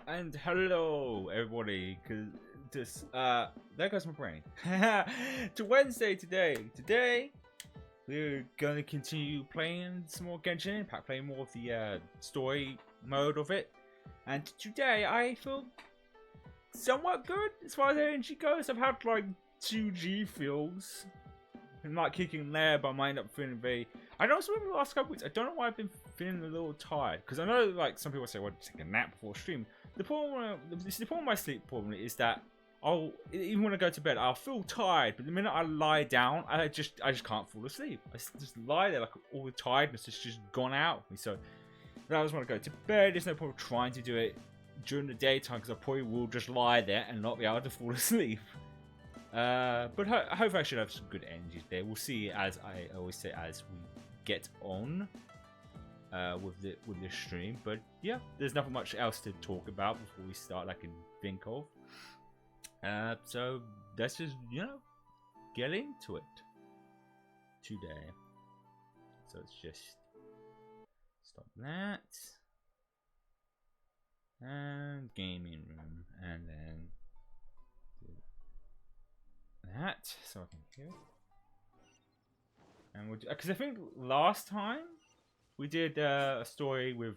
And hello everybody, cause this there goes my brain. To Wednesday today. Today we're gonna continue playing some more Genshin Impact, playing more of the story mode of it. And today I feel somewhat good as far as energy goes. I've had like 2 G feels. I'm not kicking there, but I might end up feeling very. I know some of the last couple weeks. I don't know why I've been feeling a little tired. Because I know, like, some people say, "Well, take a nap before stream." The problem with my sleep problem is that even when I go to bed, I'll feel tired, but the minute I lie down, I just can't fall asleep. I just lie there, like all the tiredness has just gone out of me. So I just want to go to bed. There's no point trying to do it during the daytime because I probably will just lie there and not be able to fall asleep. But hopefully I should have some good energy there. We'll see, as I always say, as we get on with this stream. But yeah, there's nothing much else to talk about before we start I can think of. So let's just, get into it today. So let's just stop that. And gaming room. And then that, so I can hear it. And we'll, because I think last time we did a story with,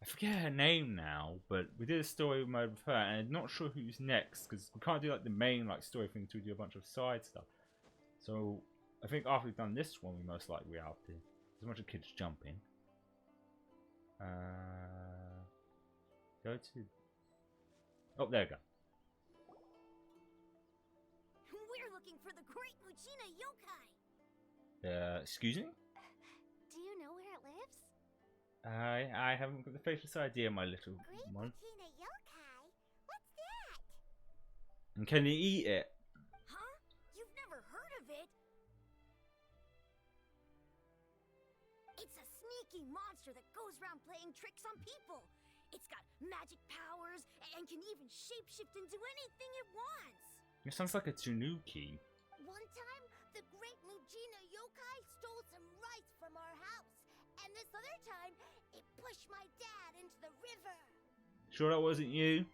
I forget her name now, but we did a story mode with her, and I'm not sure who's next because we can't do like the main story thing to do a bunch of side stuff. So I think after we've done this one, we most likely be out there. There's a bunch of kids jumping. Go to. Oh, there we go. Looking for the great Mujina yokai. Excuse me? Do you know where it lives? I haven't got the faintest idea, my little Great one. Mujina yokai? What's that? And can you eat it? Huh? You've never heard of it? It's a sneaky monster that goes around playing tricks on people. It's got magic powers and can even shapeshift into anything it wants. It sounds like a tanuki. One time, the great Mujina yokai stole some rice from our house. And this other time, it pushed my dad into the river. Sure that wasn't you?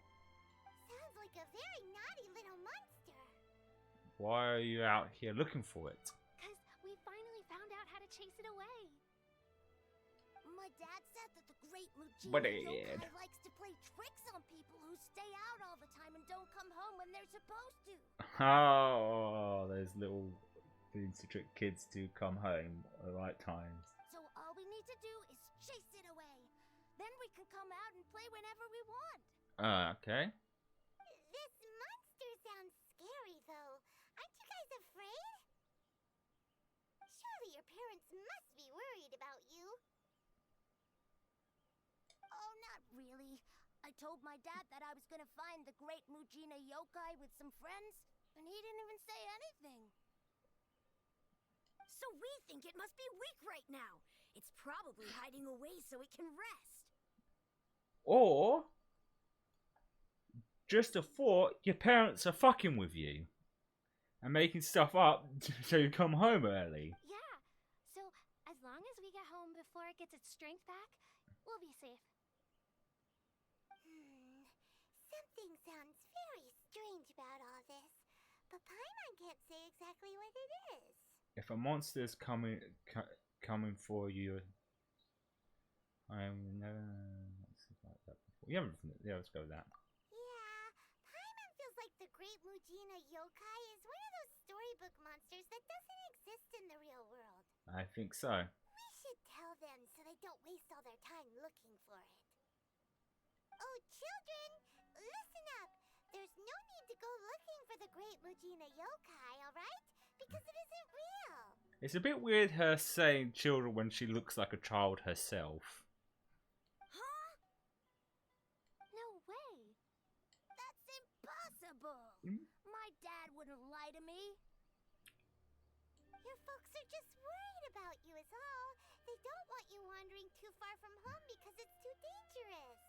Sounds like a very naughty little monster. Why are you out here looking for it? Because we finally found out how to chase it away. My dad said that the great Mujina yokai likes to play tricks on people who stay out all the time and don't come home when they're supposed to. Oh, those little things to trick kids to come home at the right times. So all we need to do is chase it away. Then we can come out and play whenever we want. Okay. This monster sounds scary, though. Aren't you guys afraid? Surely your parents must be worried about you. Oh, not really. I told my dad that I was gonna find the great Mujina yokai with some friends, and he didn't even say anything. So we think it must be weak right now. It's probably hiding away so it can rest. Or just a thought, your parents are fucking with you and making stuff up so you come home early. Yeah, so as long as we get home before it gets its strength back, we'll be safe. Something sounds very strange about all this, but Paimon can't say exactly what it is. If a monster's coming for you, I'm never like that before. Yeah, let's go with that. Yeah, Paimon feels like the great Mujina yokai is one of those storybook monsters that doesn't exist in the real world. I think so. We should tell them so they don't waste all their time looking for it. Oh, children, listen up. There's no need to go looking for the great Mujina yokai, alright? Because it isn't real. It's a bit weird her saying children when she looks like a child herself. Huh? No way. That's impossible. My dad wouldn't lie to me. Your folks are just worried about you is all. They don't want you wandering too far from home because it's too dangerous.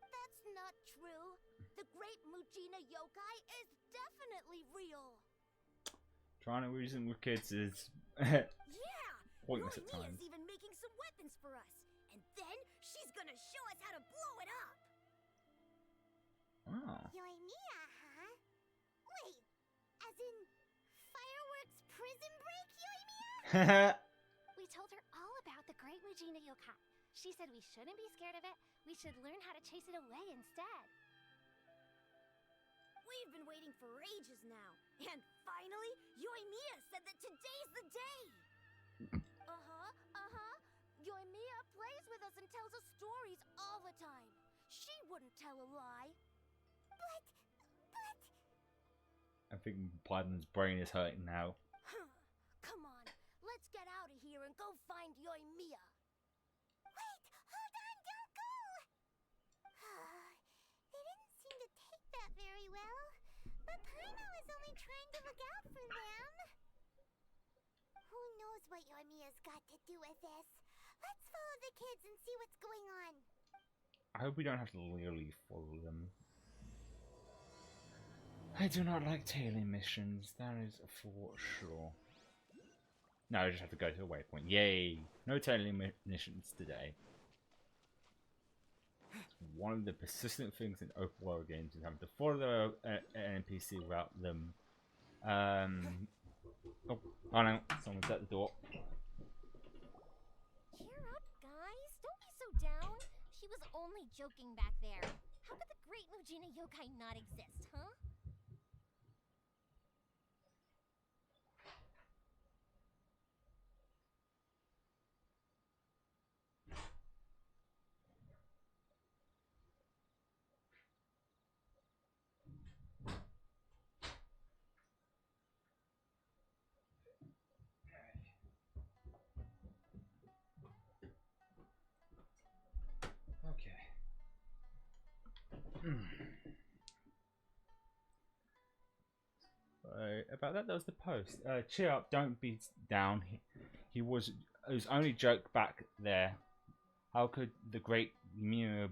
That's not true. The great Mujina yokai is definitely real. Trying to reason with kids is Yeah! pointless at Noria's times. even making some weapons for us. And then she's gonna show us how to blow it Oh. Yoimiya, huh? Wait, as in fireworks prison break, Yoimiya? We told her all about the Great Mujina Yokai. She said we shouldn't be scared of it. We should learn how to chase it away instead. We've been waiting for ages now. And finally, Yoimiya said that today's the day! Yoimiya plays with us and tells us stories all the time. She wouldn't tell a lie. But... I think Biden's brain is hurting now. Come on, let's get out of here and go find Yoimiya. Wait, hold on, don't go! They didn't seem to take that very well. But Paimon was only trying to look out for them. Who knows what Yoimiya's got to do with this? Let's follow the kids and see what's going on. I hope we don't have to really follow them. I do not like tailing missions, that is for sure. No, I just have to go to a waypoint. Yay! No tailing missions today. One of the persistent things in open world games is having to follow an NPC without them. Oh no, someone's at the door. Cheer up, guys. Don't be so down. She was only joking back there. How could the Great Mujina Yokai not exist, huh? Okay. About that, there was the post. Cheer up, don't be down. It was only joke back there. How could the great Mew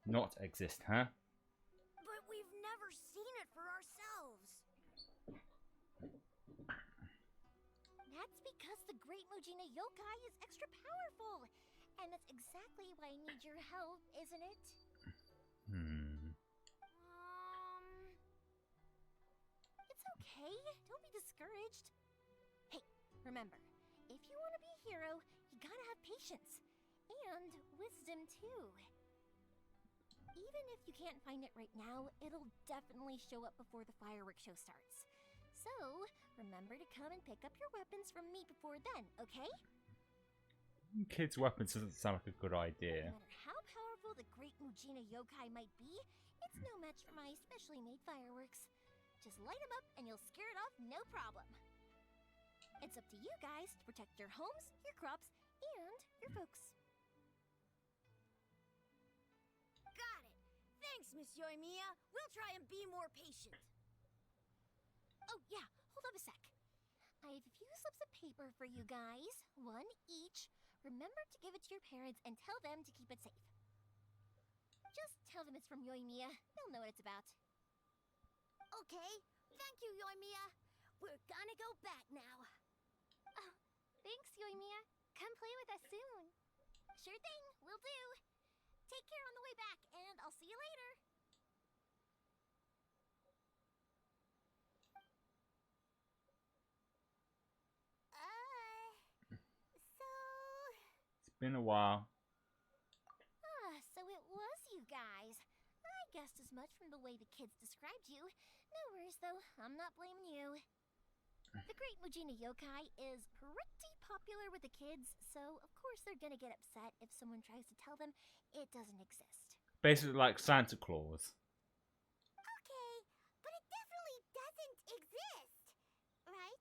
not exist, huh? But we've never seen it for ourselves. That's because the Great Mujina Yokai is extra powerful. And that's exactly why I need your help, isn't it? It's okay. Don't be discouraged. Hey, remember, if you want to be a hero, you gotta have patience. And wisdom, too. Even if you can't find it right now, it'll definitely show up before the fireworks show starts. So, remember to come and pick up your weapons from me before then, okay? Kids' weapons doesn't sound like a good idea. No matter how powerful the Great Mujina Yokai might be, it's no match for my specially made fireworks. Just light them up and you'll scare it off no problem. It's up to you guys to protect your homes, your crops, and your folks. Got it! Thanks, Miss Yoimiya. We'll try and be more patient. Oh, yeah, hold up a sec. I have a few slips of paper for you guys, one each. Remember to give it to your parents and tell them to keep it safe. Just tell them it's from Yoimiya. They'll know what it's about. Okay, thank you, Yoimiya. We're gonna go back now. Oh, thanks, Yoimiya. Come play with us soon. Sure thing, will do. Take care on the way back, and I'll see you later. It's been a while. So it was you guys. I guessed as much from the way the kids described you. No worries, though. I'm not blaming you. The Great Mujina Yokai is pretty popular with the kids, so of course they're gonna get upset if someone tries to tell them it doesn't exist. Basically like Santa Claus. Okay, but it definitely doesn't exist, right?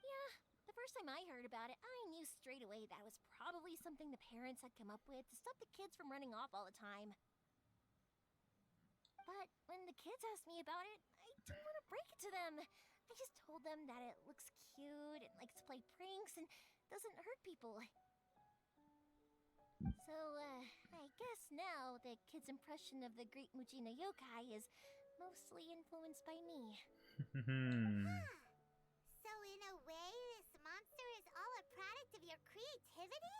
Yeah, the first time I heard about it, I knew straight away that was probably something the parents had come up with to stop the kids from running off all the time. But when the kids asked me about it, I didn't want to break it to them. I just told them that it looks cute and likes to play pranks and doesn't hurt people. So, I guess now the kids' impression of the Great Mujina Yokai is mostly influenced by me. So in a way, this monster is all a product of your creativity?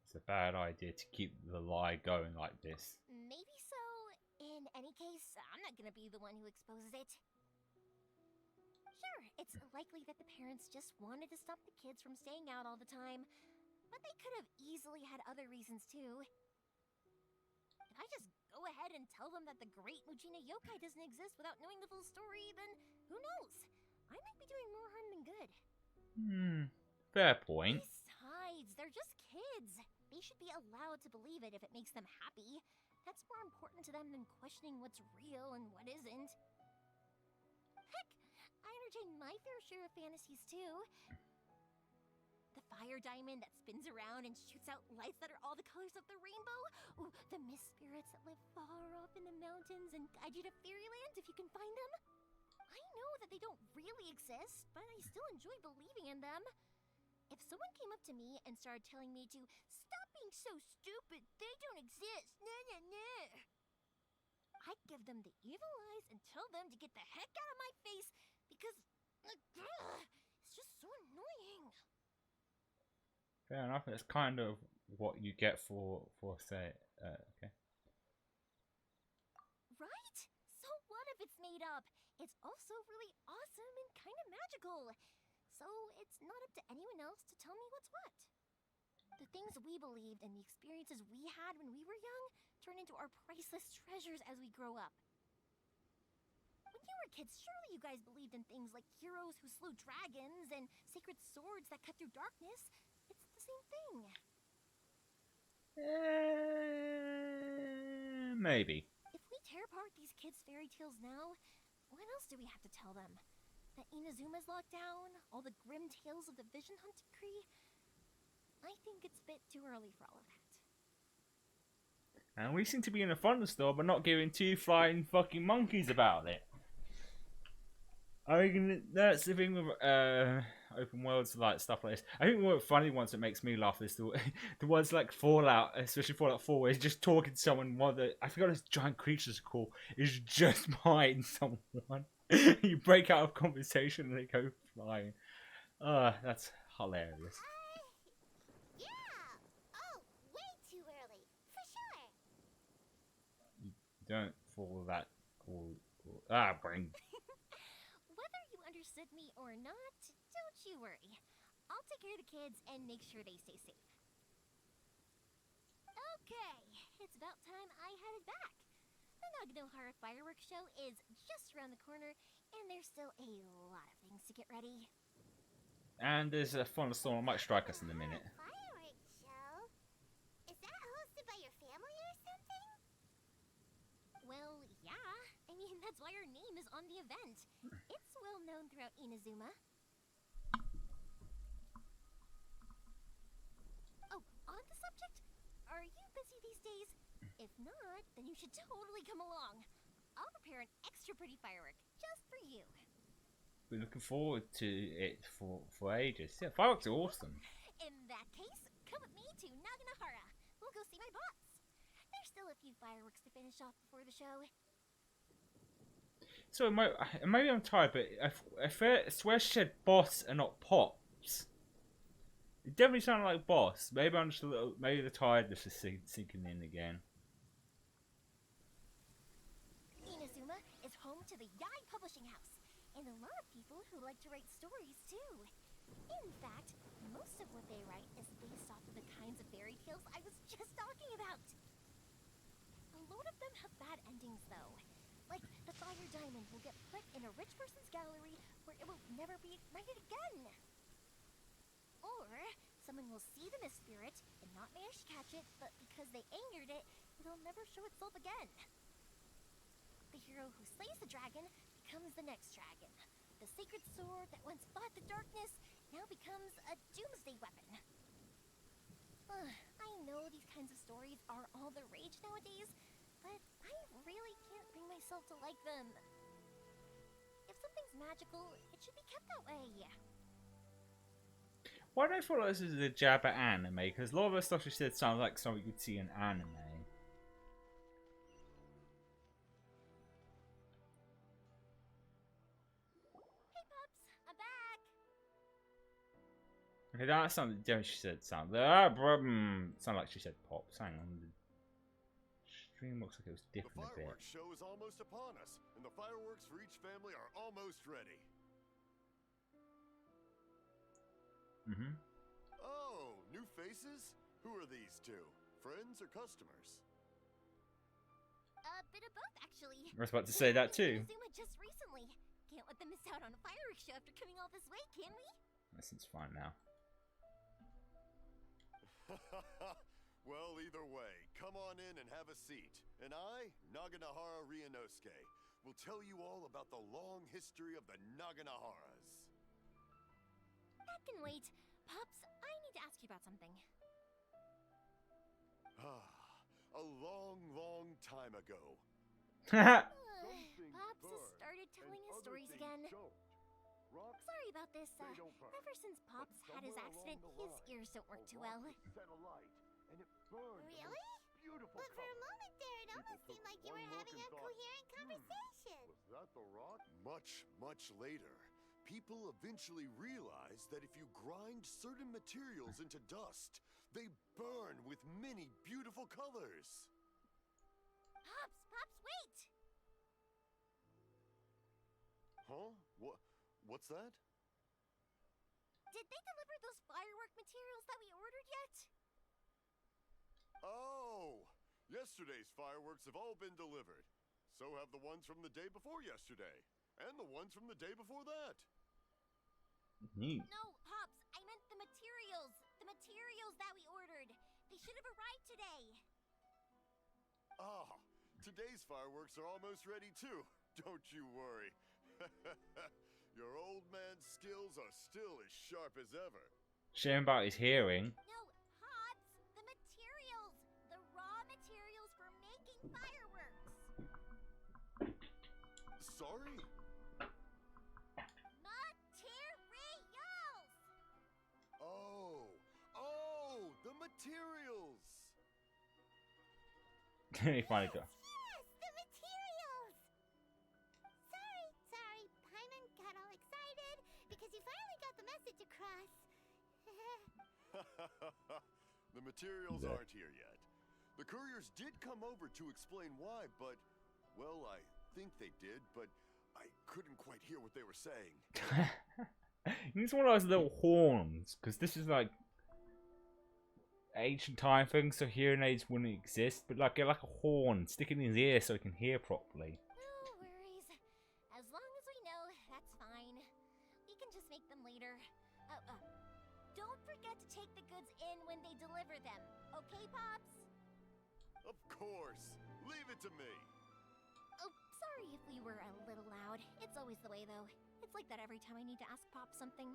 It's a bad idea to keep the lie going like this. Maybe so, in any case, I'm not gonna be the one who exposes it. Sure, it's likely that the parents just wanted to stop the kids from staying out all the time, but they could have easily had other reasons too. If I just go ahead and tell them that the great Mujina yokai doesn't exist without knowing the full story, then who knows? I might be doing more harm than good. Fair point. Besides, they're just kids. They should be allowed to believe it if it makes them happy. That's more important to them than questioning what's real and what isn't. Heck, I entertain my fair share of fantasies too. The fire diamond that spins around and shoots out lights that are all the colors of the rainbow. Ooh, the mist spirits that live far off in the mountains and guide you to fairyland if you can find them. I know that they don't really exist, but I still enjoy believing in them. If someone came up to me and started telling me to stop being so stupid, they don't exist, nah nah nah, I'd give them the evil eyes and tell them to get the heck out of my face because it's just so annoying. Fair enough. That's kind of what you get for say. Okay. Right? So what if it's made up? It's also really awesome and kind of magical. So it's not up to anyone else to tell me what's what. The things we believed and the experiences we had when we were young turn into our priceless treasures as we grow up. When you were kids, surely you guys believed in things like heroes who slew dragons and sacred swords that cut through darkness. It's the same thing. Maybe. If we tear apart these kids' fairy tales now, what else do we have to tell them? That Inazuma's locked down? All the grim tales of the Vision Hunt Decree? I think it's a bit too early for all of that. And we seem to be in a thunderstorm, but not giving two flying fucking monkeys about it. I mean, that's the thing with open worlds, like stuff like this. I think one of the funny ones that makes me laugh is the ones like Fallout, especially Fallout 4, where he's just talking to someone. One of the, I forgot his giant creatures are called, is just behind someone. You break out of conversation and they go flying. That's hilarious. Yeah! Oh, way too early. For sure. You don't fall that cool. Brain. Whether you understood me or not, don't you worry. I'll take care of the kids and make sure they stay safe. Okay, it's about time I headed back. The Naganohara fireworks show is just around the corner, and there's still a lot of things to get ready. And there's a thunderstorm that might strike us in a minute. Fireworks show? Is that hosted by your family or something? Well, yeah. I mean, that's why our name is on the event. It's well known throughout Inazuma. Oh, on the subject, are you busy these days? If not, then you should totally come along. I'll prepare an extra pretty firework just for you. We're looking forward to it for ages. Yeah, fireworks are awesome. In that case, come with me to Naganohara. We'll go see my boss. There's still a few fireworks to finish off before the show. So maybe I'm tired, but I swear she said boss and not pops. It definitely sounded like boss. Maybe I'm just a little. Maybe the tiredness is sinking in again. Inazuma is home to the Yai Publishing House, and a lot of people who like to write stories too. In fact, most of what they write is based off of the kinds of fairy tales I was just talking about. A lot of them have bad endings though. Like the fire diamond will get put in a rich person's gallery where it will never be ignited again. Or someone will see the mist spirit and not manage to catch it, but because they angered it, it'll never show itself again. The hero who slays the dragon becomes the next dragon. The sacred sword that once fought the darkness now becomes a doomsday weapon. I know these kinds of stories are all the rage nowadays, but I really can't bring myself to like them. If something's magical, it should be kept that way. Why do I feel like this is a jab at anime? Because a lot of the stuff she said sounds like something you'd see in anime. Hey pups, I'm back! Okay, that sounded. She said sound. Sound like she said pops. Hang on. Stream looks like it was The different a bit. fireworks show is almost upon us, and the fireworks for each family are almost ready. Mm-hmm. Oh, new faces? Who are these two? Friends or customers? A bit of both, actually. I was about to say that too. Zuma just recently. Can't let them miss out on a fireworks show after coming all this way, can we? That seems fine now. Well, either way, come on in and have a seat. And I, Naganahara Ryunosuke, will tell you all about the long history of the Naganaharas. That can wait. Pops, I need to ask you about something. A long, long time ago. Pops has started telling his stories again. Sorry about this. Ever since Pops had his accident, his ears don't work too well. Really? But for a moment there, it almost seemed like you were having a coherent conversation. Was that the rock? Much, much later, people eventually realized that if you grind certain materials into dust, they burn with many beautiful colors. Pops, wait! Huh? What's that? Did they deliver those firework materials that we ordered yet? Oh! Yesterday's fireworks have all been delivered. So have the ones from the day before yesterday. And the ones from the day before that. Neat. No, Pops, I meant the materials. The materials that we ordered. They should have arrived today. Ah, today's fireworks are almost ready too. Don't you worry. Your old man's skills are still as sharp as ever. Shame about his hearing. No, Pops, the materials. The raw materials for making fireworks. Sorry? Materials! Oh, the materials! He finally got. Yes, the materials! Sorry, Paimon got all excited because you finally got the message across. The materials Yeah. aren't here yet. The couriers did come over to explain why, but, well, I think they did, but I couldn't quite hear what they were saying. He needs one of those little horns, because this is like ancient time thing, so hearing aids wouldn't exist. But like, get like a horn, stick it in his ear so he can hear properly. No worries. As long as we know, that's fine. We can just make them later. Don't forget to take the goods in when they deliver them. Okay, Pops? Of course! Leave it to me! Oh, sorry if we were a little loud. It's always the way, though. It's like that every time I need to ask Pop something.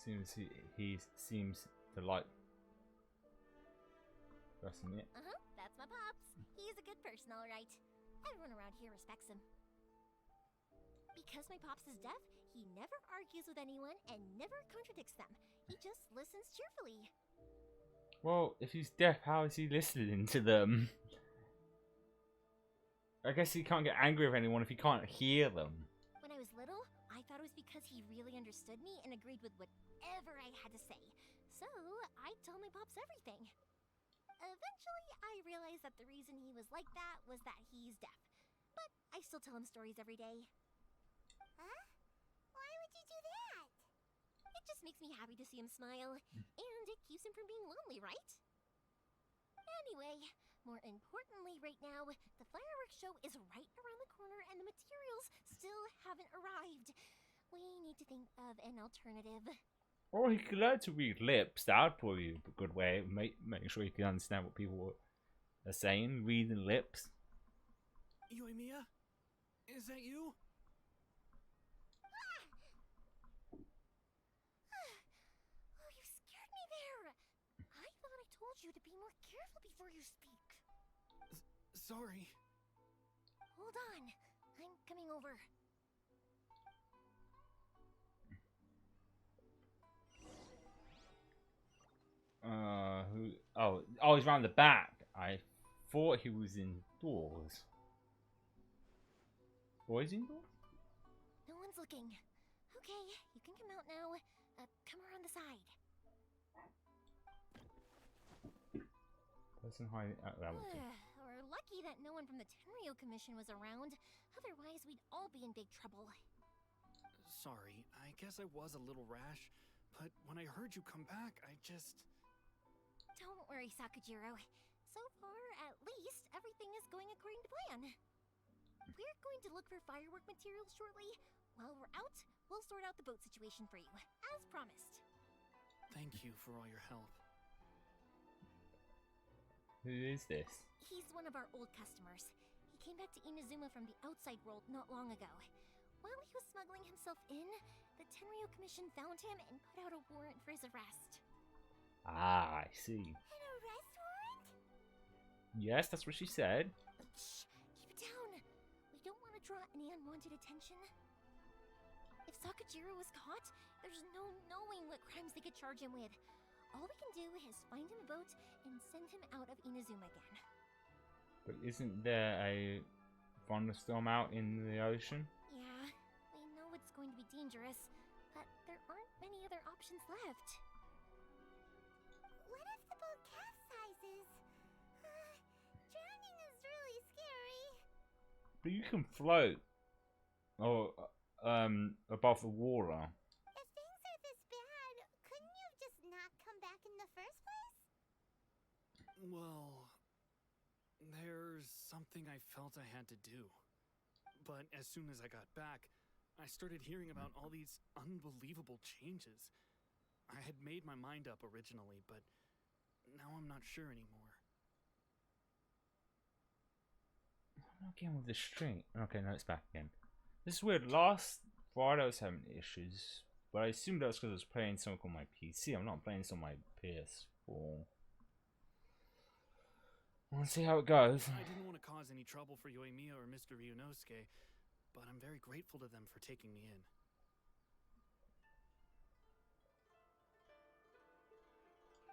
Seems he seems to like pressing it. That's my Pops. He's a good person, all right. Everyone around here respects him. Because my Pops is deaf, he never argues with anyone and never contradicts them. He just listens cheerfully. Well, if he's deaf, how is he listening to them? I guess he can't get angry with anyone if he can't hear them. When I was little, I thought it was because he really understood me and agreed with whatever I had to say. So, I told my Pops everything. Eventually, I realized that the reason he was like that was that he's deaf. But I still tell him stories every day. Huh? Why would you do that? It just makes me happy to see him smile. And it keeps him from being lonely, right? Anyway, more importantly right now, the fireworks show is right around the corner and the materials still haven't arrived. We need to think of an alternative. Or he could learn to read lips. That would probably be a good way of making sure he can understand what people are saying. Reading lips. Yoimiya? Is that you? Oh, you scared me there. I thought I told you to be more careful before you speak. Sorry. Hold on. I'm coming over. Who? Oh, he's round the back. I thought he was indoors. Or is he indoors? No one's looking. Okay, you can come out now. Come around the side. Person hiding. That was it. We're lucky that no one from the Tenryo Commission was around. Otherwise, we'd all be in big trouble. Sorry, I guess I was a little rash, but when I heard you come back, I just... Don't worry, Sakujiro. So far, at least, everything is going according to plan. We're going to look for firework materials shortly. While we're out, we'll sort out the boat situation for you, as promised. Thank you for all your help. Who is this? He's one of our old customers. He came back to Inazuma from the outside world not long ago. While he was smuggling himself in, the Tenryo Commission found him and put out a warrant for his arrest. Ah, I see. An arrest warrant? Yes, that's what she said. Shh, keep it down. We don't want to draw any unwanted attention. If Sakujiro was caught, there's no knowing what crimes they could charge him with. All we can do is find him a boat and send him out of Inazuma again. But isn't there a thunderstorm out in the ocean? Yeah, we know it's going to be dangerous, but there aren't many other options left. What if the boat capsizes? Drowning is really scary. But you can float. Or, above the water. If things are this bad, couldn't you just not come back in the first place? Well, there's something I felt I had to do. But as soon as I got back, I started hearing about all these unbelievable changes. I had made my mind up originally, but now I'm not sure anymore. I'm not getting with the string. Okay, no, it's back again. This is weird. Last Friday I was having issues, but I assumed that was because I was playing something on my PC. I'm not playing this on my PS4. We'll see how it goes. I didn't want to cause any trouble for Yoimiya or Mr. Ryunosuke, but I'm very grateful to them for taking me in.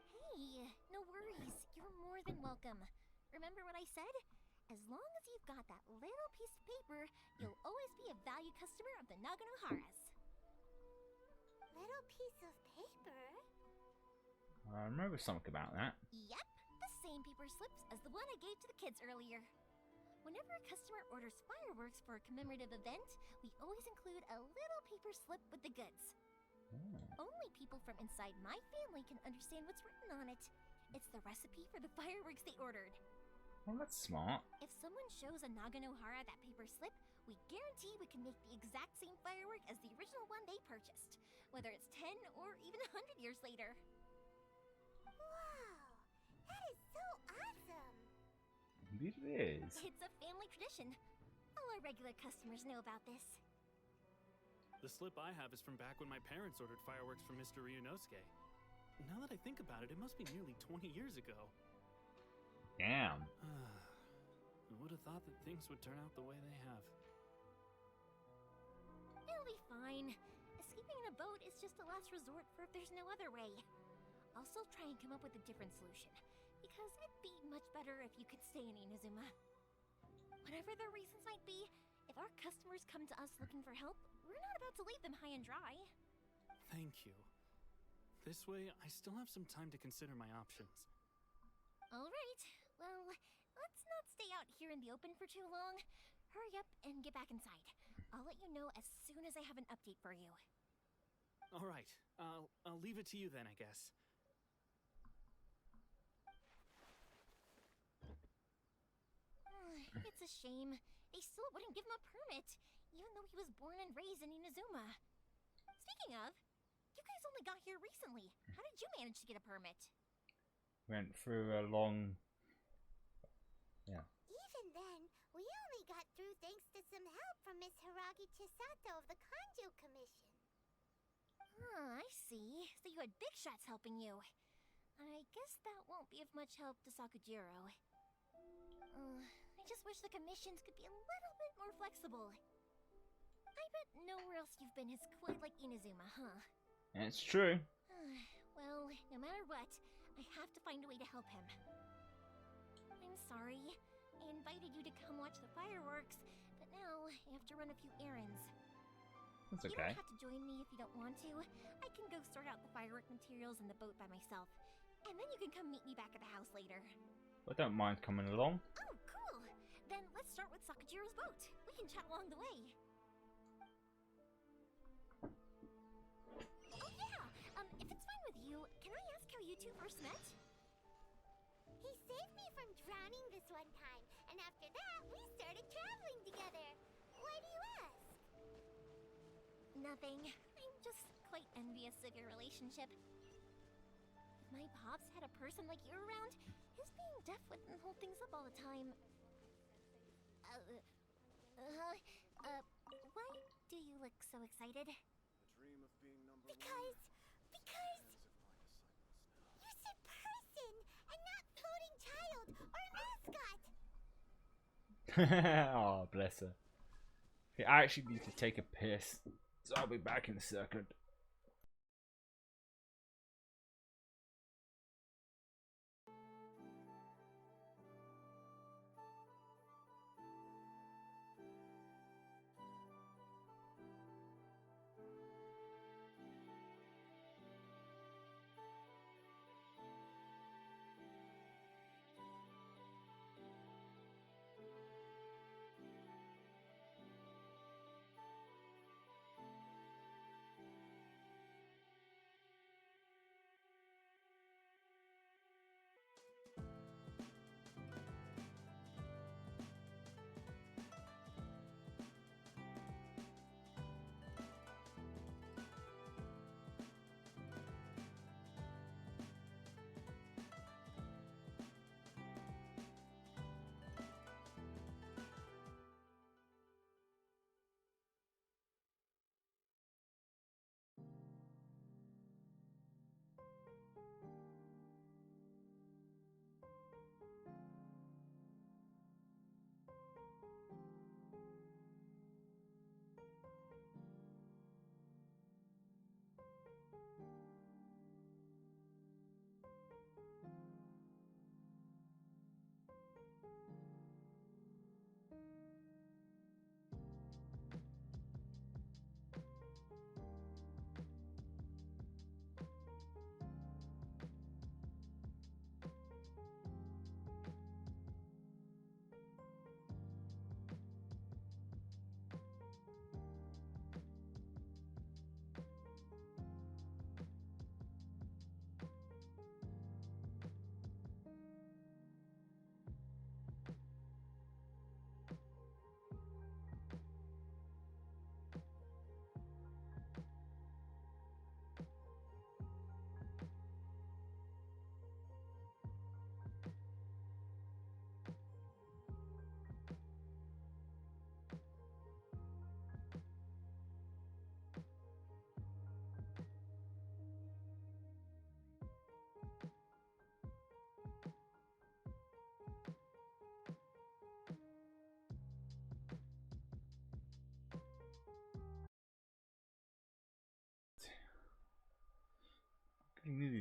Hey, no worries. You're more than welcome. Remember what I said? As long as you've got that little piece of paper, you'll always be a valued customer of the Naganoharas. Little piece of paper? I remember something about that. Yep, the same paper slips as the one I gave to the kids earlier. Whenever a customer orders fireworks for a commemorative event, we always include a little paper slip with the goods. Oh. Only people from inside my family can understand what's written on it. It's the recipe for the fireworks they ordered. Well, that's smart. If someone shows a Naganohara that paper slip, we guarantee we can make the exact same firework as the original one they purchased, whether it's 10 or even 100 years later. Wow, that is so awesome! Indeed it is. It's a family tradition. All our regular customers know about this. The slip I have is from back when my parents ordered fireworks from Mr. Ryunosuke. Now that I think about it, it must be nearly 20 years ago. Damn. Who would have thought that things would turn out the way they have? It'll be fine. Escaping in a boat is just a last resort for if there's no other way. I'll still try and come up with a different solution, because it'd be much better if you could stay in Inazuma. Whatever the reasons might be, if our customers come to us looking for help, we're not about to leave them high and dry. Thank you. This way, I still have some time to consider my options. All right. Well, let's not stay out here in the open for too long. Hurry up and get back inside. I'll let you know as soon as I have an update for you. All right. I'll leave it to you then, I guess. It's a shame. They still wouldn't give him a permit, even though he was born and raised in Inazuma. Speaking of, you guys only got here recently. How did you manage to get a permit? Went through a long... Yeah. Even then, we only got through thanks to some help from Miss Hiragi Chisato of the Kanjo Commission. I see. So you had big shots helping you. I guess that won't be of much help to Sakujiro. I just wish the commissions could be a little bit more flexible. I bet nowhere else you've been is quite like Inazuma, huh? It's true. Well, no matter what, I have to find a way to help him. I'm sorry. I invited you to come watch the fireworks, but now I have to run a few errands. That's You okay. don't have to join me if you don't want to. I can go sort out the firework materials in the boat by myself. And then you can come meet me back at the house later. I don't mind coming along. Oh, cool. Then let's start with Sakajiro's boat. We can chat along the way. Oh yeah. If it's fine with you, can I ask how you two first met? He saved me from drowning this one time, and after that, we started traveling together. Why do you ask? Nothing. I'm just quite envious of your relationship. If my pops had a person like you around, his being deaf wouldn't hold things up all the time. Why do you look so excited? Because you said person and not floating child or mascot. Oh, bless her. Okay, I actually need to take a piss, so I'll be back in a second.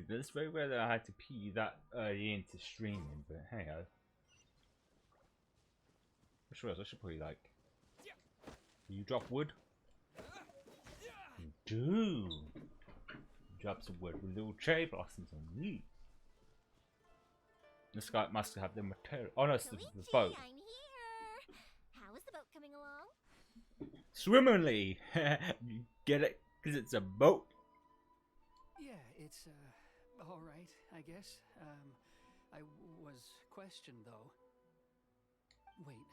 It's very rare that I had to pee that early into streaming, but hey ho. I should probably like. You drop wood? You do! Drop some wood with little cherry blossoms on you. This guy must have the material. Oh no, it's the boat. I'm here. How is the boat coming along? Swimmingly! You get it? Because it's a boat. Yeah, it's, alright, I guess. I was questioned, though. Wait,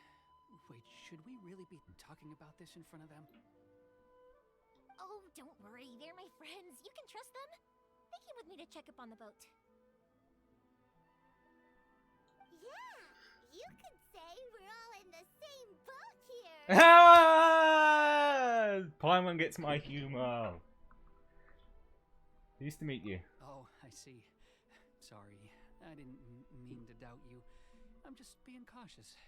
should we really be talking about this in front of them? Oh, don't worry. They're my friends. You can trust them. They came with me to check up on the boat. Yeah, you could say we're all in the same boat here. Paimon gets my humor. Nice to meet you. Oh, I see. Sorry, I didn't mean to doubt you. I'm just being cautious.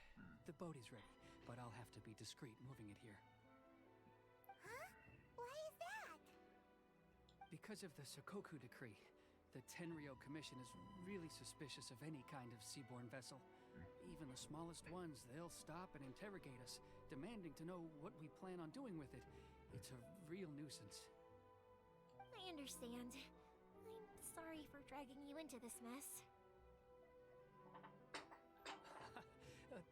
The boat is ready, but I'll have to be discreet moving it here. Huh? Why is that? Because of the Sokoku decree, the Tenryo Commission is really suspicious of any kind of seaborne vessel. Even the smallest ones, they'll stop and interrogate us, demanding to know what we plan on doing with it. It's a real nuisance. I understand. I'm sorry for dragging you into this mess.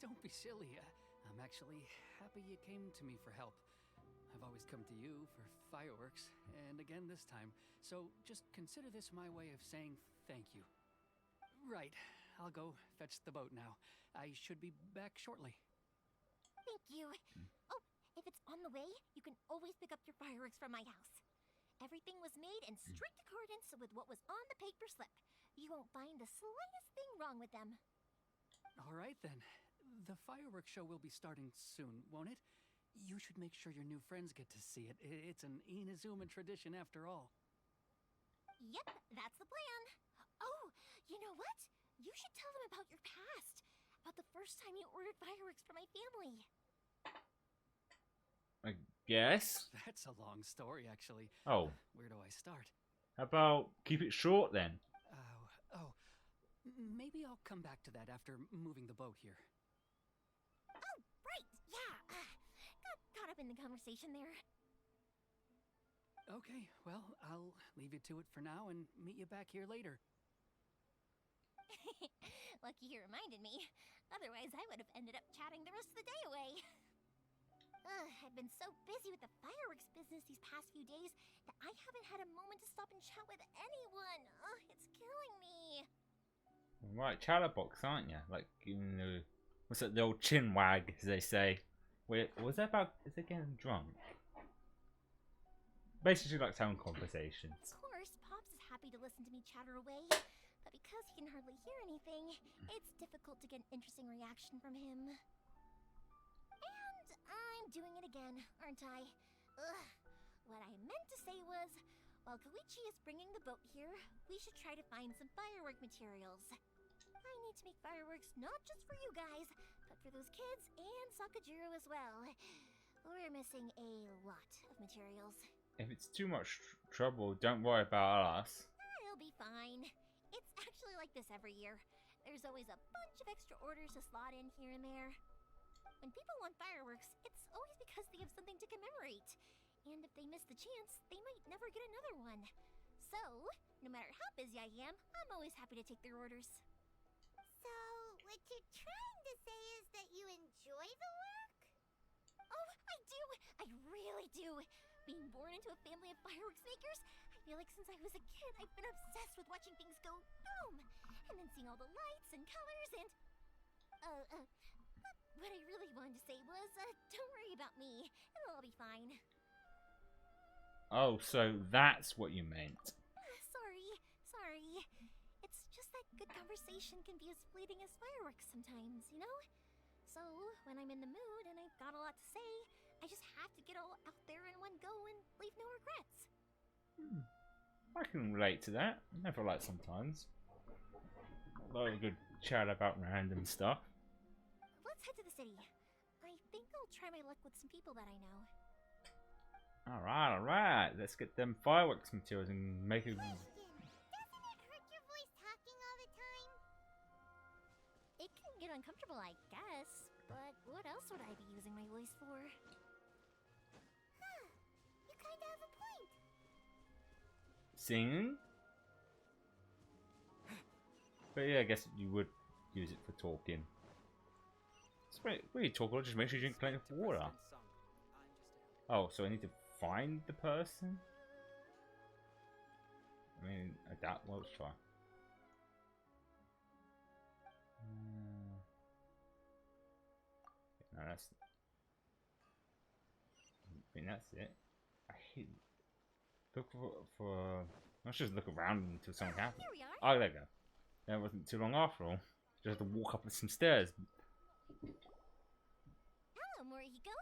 don't be silly. I'm actually happy you came to me for help. I've always come to you for fireworks, and again this time. So just consider this my way of saying thank you. Right, I'll go fetch the boat now. I should be back shortly. Thank you. Oh, if it's on the way, you can always pick up your fireworks from my house. Everything was made in strict accordance with what was on the paper slip. You won't find the slightest thing wrong with them. All right then. The fireworks show will be starting soon, won't it? You should make sure your new friends get to see it. It's an Inazuma tradition after all. Yep, that's the plan. Oh, you know what? You should tell them about your past. About the first time you ordered fireworks for my family. I guess. That's a long story, actually. Oh. Where do I start? How about keep it short then? Maybe I'll come back to that after moving the boat here. Oh, right, yeah. Got caught up in the conversation there. Okay, well, I'll leave you to it for now and meet you back here later. Lucky you reminded me. Otherwise, I would have ended up chatting the rest of the day away. I've been so busy with the fireworks business these past few days that I haven't had a moment to stop and chat with anyone. It's killing me. Right, chatterbox, aren't you? Like, you know, what's that, the old chin wag, as they say. Wait, was that about, is it getting drunk? Basically, like having conversations. Of course, Pops is happy to listen to me chatter away, but because he can hardly hear anything, it's difficult to get an interesting reaction from him. And I'm doing it again, aren't I? Ugh. What I meant to say was, while Koichi is bringing the boat here, we should try to find some firework materials. I need to make fireworks not just for you guys, but for those kids and Sakajiro as well. We're missing a lot of materials. If it's too much trouble, don't worry about us. It'll be fine. It's actually like this every year. There's always a bunch of extra orders to slot in here and there. When people want fireworks, it's always because they have something to commemorate. And if they miss the chance, they might never get another one. So, no matter how busy I am, I'm always happy to take their orders. So, what you're trying to say is that you enjoy the work? Oh, I do! I really do! Being born into a family of fireworks makers, I feel like since I was a kid, I've been obsessed with watching things go boom! And then seeing all the lights and colors and... What I really wanted to say was, don't worry about me. It'll all be fine. Oh, so that's what you meant. Sorry. It's just that good conversation can be as fleeting as fireworks sometimes, you know? So, when I'm in the mood and I've got a lot to say, I just have to get all out there in one go and leave no regrets. I can relate to that. I never like sometimes. A lot of good chat about random stuff. Let's head to the city. I think I'll try my luck with some people that I know. Alright. Let's get them fireworks materials and make it... Question. Doesn't it hurt your voice talking all the time? It can get uncomfortable, I guess. But what else would I be using my voice for? Huh. You kinda have a point. Singing? But yeah, I guess you would use it for talking. When you talk, I'll just make sure you drink plenty of water. Oh, so I need to find the person? I mean, I doubt. Well, let's try. No, that's... I mean, that's it. I hate... Look for... Let's just look around until something happens. Here we are. Oh, there we go. That wasn't too long after all. Just had to walk up some stairs. Hello, Morihiko.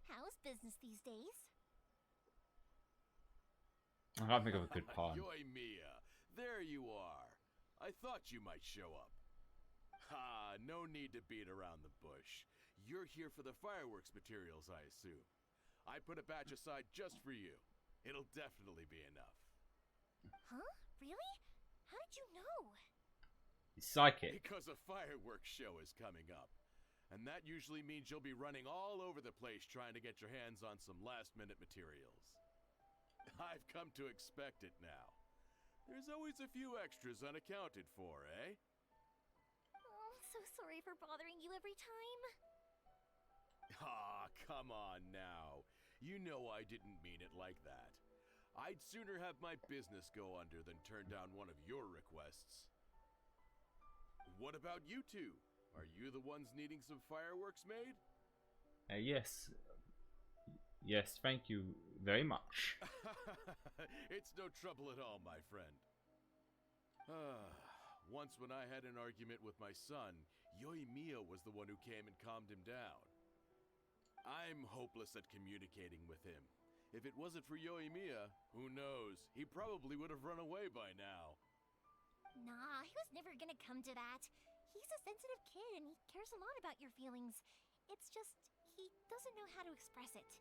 How's business these days? I can't think of a good pun. Yoy Mia, there you are. I thought you might show up. Ha, no need to beat around the bush. You're here for the fireworks materials, I assume. I put a batch aside just for you. It'll definitely be enough. Huh? Really? How did you know? He's psychic. Because a fireworks show is coming up. And that usually means you'll be running all over the place trying to get your hands on some last-minute materials. I've come to expect it now. There's always a few extras unaccounted for, eh? Oh, so sorry for bothering you every time. Ah, come on now. You know I didn't mean it like that. I'd sooner have my business go under than turn down one of your requests. What about you two? Are you the ones needing some fireworks made? Yes. Yes, thank you very much. It's no trouble at all, my friend. Once when I had an argument with my son, Yoimiya was the one who came and calmed him down. I'm hopeless at communicating with him. If it wasn't for Yoimiya, who knows? He probably would have run away by now. Nah, he was never gonna come to that. He's a sensitive kid and he cares a lot about your feelings. It's just, he doesn't know how to express it.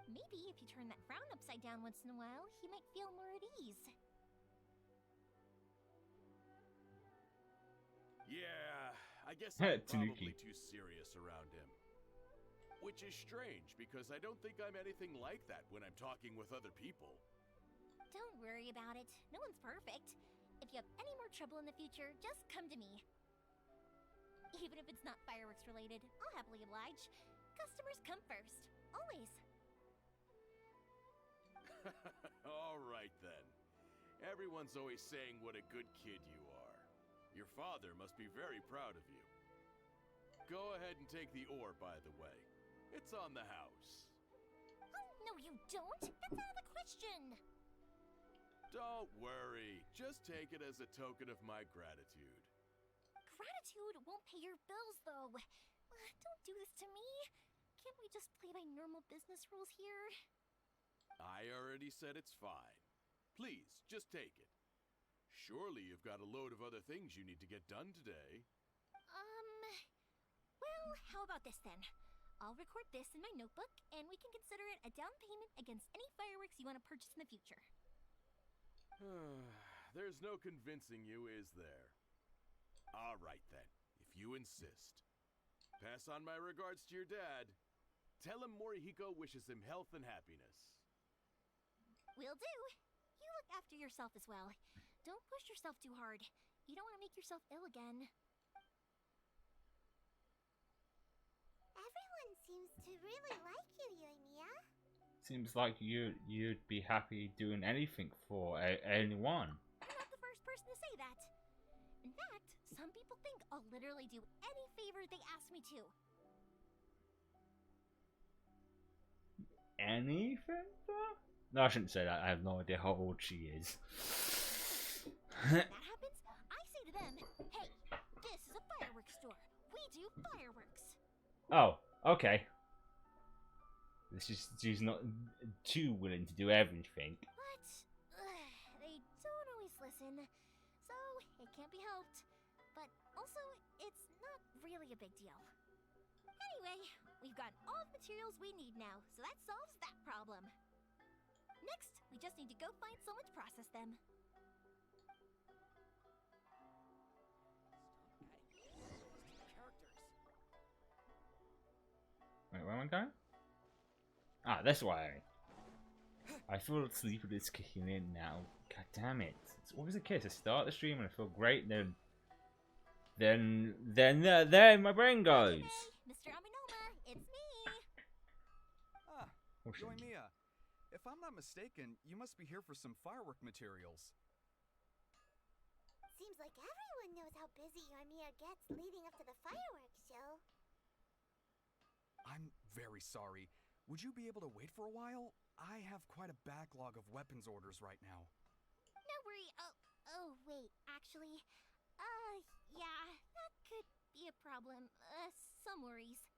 Maybe if you turn that frown upside down once in a while, he might feel more at ease. Yeah, I guess I'm Tanuki. probably too serious around him. Which is strange, because I don't think I'm anything like that when I'm talking with other people. Don't worry about it. No one's perfect. If you have any more trouble in the future, just come to me. Even if it's not fireworks related, I'll happily oblige. Customers come first. Always. All right then. Everyone's always saying what a good kid you are. Your father must be very proud of you. Go ahead and take the ore, by the way. It's on the house. Oh, no you don't! That's out of the question! Don't worry. Just take it as a token of my gratitude. Gratitude won't pay your bills, though. Don't do this to me. Can't we just play by normal business rules here? I already said it's fine. Please, just take it. Surely you've got a load of other things you need to get done today. Well, how about this then? I'll record this in my notebook, and we can consider it a down payment against any fireworks you want to purchase in the future. There's no convincing you, is there? All right then, if you insist. Pass on my regards to your dad. Tell him Morihiko wishes him health and happiness. Will do. You look after yourself as well. Don't push yourself too hard. You don't want to make yourself ill again. Everyone seems to really like you, Yoimiya. Seems like you'd be happy doing anything for anyone. You're not the first person to say that. In fact, some people think I'll literally do any favor they ask me to. Anything? No, I shouldn't say that. I have no idea how old she is. When that happens, I say to them, hey, this is a fireworks store. We do fireworks. Oh, okay. She's not too willing to do everything. But they don't always listen, so it can't be helped. But also, it's not really a big deal. Anyway, we've got all the materials we need now, so that solves that problem. Next, we just need to go find someone to process them. Wait, where am I going? Ah, that's why. I feel sleepy is kicking in now. God damn it! It's always the case. I start the stream and I feel great, then there my brain goes. Hey, Mr. Aminoma, it's me. Ah, Oh, shit. Yoimiya, if I'm not mistaken, you must be here for some firework materials. Seems like everyone knows how busy Yoimiya gets leading up to the fireworks show. I'm very sorry. Would you be able to wait for a while? I have quite a backlog of weapons orders right now. No worry. Oh, wait. Actually, yeah, that could be a problem. Some worries.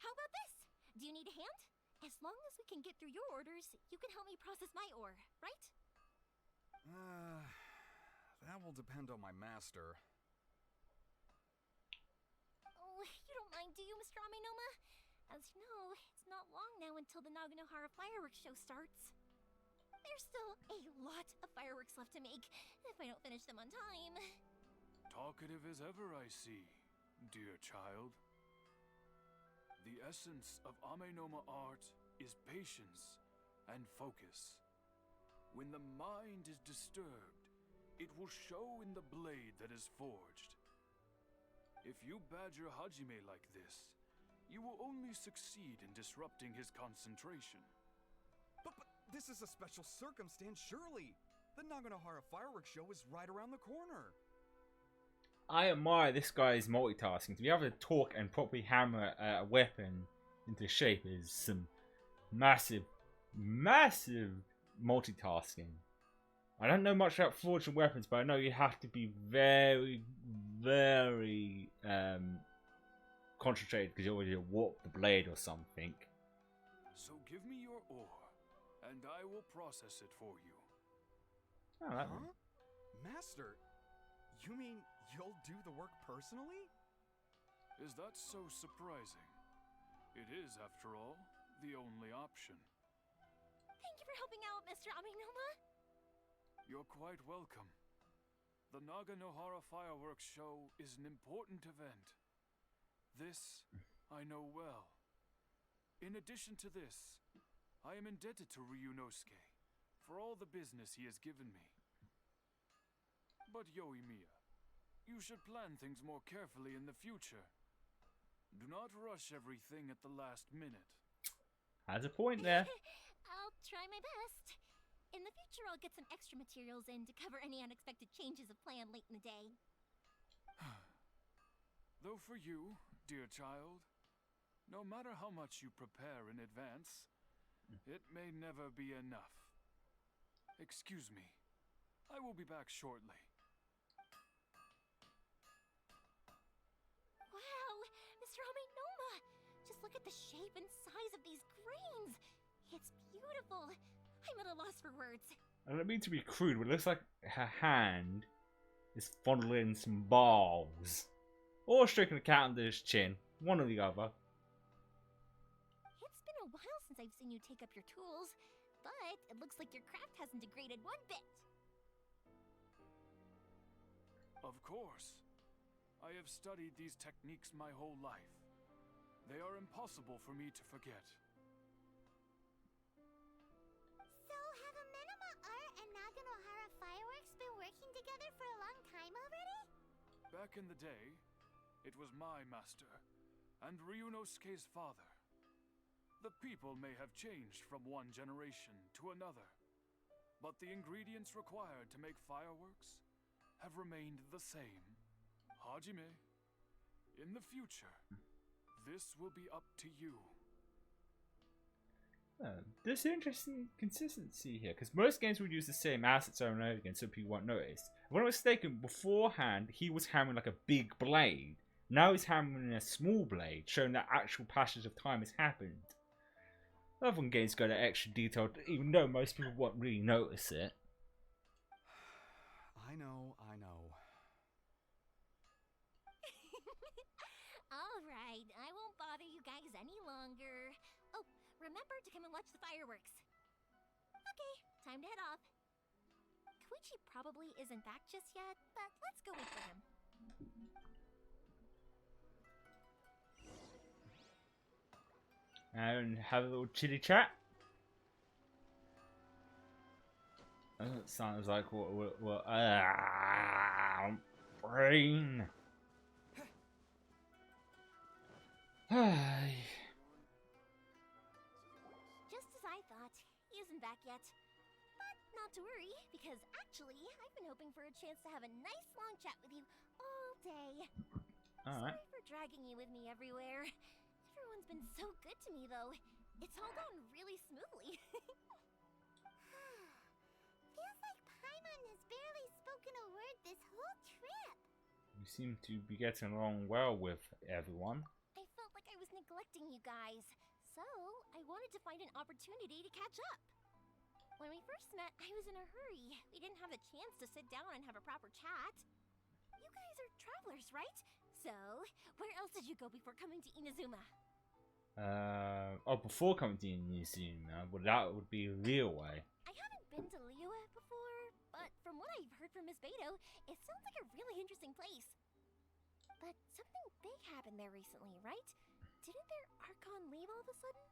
How about this? Do you need a hand? As long as we can get through your orders, you can help me process my ore, right? That will depend on my master. Oh, you don't mind, do you, Mr. Aminoma? As you know, it's not long now until the Naganohara fireworks show starts. There's still a lot of fireworks left to make, if I don't finish them on time. Talkative as ever, I see, dear child. The essence of Amenoma art is patience and focus. When the mind is disturbed, it will show in the blade that is forged. If you badger Hajime like this, you will only succeed in disrupting his concentration. But this is a special circumstance, surely. The Naganohara fireworks show is right around the corner. I admire this guy's multitasking. To be able to talk and properly hammer a weapon into shape is some massive, massive multitasking. I don't know much about forging weapons, but I know you have to be very, very concentrated because you already warp the blade or something. So give me your ore, and I will process it for you. Oh, that Huh? Master, you mean you'll do the work personally? Is that so surprising? It is, after all, the only option. Thank you for helping out, Mr. Aminoma. You're quite welcome. The Naganohara fireworks show is an important event. This I know well. In addition to this, I am indebted to Ryunosuke for all the business he has given me. But Yoimiya, you should plan things more carefully in the future. Do not rush everything at the last minute. has a point there. I'll try my best. In the future, I'll get some extra materials in to cover any unexpected changes of plan late in the day. Though for you, dear child, no matter how much you prepare in advance, it may never be enough. Excuse me. I will be back shortly. Wow, Mr. Aminoma! Just look at the shape and size of these grains. It's beautiful. I'm at a loss for words. I don't mean to be crude, but it looks like her hand is fondling some balls. Or stroking a cat under his chin. One or the other. It's been a while since I've seen you take up your tools, but it looks like your craft hasn't degraded one bit. Of course. I have studied these techniques my whole life. They are impossible for me to forget. So have Amenoma Art and Naganohara Fireworks been working together for a long time already? Back in the day, it was my master, and Ryunosuke's father. The people may have changed from one generation to another, but the ingredients required to make fireworks have remained the same. Hajime, in the future, this will be up to you. There's interesting consistency here, because most games would use the same assets over and over again so people won't notice. If I'm not mistaken, beforehand he was hammering like a big blade. Now he's hammering a small blade, showing that actual passage of time has happened. Other games go to extra detail, even though most people won't really notice it. I know. Alright, I won't bother you guys any longer. Oh, remember to come and watch the fireworks. Okay, time to head off. Koichi probably isn't back just yet, but let's go wait for him. And have a little chitty chat. That sounds like what brain. Just as I thought, he isn't back yet. But not to worry, because actually, I've been hoping for a chance to have a nice long chat with you all day. Alright. Sorry for dragging you with me everywhere. Everyone's been so good to me, though. It's all gone really smoothly. Feels like Paimon has barely spoken a word this whole trip. You seem to be getting along well with everyone. I felt like I was neglecting you guys, so I wanted to find an opportunity to catch up. When we first met, I was in a hurry. We didn't have the chance to sit down and have a proper chat. You guys are travelers, right? So, where else did you go before coming to Inazuma? Before coming to Inazuma, well, that would be Liyue. I haven't been to Liyue before, but from what I've heard from Miss Beto, it sounds like a really interesting place. But something big happened there recently, right? Didn't their Archon leave all of a sudden?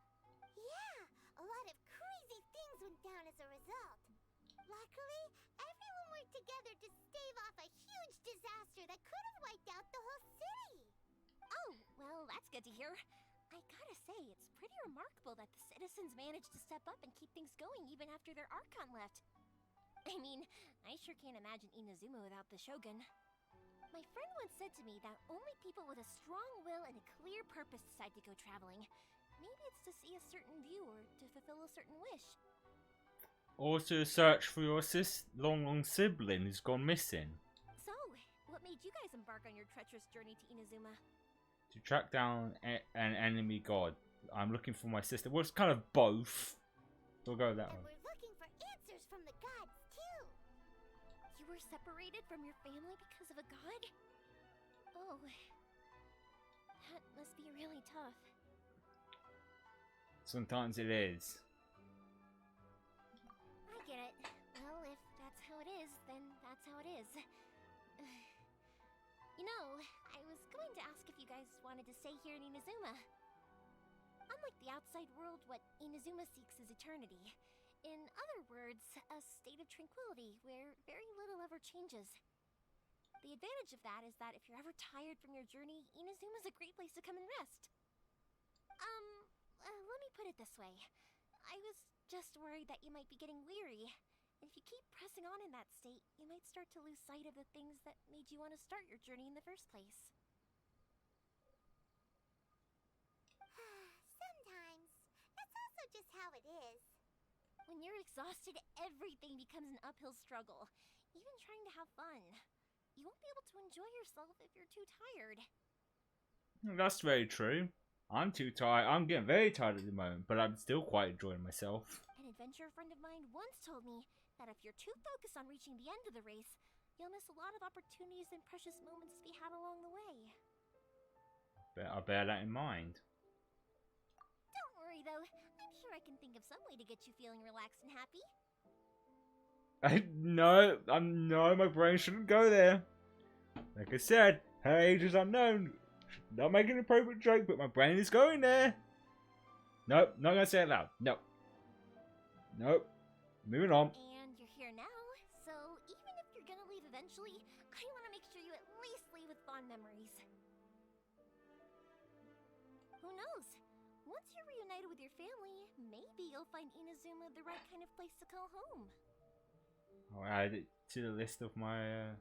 Yeah, a lot of crazy things went down as a result. Luckily, everyone worked together to stave off a huge disaster that could have wiped out the whole city. Oh, well, that's good to hear. I gotta say, it's pretty remarkable that the citizens managed to step up and keep things going even after their Archon left. I mean, I sure can't imagine Inazuma without the Shogun. My friend once said to me that only people with a strong will and a clear purpose decide to go traveling. Maybe it's to see a certain view or to fulfill a certain wish. Or to search for your long sibling who's gone missing. So, what made you guys embark on your treacherous journey to Inazuma? To track down an enemy god. I'm looking for my sister. Well, it's kind of both. We'll go with that And one. we're looking for answers from the gods, too. You were separated from your family because of a god? Oh, that must be really tough. Sometimes it is. I get it. Well, if that's how it is, then that's how it is. You know, I was going to ask if you guys wanted to stay here in Inazuma. Unlike the outside world, what Inazuma seeks is eternity. In other words, a state of tranquility where very little ever changes. The advantage of that is that if you're ever tired from your journey, Inazuma's a great place to come and rest. Let me put it this way. I was just worried that you might be getting weary. And if you keep pressing on in that state, you might start to lose sight of the things that made you want to start your journey in the first place. Sometimes. That's also just how it is. When you're exhausted, everything becomes an uphill struggle. Even trying to have fun. You won't be able to enjoy yourself if you're too tired. That's very true. I'm too tired. I'm getting very tired at the moment, but I'm still quite enjoying myself. An adventurer friend of mine once told me that if you're too focused on reaching the end of the race, you'll miss a lot of opportunities and precious moments to be had along the way. But I'll bear that in mind. Don't worry though, I'm sure I can think of some way to get you feeling relaxed and happy. No, my brain shouldn't go there. Like I said, her age is unknown. Not making an appropriate joke, but my brain is going there. Nope, not gonna say it loud. Nope. Nope. Moving on. And you're here now, so even if you're gonna leave eventually, I want to make sure you at least leave with fond memories. Who knows? Once you're reunited with your family, maybe you'll find Inazuma the right kind of place to call home. I'll add it to the list of my...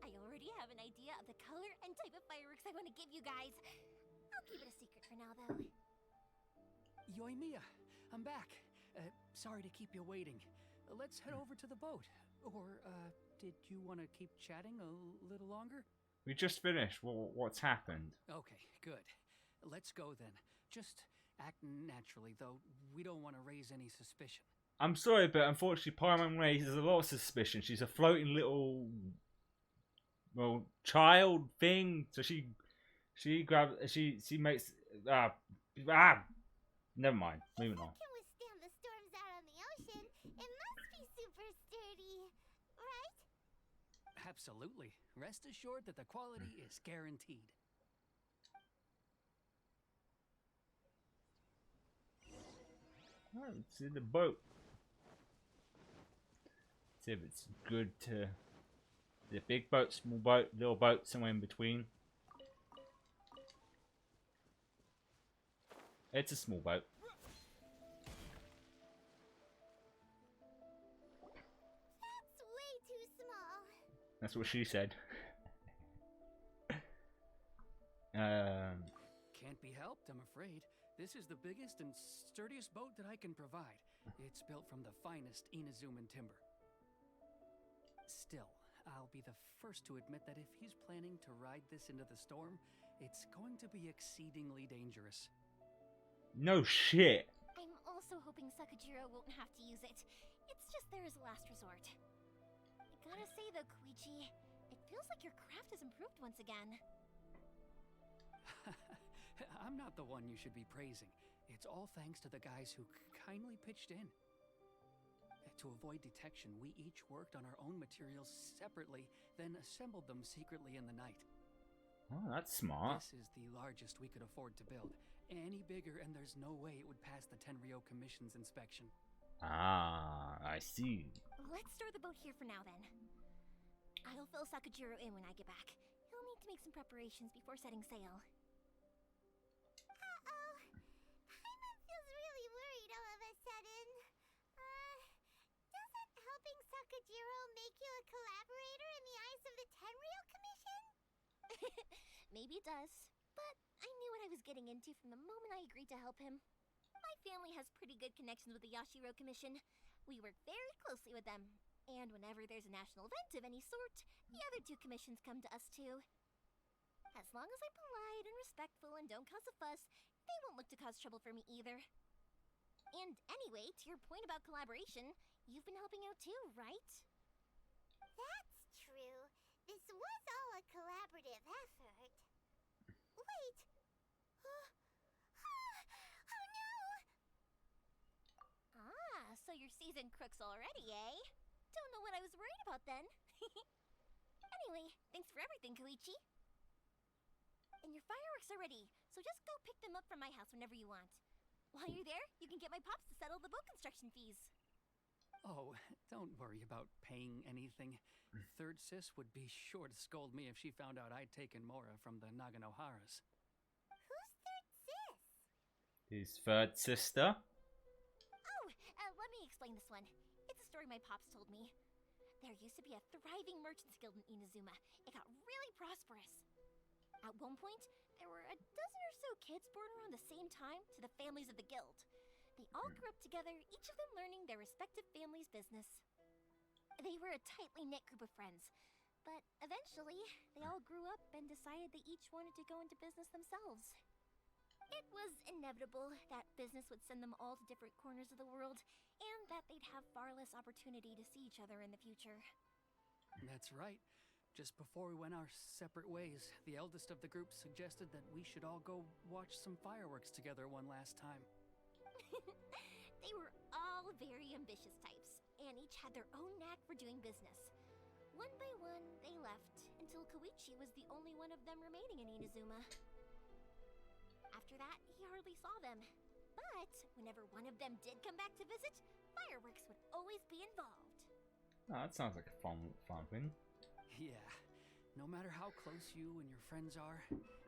I already have an idea of the color and type of fireworks I want to give you guys. I'll keep it a secret for now, though. Yoimiya, I'm back. Sorry to keep you waiting. Let's head over to the boat. Or, did you want to keep chatting a little longer? We just finished. What's happened? Okay, good. Let's go then. Just act naturally, though. We don't want to raise any suspicion. I'm sorry, but unfortunately, Paimon raises a lot of suspicion. She's a floating little, well, child thing. So she grabs, she makes, never mind. Moving on. If it can withstand the storms out on the ocean, it must be super sturdy, right? Absolutely. Rest assured that the quality is guaranteed. Oh, it's in the boat. See if it's good to the big boat, small boat, little boat, somewhere in between. It's a small boat. That's way too small. That's what she said. Can't be helped, I'm afraid. This is the biggest and sturdiest boat that I can provide. It's built from the finest Inazuman timber. Still, I'll be the first to admit that if he's planning to ride this into the storm, it's going to be exceedingly dangerous. No shit. I'm also hoping Sakajiro won't have to use it. It's just there as a last resort. I gotta say though, Koichi, it feels like your craft has improved once again. I'm not the one you should be praising. It's all thanks to the guys who kindly pitched in. To avoid detection, we each worked on our own materials separately, then assembled them secretly in the night. Oh, that's smart. This is the largest we could afford to build. Any bigger and there's no way it would pass the Tenryo Commission's inspection. Ah, I see. Let's store the boat here for now, then. I'll fill Sakujiro in when I get back. He'll need to make some preparations before setting sail. Uh-oh. Paimon feels really worried all of a sudden. Doesn't helping Sakujiro make you a collaborator in the eyes of the Tenryou Commission? Maybe it does, but I knew what I was getting into from the moment I agreed to help him. My family has pretty good connections with the Yashiro Commission. We work very closely with them, and whenever there's a national event of any sort, the other two commissions come to us too. As long as I'm polite and respectful and don't cause a fuss, they won't look to cause trouble for me either. And anyway, to your point about collaboration, you've been helping out too, right? That's true. This was all a collaborative effort. Wait. Oh no! Ah, so you're seasoned crooks already, eh? Don't know what I was worried about then. Anyway, thanks for everything, Koichi. And your fireworks are ready, so just go pick them up from my house whenever you want. While you're there, you can get my pops to settle the boat construction fees. Oh, don't worry about paying anything. Third Sis would be sure to scold me if she found out I'd taken Mora from the Naganoharas. Who's Third Sis? His third sister? Oh, let me explain this one. It's a story my pops told me. There used to be a thriving merchants guild in Inazuma. It got really prosperous. At one point, there were a dozen or so kids born around the same time to the families of the guild. They all grew up together, each of them learning their respective family's business. They were a tightly knit group of friends, but eventually, they all grew up and decided they each wanted to go into business themselves. It was inevitable that business would send them all to different corners of the world, and that they'd have far less opportunity to see each other in the future. That's right. Just before we went our separate ways, the eldest of the group suggested that we should all go watch some fireworks together one last time. They were all very ambitious types, and each had their own knack for doing business. One by one, they left, until Koichi was the only one of them remaining in Inazuma. After that, he hardly saw them. But whenever one of them did come back to visit, fireworks would always be involved. Oh, that sounds like a fun thing. Yeah, no matter how close you and your friends are,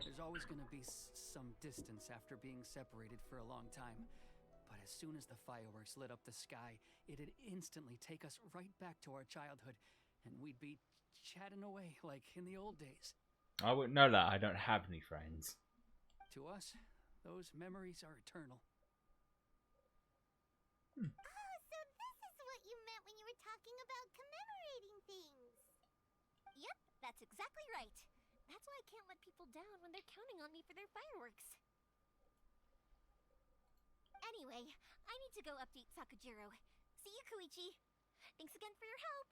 there's always gonna be some distance after being separated for a long time. But as soon as the fireworks lit up the sky, it'd instantly take us right back to our childhood, and we'd be chatting away like in the old days. I wouldn't know that. I don't have any friends. To us, those memories are eternal. Oh, so this is what you meant when you were talking about commemorating things. Yep, that's exactly right. That's why I can't let people down when they're counting on me for their fireworks. Anyway, I need to go update Sakujiro. See you, Koichi. Thanks again for your help.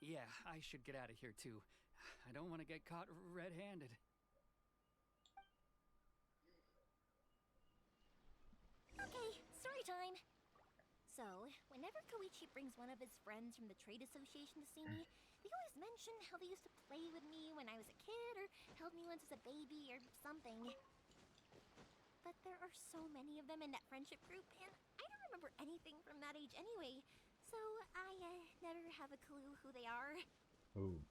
Yeah, I should get out of here too. I don't want to get caught red-handed. Okay, story time. So, whenever Koichi brings one of his friends from the trade association to see me, they always mention how they used to play with me when I was a kid, or held me once as a baby, or something. But there are so many of them in that friendship group, and I don't remember anything from that age anyway, so I never have a clue who they are. Ooh.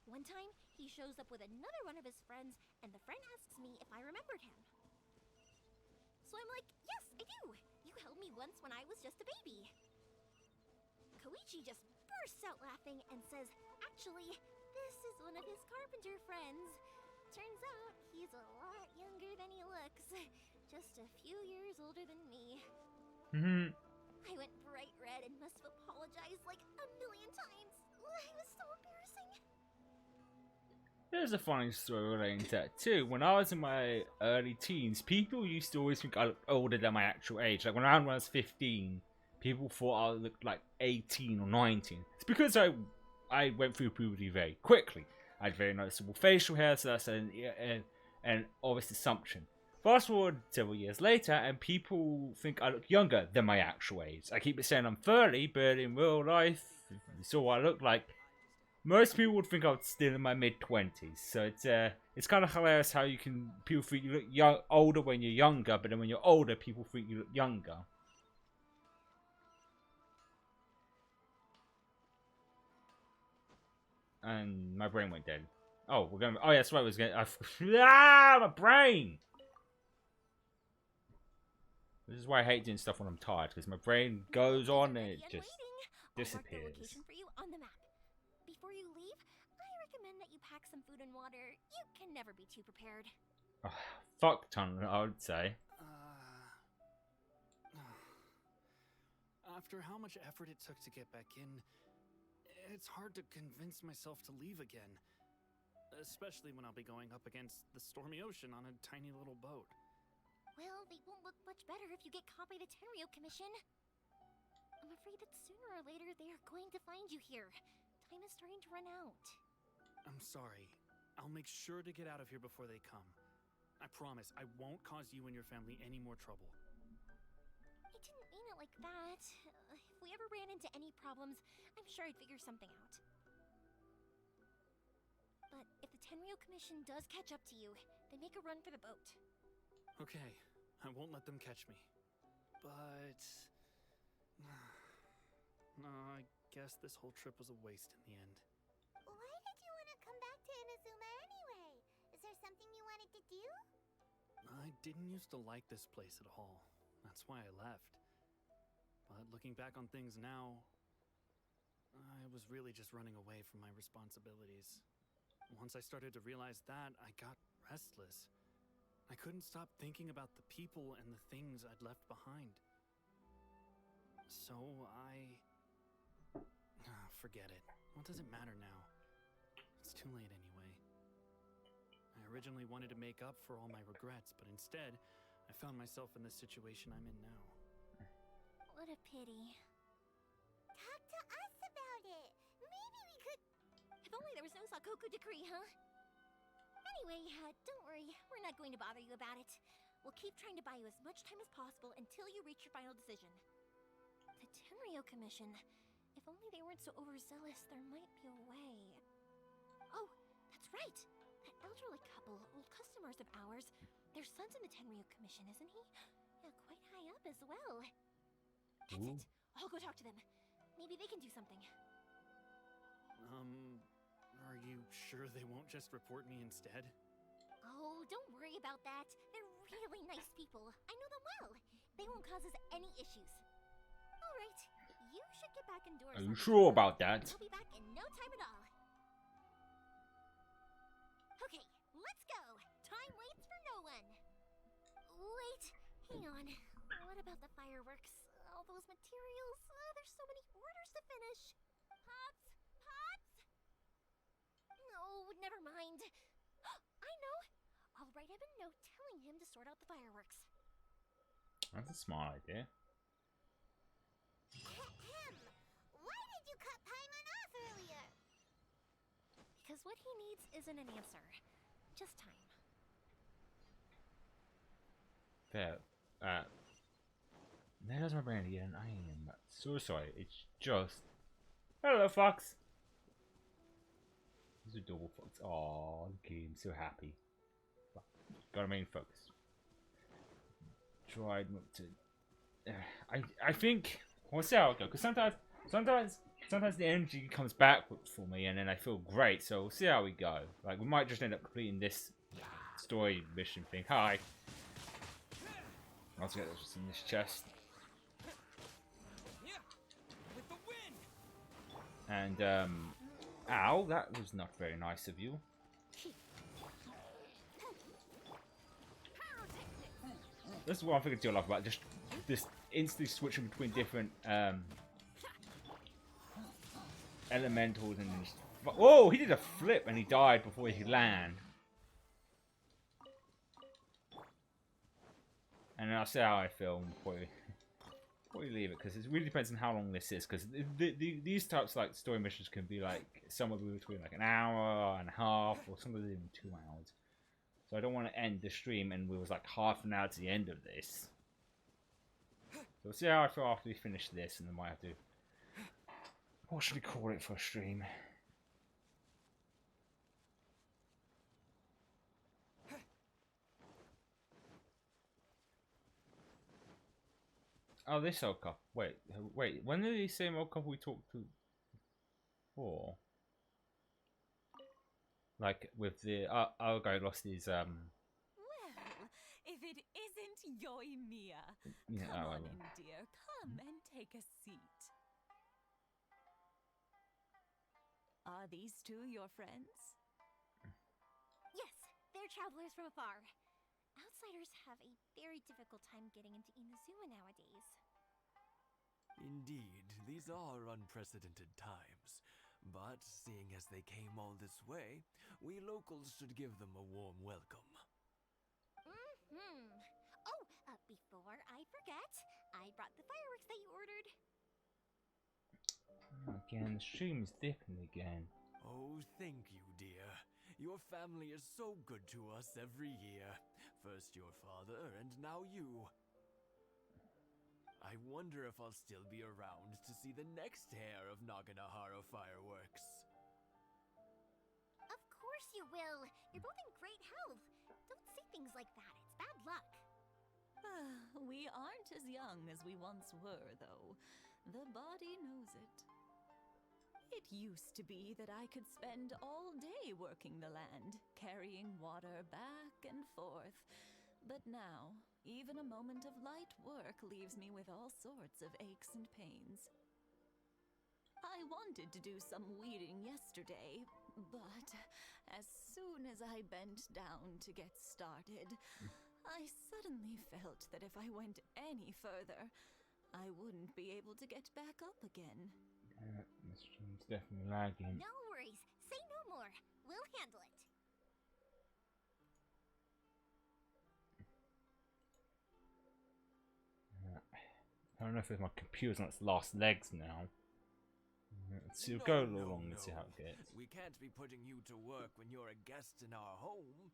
One time, he shows up with another one of his friends, and the friend asks me if I remembered him. So I'm like, yes, I do! You held me once when I was just a baby. Koichi just bursts out laughing and says, actually, this is one of his carpenter friends. Turns out, he's a lot younger than he looks. Just a few years older than me. I went bright red and must have apologized like a million times. It was so embarrassing. There's a funny story relating to that too. When I was in my early teens, people used to always think I looked older than my actual age. Like when I was 15, people thought I looked like 18 or 19. It's because I went through puberty very quickly. I had very noticeable facial hair, so that's an obvious assumption. Fast forward several years later, and people think I look younger than my actual age. I keep saying I'm 30, but in real life, if you saw what I look like, most people would think I'm still in my mid-20s. So it's kind of hilarious how people think you look older when you're younger, but then when you're older, people think you look younger. And my brain went dead. Oh, we're going. Oh, yeah, that's right. My brain. This is why I hate doing stuff when I'm tired, because my brain goes on and it just disappears. Location for you on the map. Before you leave, I recommend that you pack some food and water. You can never be too prepared. Oh, fuck ton, I would say. After how much effort it took to get back in, it's hard to convince myself to leave again. Especially when I'll be going up against the stormy ocean on a tiny little boat. Well, they won't look much better if you get caught by the Tenryo Commission. I'm afraid that sooner or later they are going to find you here. Time is starting to run out. I'm sorry. I'll make sure to get out of here before they come. I promise I won't cause you and your family any more trouble. I didn't mean it like that. If we ever ran into any problems, I'm sure I'd figure something out. But if the Tenryo Commission does catch up to you, then make a run for the boat. Okay, I won't let them catch me. But... I guess this whole trip was a waste in the end. Why did you want to come back to Inazuma anyway? Is there something you wanted to do? I didn't used to like this place at all. That's why I left. But looking back on things now, I was really just running away from my responsibilities. Once I started to realize that, I got restless. I couldn't stop thinking about the people and the things I'd left behind. So forget it. What does it matter now? It's too late anyway. I originally wanted to make up for all my regrets, but instead, I found myself in the situation I'm in now. What a pity. Talk to us about it. Maybe we could... If only there was no Sakoku decree, huh? Anyway, don't worry. We're not going to bother you about it. We'll keep trying to buy you as much time as possible until you reach your final decision. The Tenryo Commission. If only they weren't so overzealous, there might be a way. Oh, that's right. That elderly couple, old customers of ours. Their son's in the Tenryo Commission, isn't he? Yeah, quite high up as well. That's Ooh. it. I'll go talk to them. Maybe they can do something. Are you sure they won't just report me instead? Oh, don't worry about that. They're really nice people. I know them well. They won't cause us any issues. All right, you should get back indoors. Are you sure about that? We'll be back in no time at all. Okay, let's go. Time waits for no one. Wait, hang on. What about the fireworks? All those materials? There's so many orders to finish. Pops? Pops? No, never mind. I know. I'll write him a note telling him to sort out the fireworks. That's a smart idea. Ahem. Why did you cut Paimon off earlier? Because what he needs isn't an answer. Just time. There. There goes my brain again. I am so sorry. It's just... Hello, Fox. This is a double Fox. Aw, the game's so happy. Gotta main focus. Tried not to... I think... We'll see how it goes. Because sometimes the energy comes back for me and then I feel great. So we'll see how we go. Like, we might just end up completing this story mission thing. Hi. Let's get this in this chest. And, ow, that was not very nice of you. This is what I'm thinking to love about, just instantly switching between different, elementals and just... Whoa, he did a flip and he died before he could land. And I'll see how I feel before we leave it, because it really depends on how long this is, because these types of like story missions can be like somewhere between like an hour and a half, or sometimes even 2 hours. So I don't want to end the stream and we was like half an hour to the end of this. So we'll see how I feel after we finish this, and then might have to possibly call it for a stream. Oh, this old couple. Wait. When did he say old couple we talked to before? Like with the our guy lost his Well, if it isn't Yoimiya. Yeah, Come on well. in, dear. Come and take a seat. Are these two your friends? Yes, they're travelers from afar. Outsiders have a very difficult time getting into Inazuma nowadays. Indeed, these are unprecedented times. But seeing as they came all this way, we locals should give them a warm welcome. Oh, before I forget, I brought the fireworks that you ordered. Again, the stream's dipping again. Oh, thank you, dear. Your family is so good to us every year. First your father, and now you. I wonder if I'll still be around to see the next hair of Naganohara fireworks. Of course you will. You're both in great health. Don't say things like that. It's bad luck. We aren't as young as we once were, though. The body knows it. It used to be that I could spend all day working the land, carrying water back and forth. But now, even a moment of light work leaves me with all sorts of aches and pains. I wanted to do some weeding yesterday, but as soon as I bent down to get started, I suddenly felt that if I went any further, I wouldn't be able to get back up again. The stream's definitely lagging. No worries. Say no more. We'll handle it. I don't know if it's my computer's on its last legs now. So we'll go along and see how it gets. We can't be putting you to work when you're a guest in our home.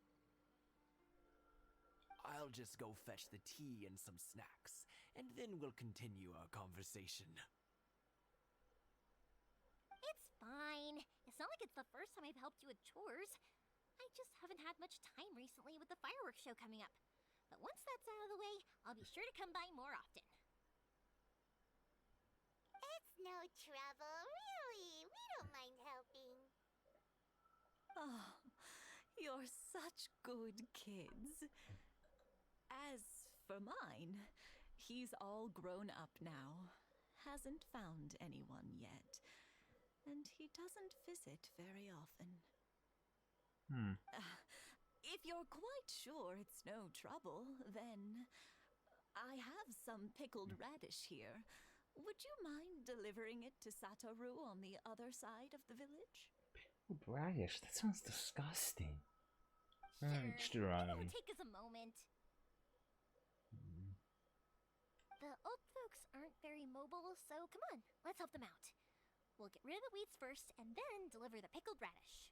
I'll just go fetch the tea and some snacks, and then we'll continue our conversation. It's fine. It's not like it's the first time I've helped you with chores. I just haven't had much time recently with the fireworks show coming up. But once that's out of the way, I'll be sure to come by more often. It's no trouble, really. We don't mind helping. Oh, you're such good kids. As for mine, he's all grown up now, hasn't found anyone yet, and he doesn't visit very often. If you're quite sure it's no trouble, then I have some pickled radish here. Would you mind delivering it to Satoru on the other side of the village? Pickled radish? That sounds disgusting. Sure. It'll take us a moment. The old folks aren't very mobile, so come on, let's help them out. We'll get rid of the weeds first, and then deliver the pickled radish.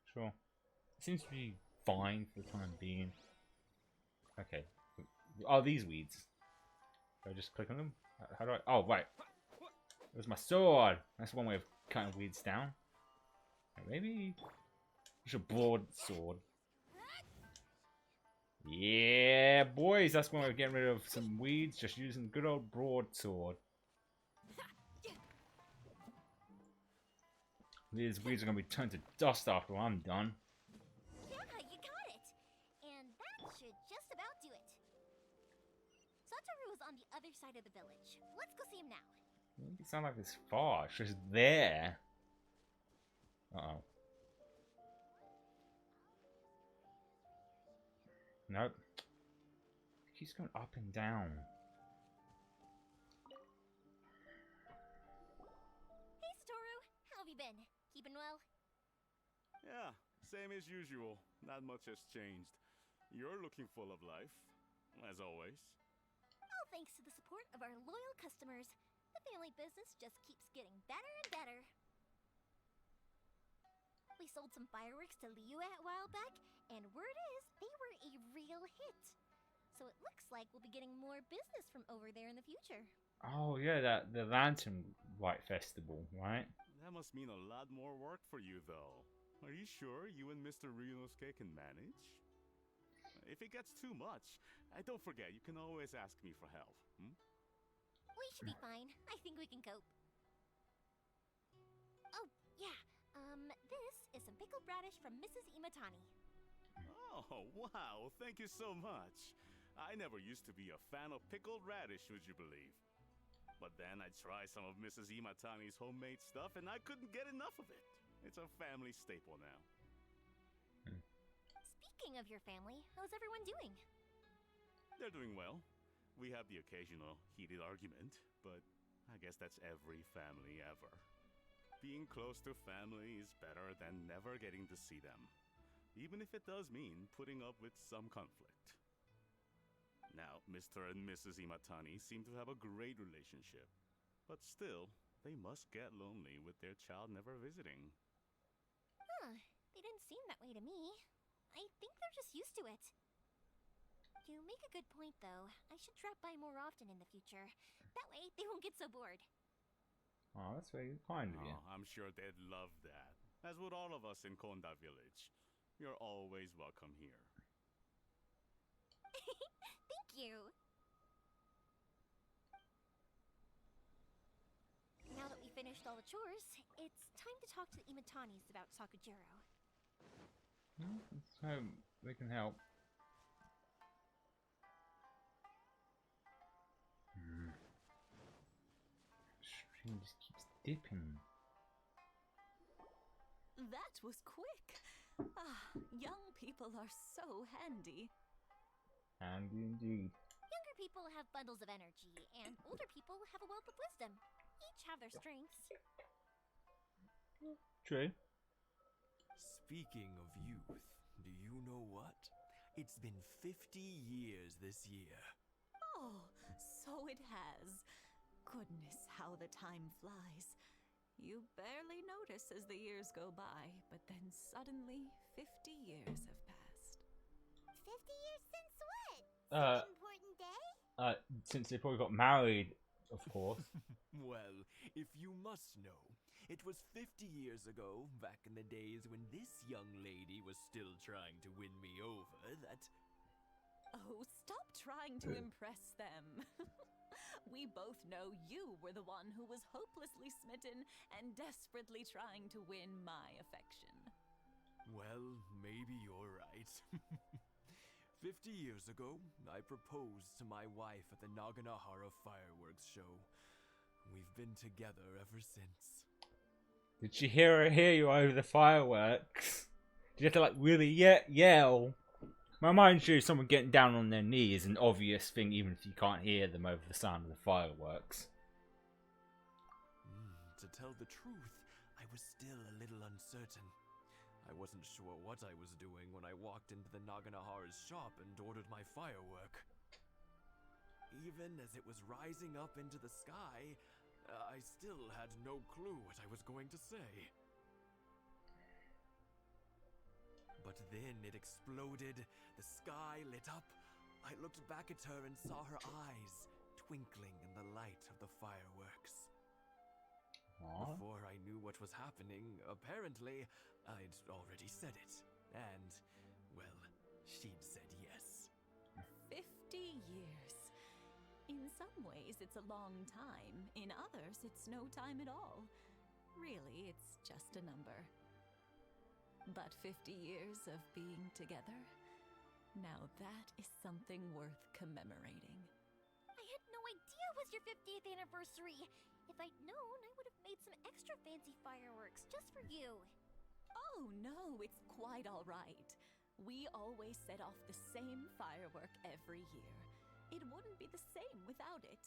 Sure. Seems to be fine for the time being. Okay. Oh, these weeds. Do I just click on them? How do I... Oh, right. There's my sword. That's one way of cutting weeds down. Maybe... Just a broad sword. Yeah, boys. That's one way of getting rid of some weeds. Just using good old broadsword. These weeds are going to be turned to dust after I'm done. Yeah, you got it. And that should just about do it. Satoru is on the other side of the village. Let's go see him now. It sounds like it's far. It's just there. Uh-oh. Nope. It keeps going up and down. Hey, Satoru. How have you been? Keeping well? Yeah, same as usual. Not much has changed. You're looking full of life, as always. All thanks to the support of our loyal customers. The family business just keeps getting better and better. We sold some fireworks to Liu a while back, and word is they were a real hit. So it looks like we'll be getting more business from over there in the future. Oh yeah, the Lantern Light Festival, right? That must mean a lot more work for you, though. Are you sure you and Mr. Ryunosuke can manage? If it gets too much, don't forget, you can always ask me for help. Hmm? We should be fine. I think we can cope. Oh, yeah. This is some pickled radish from Mrs. Imatani. Oh, wow, thank you so much. I never used to be a fan of pickled radish, would you believe? But then I tried some of Mrs. Imatani's homemade stuff and I couldn't get enough of it. It's a family staple now. Speaking of your family, how's everyone doing? They're doing well. We have the occasional heated argument, but I guess that's every family ever. Being close to family is better than never getting to see them, even if it does mean putting up with some conflict. Now, Mr. and Mrs. Imatani seem to have a great relationship, but still, they must get lonely with their child never visiting. Huh, they didn't seem that way to me. I think they're just used to it. You make a good point, though. I should drop by more often in the future. That way, they won't get so bored. Oh, that's very kind of you. Oh, I'm sure they'd love that, as would all of us in Konda Village. You're always welcome here. Thank you! Now that we finished all the chores, it's time to talk to the Imatanis about Sakujiro. Let's hope they can help. Stream just keeps dipping. That was quick. Ah, young people are so handy. Handy indeed. Younger people have bundles of energy, and older people have a wealth of wisdom. Each have their strengths. True. Speaking of youth, do you know what? It's been 50 years this year. Oh, so it has. Goodness, how the time flies. You barely notice as the years go by, but then suddenly 50 years have passed. 50 years since what? Some important day? Since they probably got married, of course. Well, if you must know, it was 50 years ago, back in the days when this young lady was still trying to win me over, that... Oh, stop trying to impress them. We both know you were the one who was hopelessly smitten and desperately trying to win my affection. Well, maybe you're right. 50 years ago, I proposed to my wife at the Naganohara fireworks show. We've been together ever since. Did she hear you over the fireworks? Did you have to like really yell? My mind you, someone getting down on their knee is an obvious thing, even if you can't hear them over the sound of the fireworks. To tell the truth, I was still a little uncertain. I wasn't sure what I was doing when I walked into the Naganohara's shop and ordered my firework. Even as it was rising up into the sky, I still had no clue what I was going to say. But then it exploded, the sky lit up. I looked back at her and saw her eyes twinkling in the light of the fireworks. Aww. Before I knew what was happening, apparently, I'd already said it. And, well, she'd said yes. 50 years. In some ways, it's a long time. In others, it's no time at all. Really, it's just a number. But 50 years of being together? Now that is something worth commemorating. I had no idea it was your 50th anniversary. If I'd known, I would have made some extra fancy fireworks just for you. Oh no, it's quite all right. We always set off the same firework every year. It wouldn't be the same without it.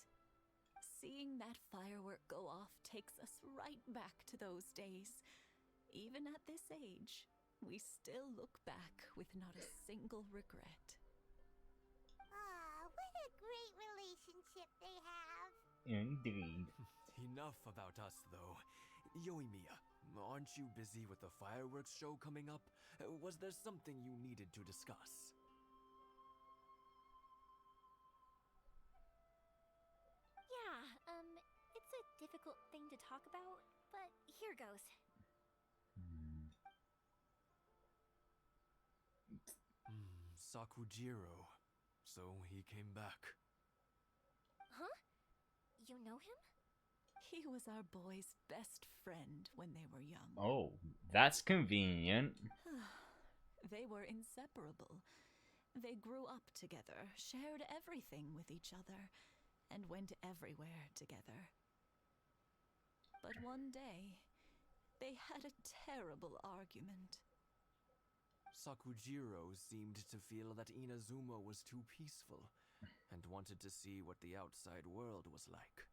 Seeing that firework go off takes us right back to those days. Even at this age, we still look back with not a single regret. Aw, what a great relationship they have. Indeed. Enough about us, though. Yoimiya, aren't you busy with the fireworks show coming up? Was there something you needed to discuss? Yeah, it's a difficult thing to talk about, but here goes. Sakujiro, so he came back. Huh? You know him? He was our boy's best friend when they were young. Oh, that's convenient. They were inseparable. They grew up together, shared everything with each other, and went everywhere together. But one day, they had a terrible argument. Sakujiro seemed to feel that Inazuma was too peaceful and wanted to see what the outside world was like.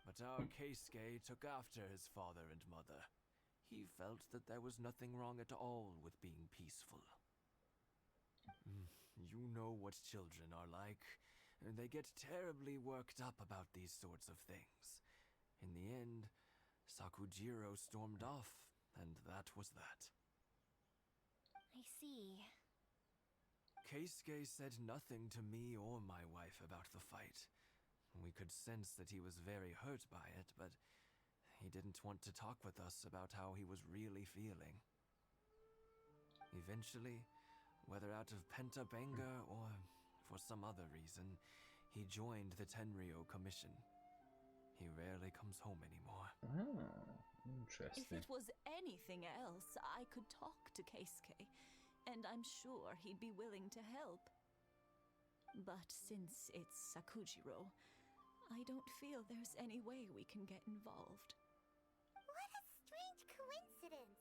But our Keisuke took after his father and mother. He felt that there was nothing wrong at all with being peaceful. You know what children are like. They get terribly worked up about these sorts of things. In the end, Sakujiro stormed off, and that was that. I see. Keisuke said nothing to me or my wife about the fight. We could sense that he was very hurt by it, but he didn't want to talk with us about how he was really feeling. Eventually, whether out of pent-up anger or for some other reason, he joined the Tenryo Commission. He rarely comes home anymore. Oh, interesting. If it was anything else, I could talk to Keisuke, and I'm sure he'd be willing to help. But since it's Sakujiro, I don't feel there's any way we can get involved. What a strange coincidence.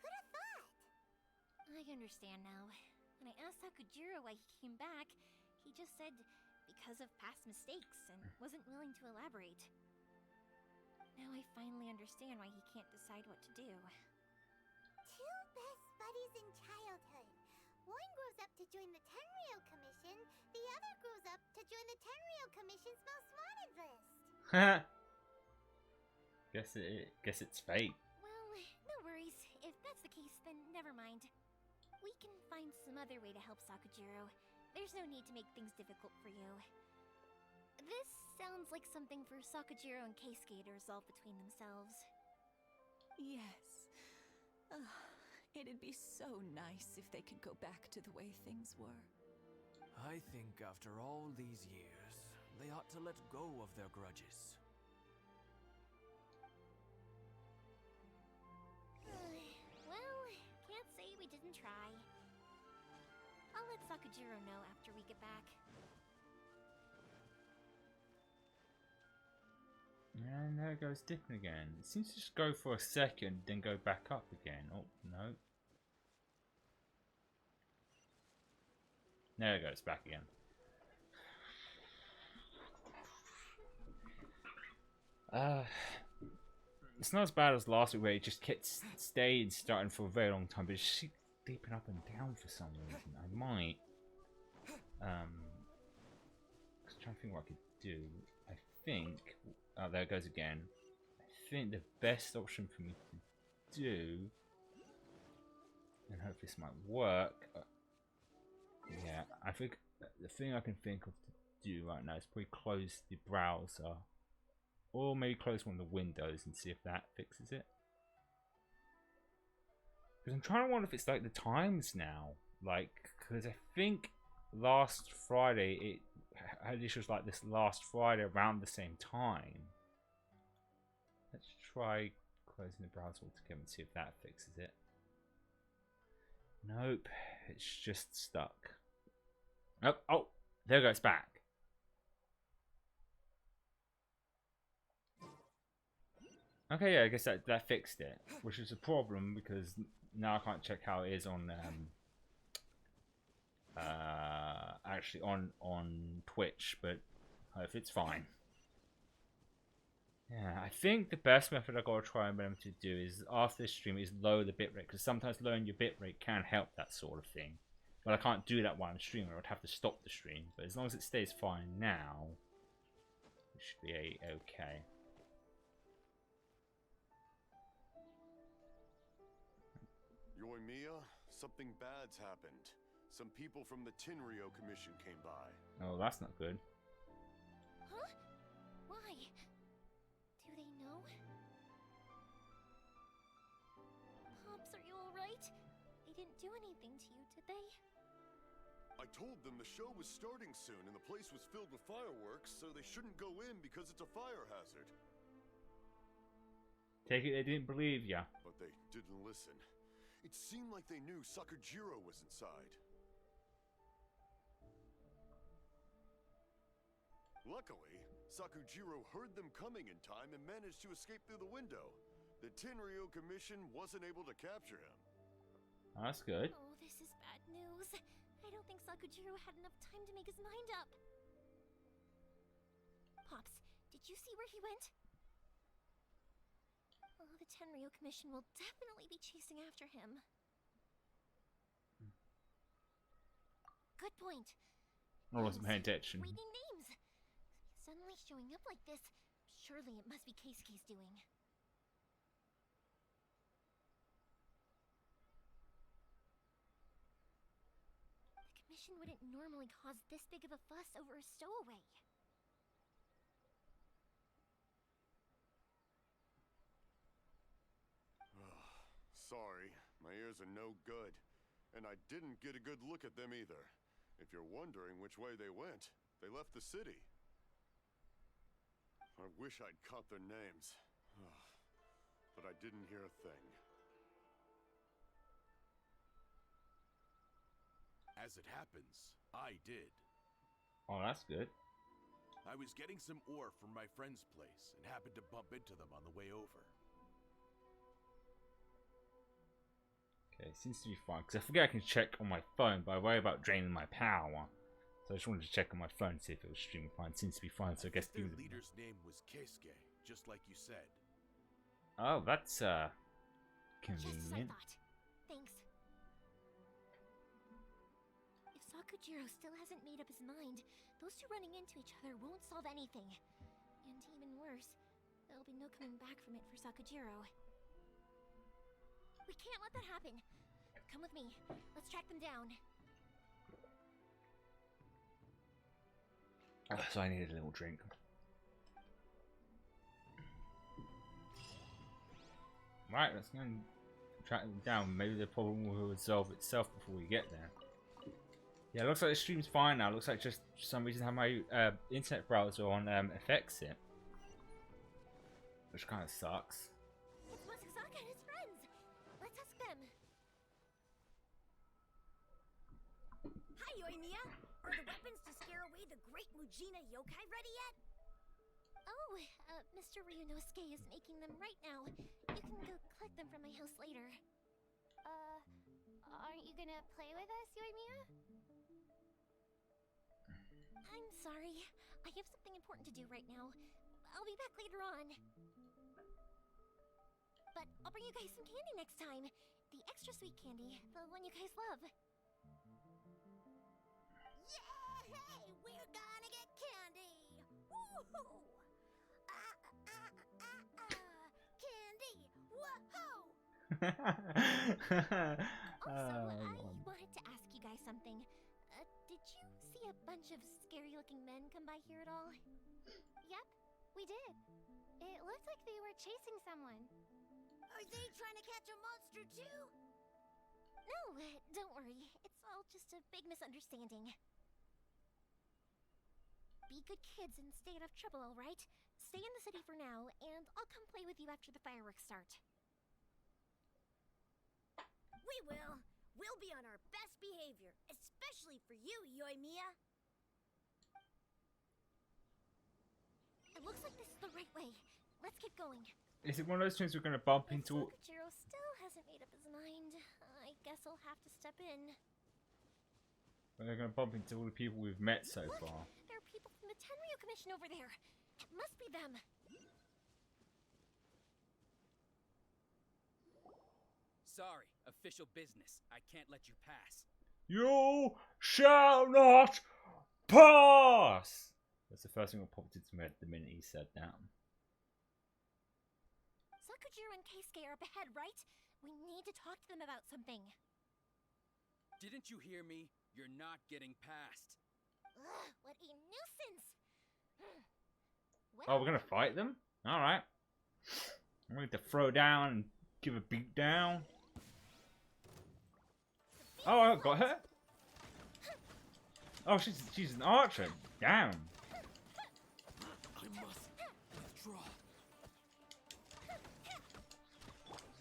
Who'd have thought? I understand now. When I asked Sakujiro why he came back, he just said because of past mistakes and wasn't willing to elaborate. Now I finally understand why he can't decide what to do. Two best buddies in childhood. One grows up to join the Tenryo Commission, the other grows up to join the Tenryo Commission's most wanted list. Guess it's fate. Well, no worries. If that's the case, then never mind. We can find some other way to help Sakujiro. There's no need to make things difficult for you. This sounds like something for Sakujiro and Keisuke to resolve between themselves. Yes. It'd be so nice if they could go back to the way things were. I think after all these years, they ought to let go of their grudges. Well, can't say we didn't try. I'll let Sakujiro know after we get back. And there it goes dipping again. It seems to just go for a second, then go back up again. Oh, no. There it goes, back again. It's not as bad as last week where it just kept stayed starting for a very long time, but it's just deeping up and down for some reason. I might just trying to think what I could do. I think there it goes again. I think the best option for me to do, and hope this might work. Yeah, I think the thing I can think of to do right now is probably close the browser, or maybe close one of the windows and see if that fixes it. Because I'm trying to wonder if it's like the times now, like, because I think last Friday it had issues like this last Friday around the same time. Let's try closing the browser altogether and see if that fixes it. Nope, it's just stuck. Oh, there it goes back. Okay, yeah, I guess that fixed it, which is a problem because now I can't check how it is on actually on Twitch, but if it's fine. Yeah, I think the best method I gotta try and remember to do is after this stream is lower the bitrate, because sometimes lowering your bitrate can help that sort of thing. But I can't do that while I'm streaming, I would have to stop the stream. But as long as it stays fine now, it should be okay. Yoimiya, something bad's happened. Some people from the Tenryo Commission came by. Oh, that's not good. Huh? Why? Do they know? Pops, are you alright? They didn't do anything to you, did they? I told them the show was starting soon and the place was filled with fireworks, so they shouldn't go in because it's a fire hazard. Take it they didn't believe ya. But they didn't listen. It seemed like they knew Sakujiro was inside. Luckily, Sakujiro heard them coming in time and managed to escape through the window. The Tenryo Commission wasn't able to capture him. That's good. Oh, this is bad news. I don't think Sakujiro had enough time to make his mind up. Pops, did you see where he went? Oh, the Tenryo Commission will definitely be chasing after him. Good point. I wasn't paying attention. Reading names. Suddenly showing up like this. Surely it must be Keisuke's doing. The commission wouldn't normally cause this big of a fuss over a stowaway. Sorry, my ears are no good. And I didn't get a good look at them either. If you're wondering which way they went, they left the city. I wish I'd caught their names. But I didn't hear a thing. As it happens, I did. Oh, that's good. I was getting some ore from my friend's place and happened to bump into them on the way over. Okay, seems to be fine. Because I forget I can check on my phone, but I worry about draining my power. So I just wanted to check on my phone to see if it was streaming fine. Seems to be fine, so I guess their leader's name was Keisuke, just like you said. Oh, that's convenient. Just as I thought. Thanks. If Sakujiro still hasn't made up his mind, those two running into each other won't solve anything. And even worse, there'll be no coming back from it for Sakujiro. We can't let that happen. Come with me. Let's track them down. So I needed a little drink. Right, let's go and track them down. Maybe the problem will resolve itself before we get there. Yeah, it looks like the stream's fine now. It looks like just for some reason how my internet browser on affects it. Which kind of sucks. It's Masazaka and his friends. Let's ask them. Hi, Yoimiya. Are the weapons to scare away the great Mujina yokai ready yet? Oh, Mr. Ryunosuke is making them right now. You can go collect them from my house later. Aren't you gonna play with us, Yoimiya? I'm sorry. I have something important to do right now. I'll be back later on. But I'll bring you guys some candy next time. The extra sweet candy, the one you guys love. Yay! We're gonna get candy! Woohoo! Candy! Woohoo! Also, I wanted to ask you guys something. Did you see a bunch of scary-looking men come by here at all? Yep, we did. It looked like they were chasing someone. Are they trying to catch a monster too? No, don't worry. It's all just a big misunderstanding. Be good kids and stay out of trouble, alright? Stay in the city for now, and I'll come play with you after the fireworks start. We will. We'll be on our best behavior, especially for you, Yoimiya. It looks like this is the right way. Let's get going. Is it one of those things we're going to bump into? Sakujiro still hasn't made up his mind. I guess I'll have to step in. We're going to bump into all the people we've met so Look, far. there are people from the Tenryo Commission over there. It must be them. Sorry, official business. I can't let you pass. You shall not pass! That's the first thing that popped into my head the minute he said that. Sakujiro and Keisuke are up ahead, right? We need to talk to them about something. Didn't you hear me? You're not getting past. Ugh, what a nuisance! Oh, we're gonna fight them? Alright. I'm going to throw down and give a beat down. Oh, I got her. Oh, she's an archer. Damn. I must withdraw.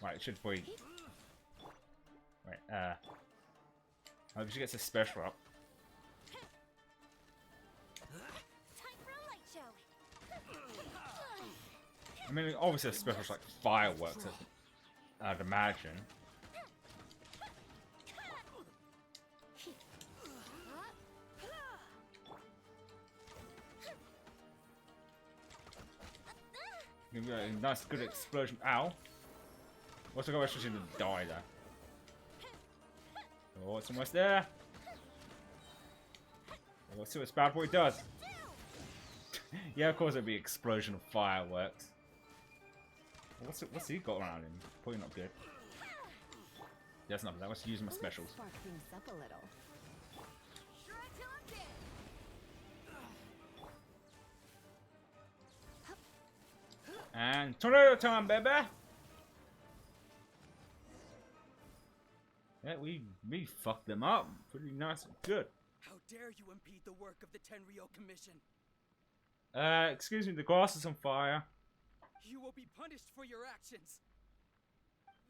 Right, it should be. Right, I hope she gets a special up. Time for a light show. I mean, obviously a special's like fireworks, I'd imagine. Give me a nice, good explosion. Ow! What's the guy actually going to die there? Oh, it's almost there. Oh, let's see what this bad boy does. Yeah, of course it'd be explosion of fireworks. What's he got around him? Probably not good. That's not bad. Let's use my specials. Spark things up a little. Sure until I'm dead. And tornado time, baby! Yeah, we fucked them up pretty nice and good. How dare you impede the work of the Tenryou Commission? Excuse me, the grass is on fire. You will be punished for your actions.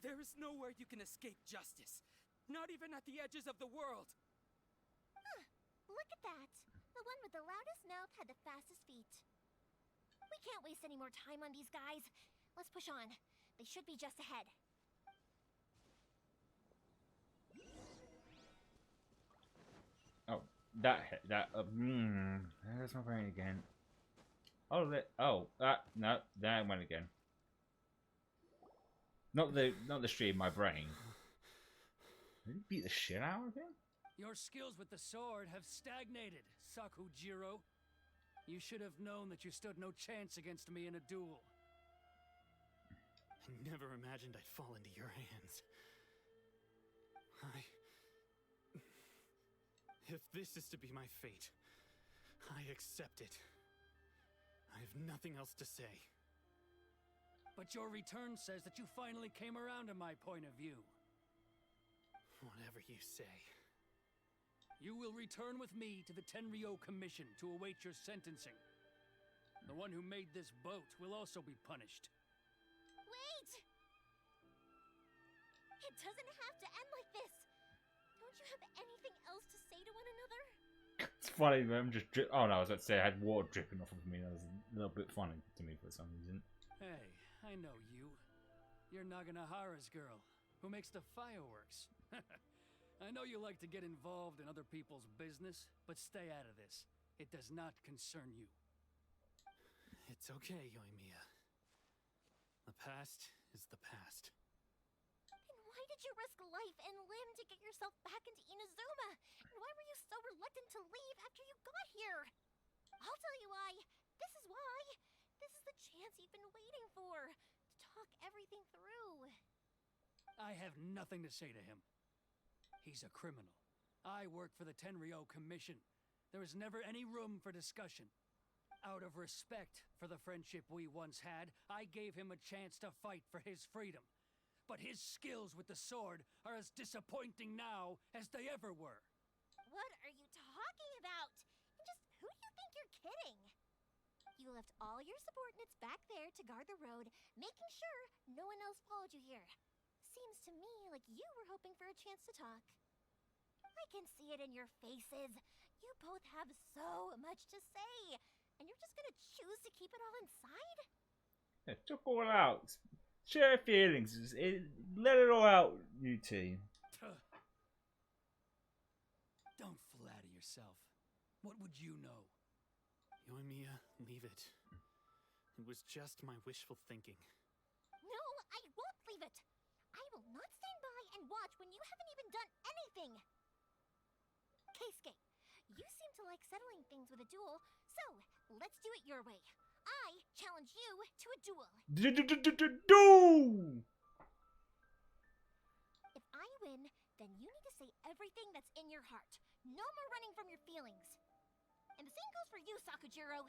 There is nowhere you can escape justice. Not even at the edges of the world. Huh, look at that. The one with the loudest mouth had the fastest feet. We can't waste any more time on these guys. Let's push on. They should be just ahead. Oh, there's my brain again. No, that went again. Not the stream, my brain. Did he beat the shit out of him? Your skills with the sword have stagnated, Sakujiro. You should have known that you stood no chance against me in a duel. I never imagined I'd fall into your hands. If this is to be my fate, I accept it. I have nothing else to say. But your return says that you finally came around to my point of view. Whatever you say. You will return with me to the Tenryou Commission to await your sentencing. The one who made this boat will also be punished. Wait! It doesn't have to end like this. Don't you have anything else to say to one another? It's funny, man. I'm just oh no, I was about to say I had water dripping off of me. That was a little bit funny to me for some reason. Hey, I know you. You're Naganohara's girl, who makes the fireworks. I know you like to get involved in other people's business, but stay out of this. It does not concern you. It's okay, Yoimiya. The past is the past. Then why did you risk life and limb to get yourself back into Inazuma? And why were you so reluctant to leave after you got here? I'll tell you why. This is why. This is the chance you've been waiting for. To talk everything through. I have nothing to say to him. He's a criminal. I work for the Tenryou Commission. There is never any room for discussion. Out of respect for the friendship we once had, I gave him a chance to fight for his freedom. But his skills with the sword are as disappointing now as they ever were. What are you talking about? And just who do you think you're kidding? You left all your subordinates back there to guard the road, making sure no one else followed you here. Seems to me like you were hoping for a chance to talk. I can see it in your faces. You both have so much to say. And you're just gonna choose to keep it all inside? Yeah, talk all out. Share feelings. Let it all out, you two. Don't flatter yourself. What would you know? Yoimiya, leave it. It was just my wishful thinking. No, I won't leave it. I will not stand by and watch when you haven't even done anything. Keisuke, you seem to like settling things with a duel, so let's do it your way. I challenge you to a duel. Do! If I win, then you need to say everything that's in your heart. No more running from your feelings. And the same goes for you, Sakujiro.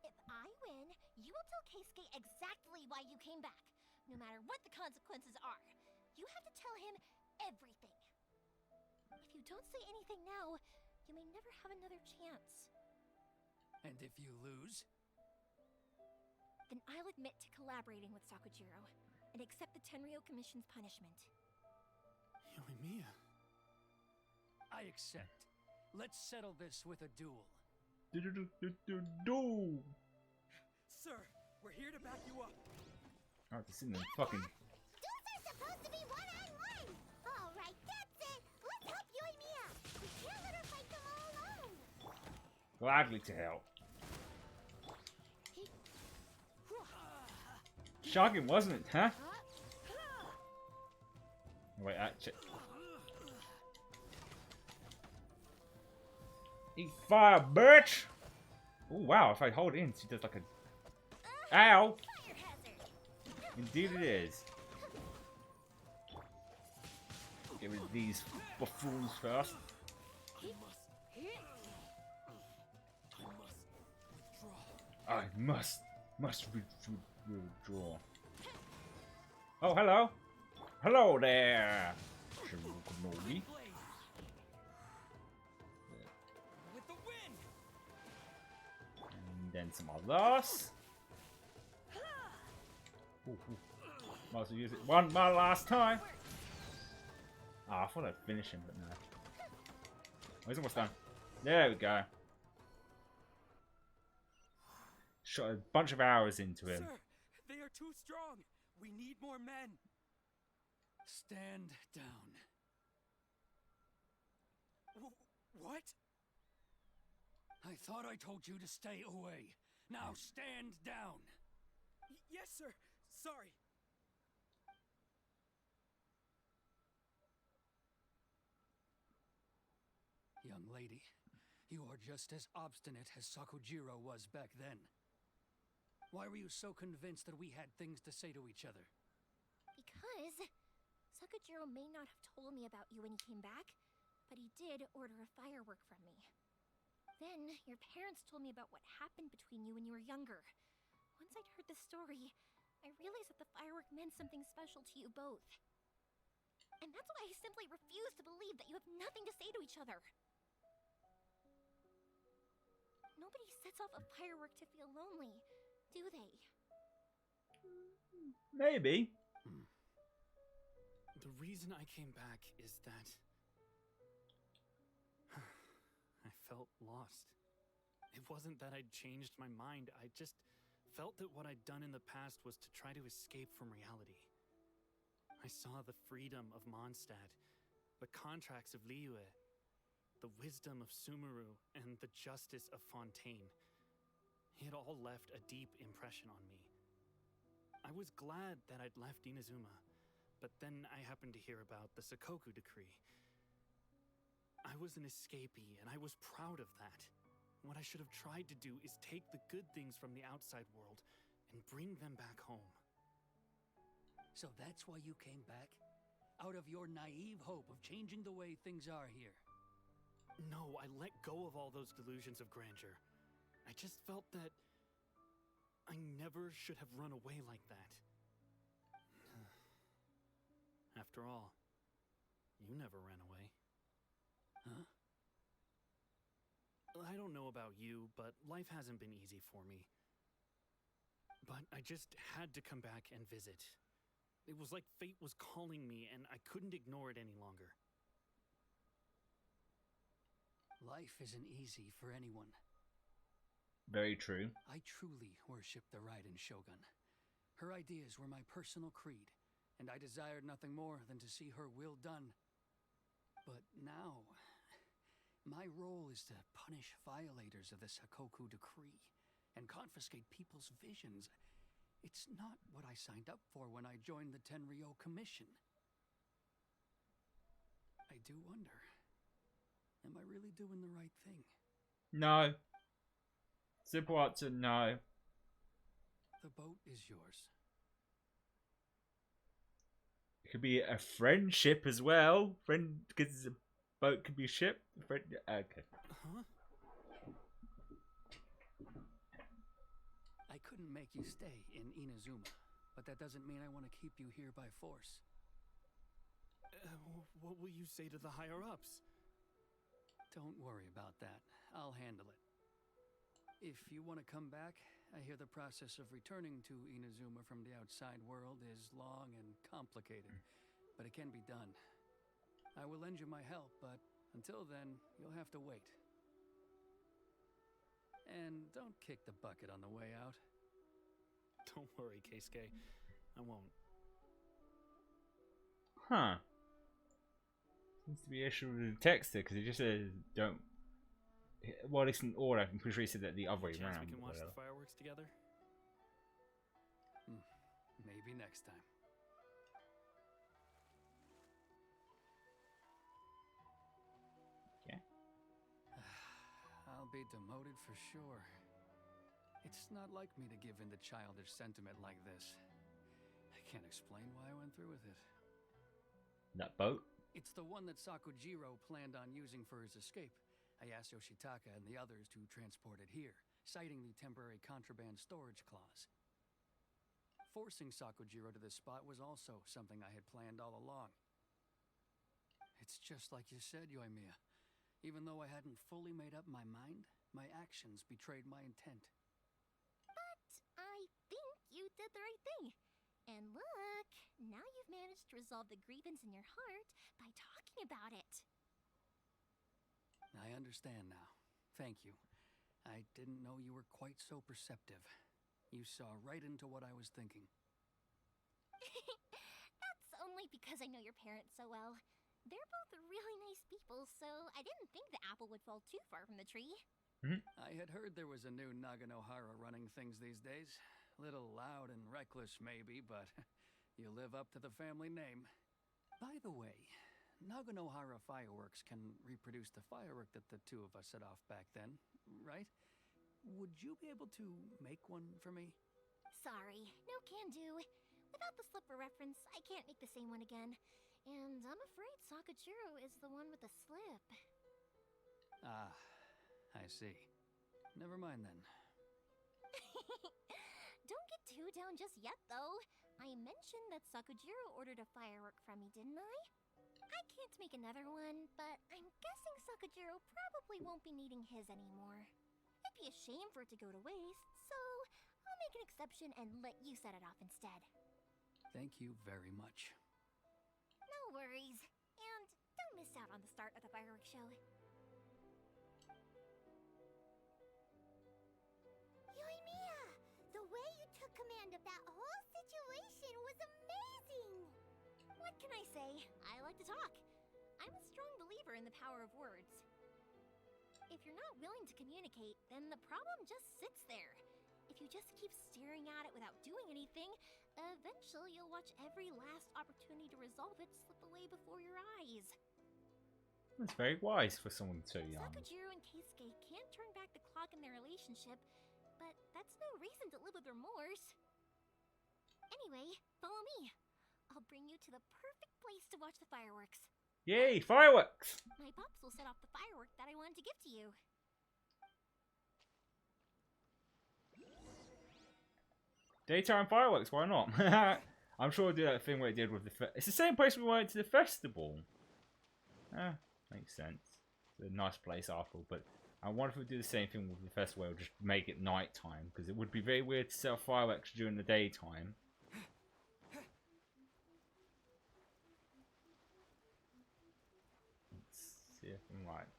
If I win, you will tell Keisuke exactly why you came back, no matter what the consequences are. You have to tell him everything. If you don't say anything now, you may never have another chance. And if you lose? Then I'll admit to collaborating with Sakujiro and accept the Tenryou Commission's punishment. Yoimiya. I accept. Let's settle this with a duel. Do. Sir, we're here to back you up. I have to sit in the fucking. Duels are supposed to be one-on-one! Alright, that's it! Let's help Yoimiya! We can't let her fight them all alone! Gladly to help. Shocking, wasn't it, huh? Wait, actually. Eat fire, bitch! Oh wow, if I hold it in, she does like a. Ow! Indeed it is. Get rid of these buffoons first. I must withdraw. Oh, hello. Hello there. Shinobi. With the win! And then some others. Ooh, ooh. Might as well use it one more last time. Ah, I thought I'd finish him, but no. Oh, he's almost done. There we go. Shot a bunch of hours into him. Sir, they are too strong. We need more men. Stand down. What? I thought I told you to stay away. Now stand down. Yes, sir. Sorry. Young lady, you are just as obstinate as Sakujiro was back then. Why were you so convinced that we had things to say to each other? Because Sakujiro may not have told me about you when he came back, but he did order a firework from me. Then, your parents told me about what happened between you when you were younger. Once I'd heard the story, I realized that the firework meant something special to you both. And that's why I simply refuse to believe that you have nothing to say to each other. Nobody sets off a firework to feel lonely, do they? Maybe. The reason I came back is that I felt lost. It wasn't that I'd changed my mind, I just felt that what I'd done in the past was to try to escape from reality. I saw the freedom of Mondstadt, the contracts of Liyue, the wisdom of Sumeru, and the justice of Fontaine. It all left a deep impression on me. I was glad that I'd left Inazuma, but then I happened to hear about the Sakoku decree. I was an escapee, and I was proud of that. What I should have tried to do is take the good things from the outside world and bring them back home. So that's why you came back? Out of your naive hope of changing the way things are here? No, I let go of all those delusions of grandeur. I just felt that I never should have run away like that. After all, you never ran away. Huh? I don't know about you, but life hasn't been easy for me. But I just had to come back and visit. It was like fate was calling me, and I couldn't ignore it any longer. Life isn't easy for anyone. Very true. I truly worship the Raiden Shogun. Her ideas were my personal creed, and I desired nothing more than to see her will done. But now, my role is to punish violators of the Sakoku decree and confiscate people's visions. It's not what I signed up for when I joined the Tenryou Commission. I do wonder, am I really doing the right thing? No. Simple answer, no. The boat is yours. It could be a friendship as well. Friend, because a boat could be a ship. Friend, okay. Huh? I couldn't make you stay in Inazuma, but that doesn't mean I want to keep you here by force. What will you say to the higher-ups? Don't worry about that. I'll handle it. If you want to come back, I hear the process of returning to Inazuma from the outside world is long and complicated, but it can be done. I will lend you my help, but until then, you'll have to wait. And don't kick the bucket on the way out. Don't worry, Keisuke. I won't. Huh. Seems to be an issue with the text there, because it just says don't. Well, it's an order. I'm pretty sure he said that the other way Chance around. we can watch whatever. the fireworks together? Maybe next time. Yeah. I'll be demoted for sure. It's not like me to give in to childish sentiment like this. I can't explain why I went through with it. That boat? It's the one that Sakujiro planned on using for his escape. I asked Yoshitaka and the others to transport it here, citing the temporary contraband storage clause. Forcing Sakujiro to this spot was also something I had planned all along. It's just like you said, Yoimiya. Even though I hadn't fully made up my mind, my actions betrayed my intent. But I think you did the right thing. And look, now you've managed to resolve the grievance in your heart by talking about it. I understand now. Thank you. I didn't know you were quite so perceptive. You saw right into what I was thinking. That's only because I know your parents so well. They're both really nice people, so I didn't think the apple would fall too far from the tree. I had heard there was a new Naganohara running things these days. Little loud and reckless, maybe, but you live up to the family name. By the way, Naganohara Fireworks can reproduce the firework that the two of us set off back then, right? Would you be able to make one for me? Sorry, no can do. Without the slipper reference, I can't make the same one again. And I'm afraid Sakujiro is the one with the slip. Ah, I see. Never mind then. Don't get too down just yet, though. I mentioned that Sakujiro ordered a firework from me, didn't I? I can't make another one, but I'm guessing Sakujiro probably won't be needing his anymore. It'd be a shame for it to go to waste, so I'll make an exception and let you set it off instead. Thank you very much. No worries. And don't miss out on the start of the fireworks show. Yoimiya! The way you took command of that whole situation was amazing! What can I say? I like to talk. I'm a strong believer in the power of words. If you're not willing to communicate, then the problem just sits there. If you just keep staring at it without doing anything, eventually you'll watch every last opportunity to resolve it slip away before your eyes. That's very wise for someone so young. Sakujiro and Keisuke can't turn back the clock in their relationship, but that's no reason to live with remorse. Anyway, follow me. I'll bring you to the perfect place to watch the fireworks. Yay, fireworks! My pops will set off the firework that I wanted to give to you. Daytime fireworks, why not? I'm sure we'll do that thing where it did with the... It's the same place we went to the festival. Makes sense. It's a nice place after all, but I wonder if we'll do the same thing with the festival, or just make it nighttime, because it would be very weird to sell fireworks during the daytime. Let's see if I'm right.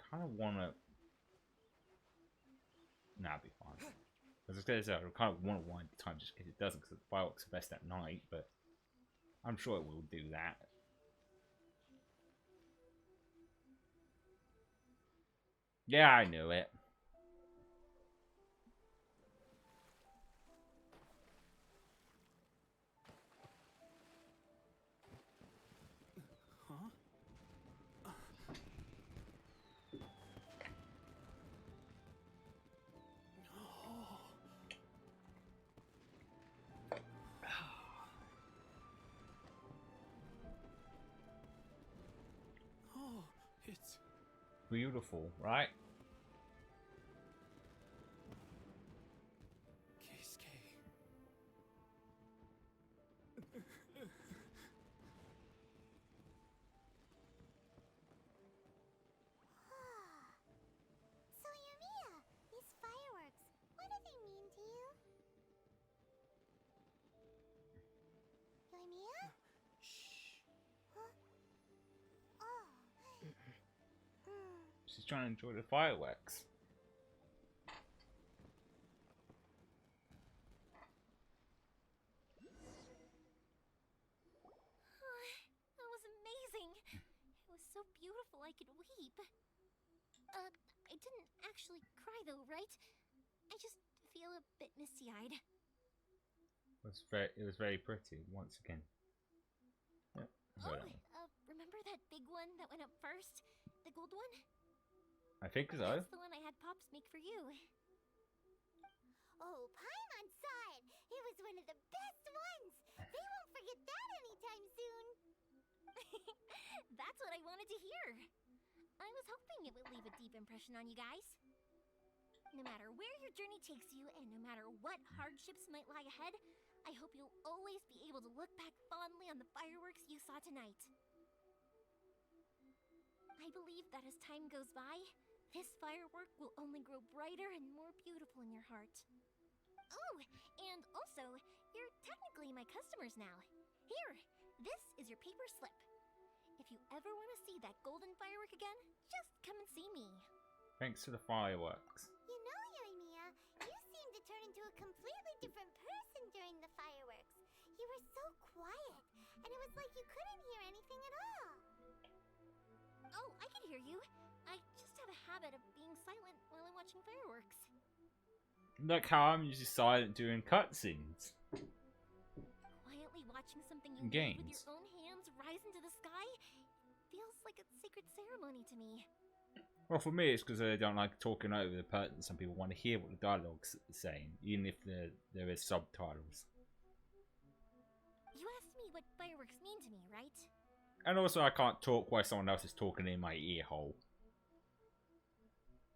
Kind of want to... Nah, it'll be fine. I was going to say, I kind of want to wind the time just in case it doesn't, because the fireworks are best at night, but I'm sure it will do that. Yeah, I knew it. Huh? Oh, it's Beautiful, right? Keisuke. Yoimiya? Shh. Huh? Oh. She's trying to enjoy the fireworks. That was amazing. It was so beautiful I could weep. I didn't actually cry though, right? I just feel a bit misty-eyed. It was very pretty once again. Yep. Remember that big one that went up first? The gold one? I think so. That's the one I had Pops make for you. Oh, Paimon saw it! It was one of the best ones! They won't forget that anytime soon! That's what I wanted to hear. I was hoping it would leave a deep impression on you guys. No matter where your journey takes you, and no matter what hardships might lie ahead, I hope you'll always be able to look back fondly on the fireworks you saw tonight. I believe that as time goes by, this firework will only grow brighter and more beautiful in your heart. Oh, and also, you're technically my customers now. Here, this is your paper slip. If you ever want to see that golden firework again, just come and see me. Thanks to the fireworks. You know, Yoimiya, you seemed to turn into a completely different person during the fireworks. You were so quiet, and it was like you couldn't hear anything at all. Oh, I can hear you. I just have a habit of being silent while I'm watching fireworks. Look how I'm usually silent during cutscenes. Quietly watching something you made Games. with your own hands rise into the sky feels like a sacred ceremony to me. Well, for me, it's because I don't like talking over the person. Some people want to hear what the dialogue's saying, even if there is subtitles. You asked me what fireworks mean to me, right? And also, I can't talk while someone else is talking in my ear hole.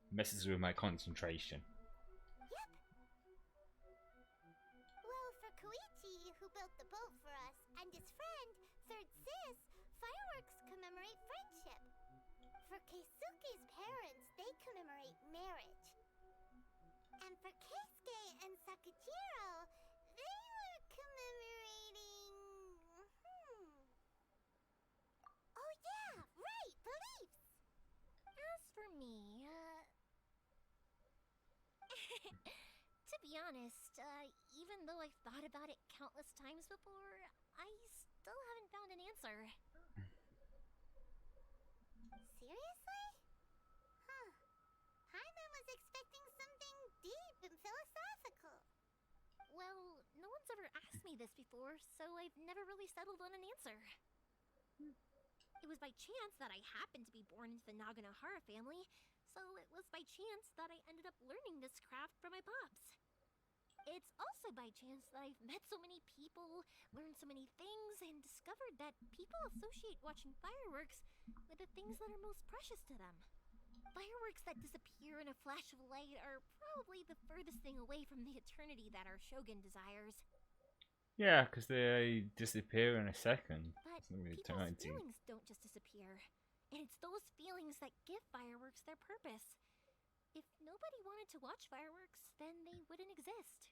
Messes with my concentration. Yep. Well, for Koichi, who built the boat for us, and his friend, Third Sis, fireworks commemorate friendship. For Keisuke's parents, they commemorate marriage. And for Keisuke and Sakujiro, they were commemorating... Oh yeah, right, beliefs! As for me, to be honest, even though I've thought about it countless times before, I still haven't found an answer. Seriously? Huh. Paimon was expecting something deep and philosophical. Well, no one's ever asked me this before, so I've never really settled on an answer. It was by chance that I happened to be born into the Naganohara family, so it was by chance that I ended up learning this craft from my pops. It's also by chance that I've met so many people, learned so many things, and discovered that people associate watching fireworks with the things that are most precious to them. Fireworks that disappear in a flash of light are probably the furthest thing away from the eternity that our shogun desires. Yeah, because they disappear in a second. But It's people's feelings don't just disappear. And it's those feelings that give fireworks their purpose. If nobody wanted to watch fireworks, then they wouldn't exist.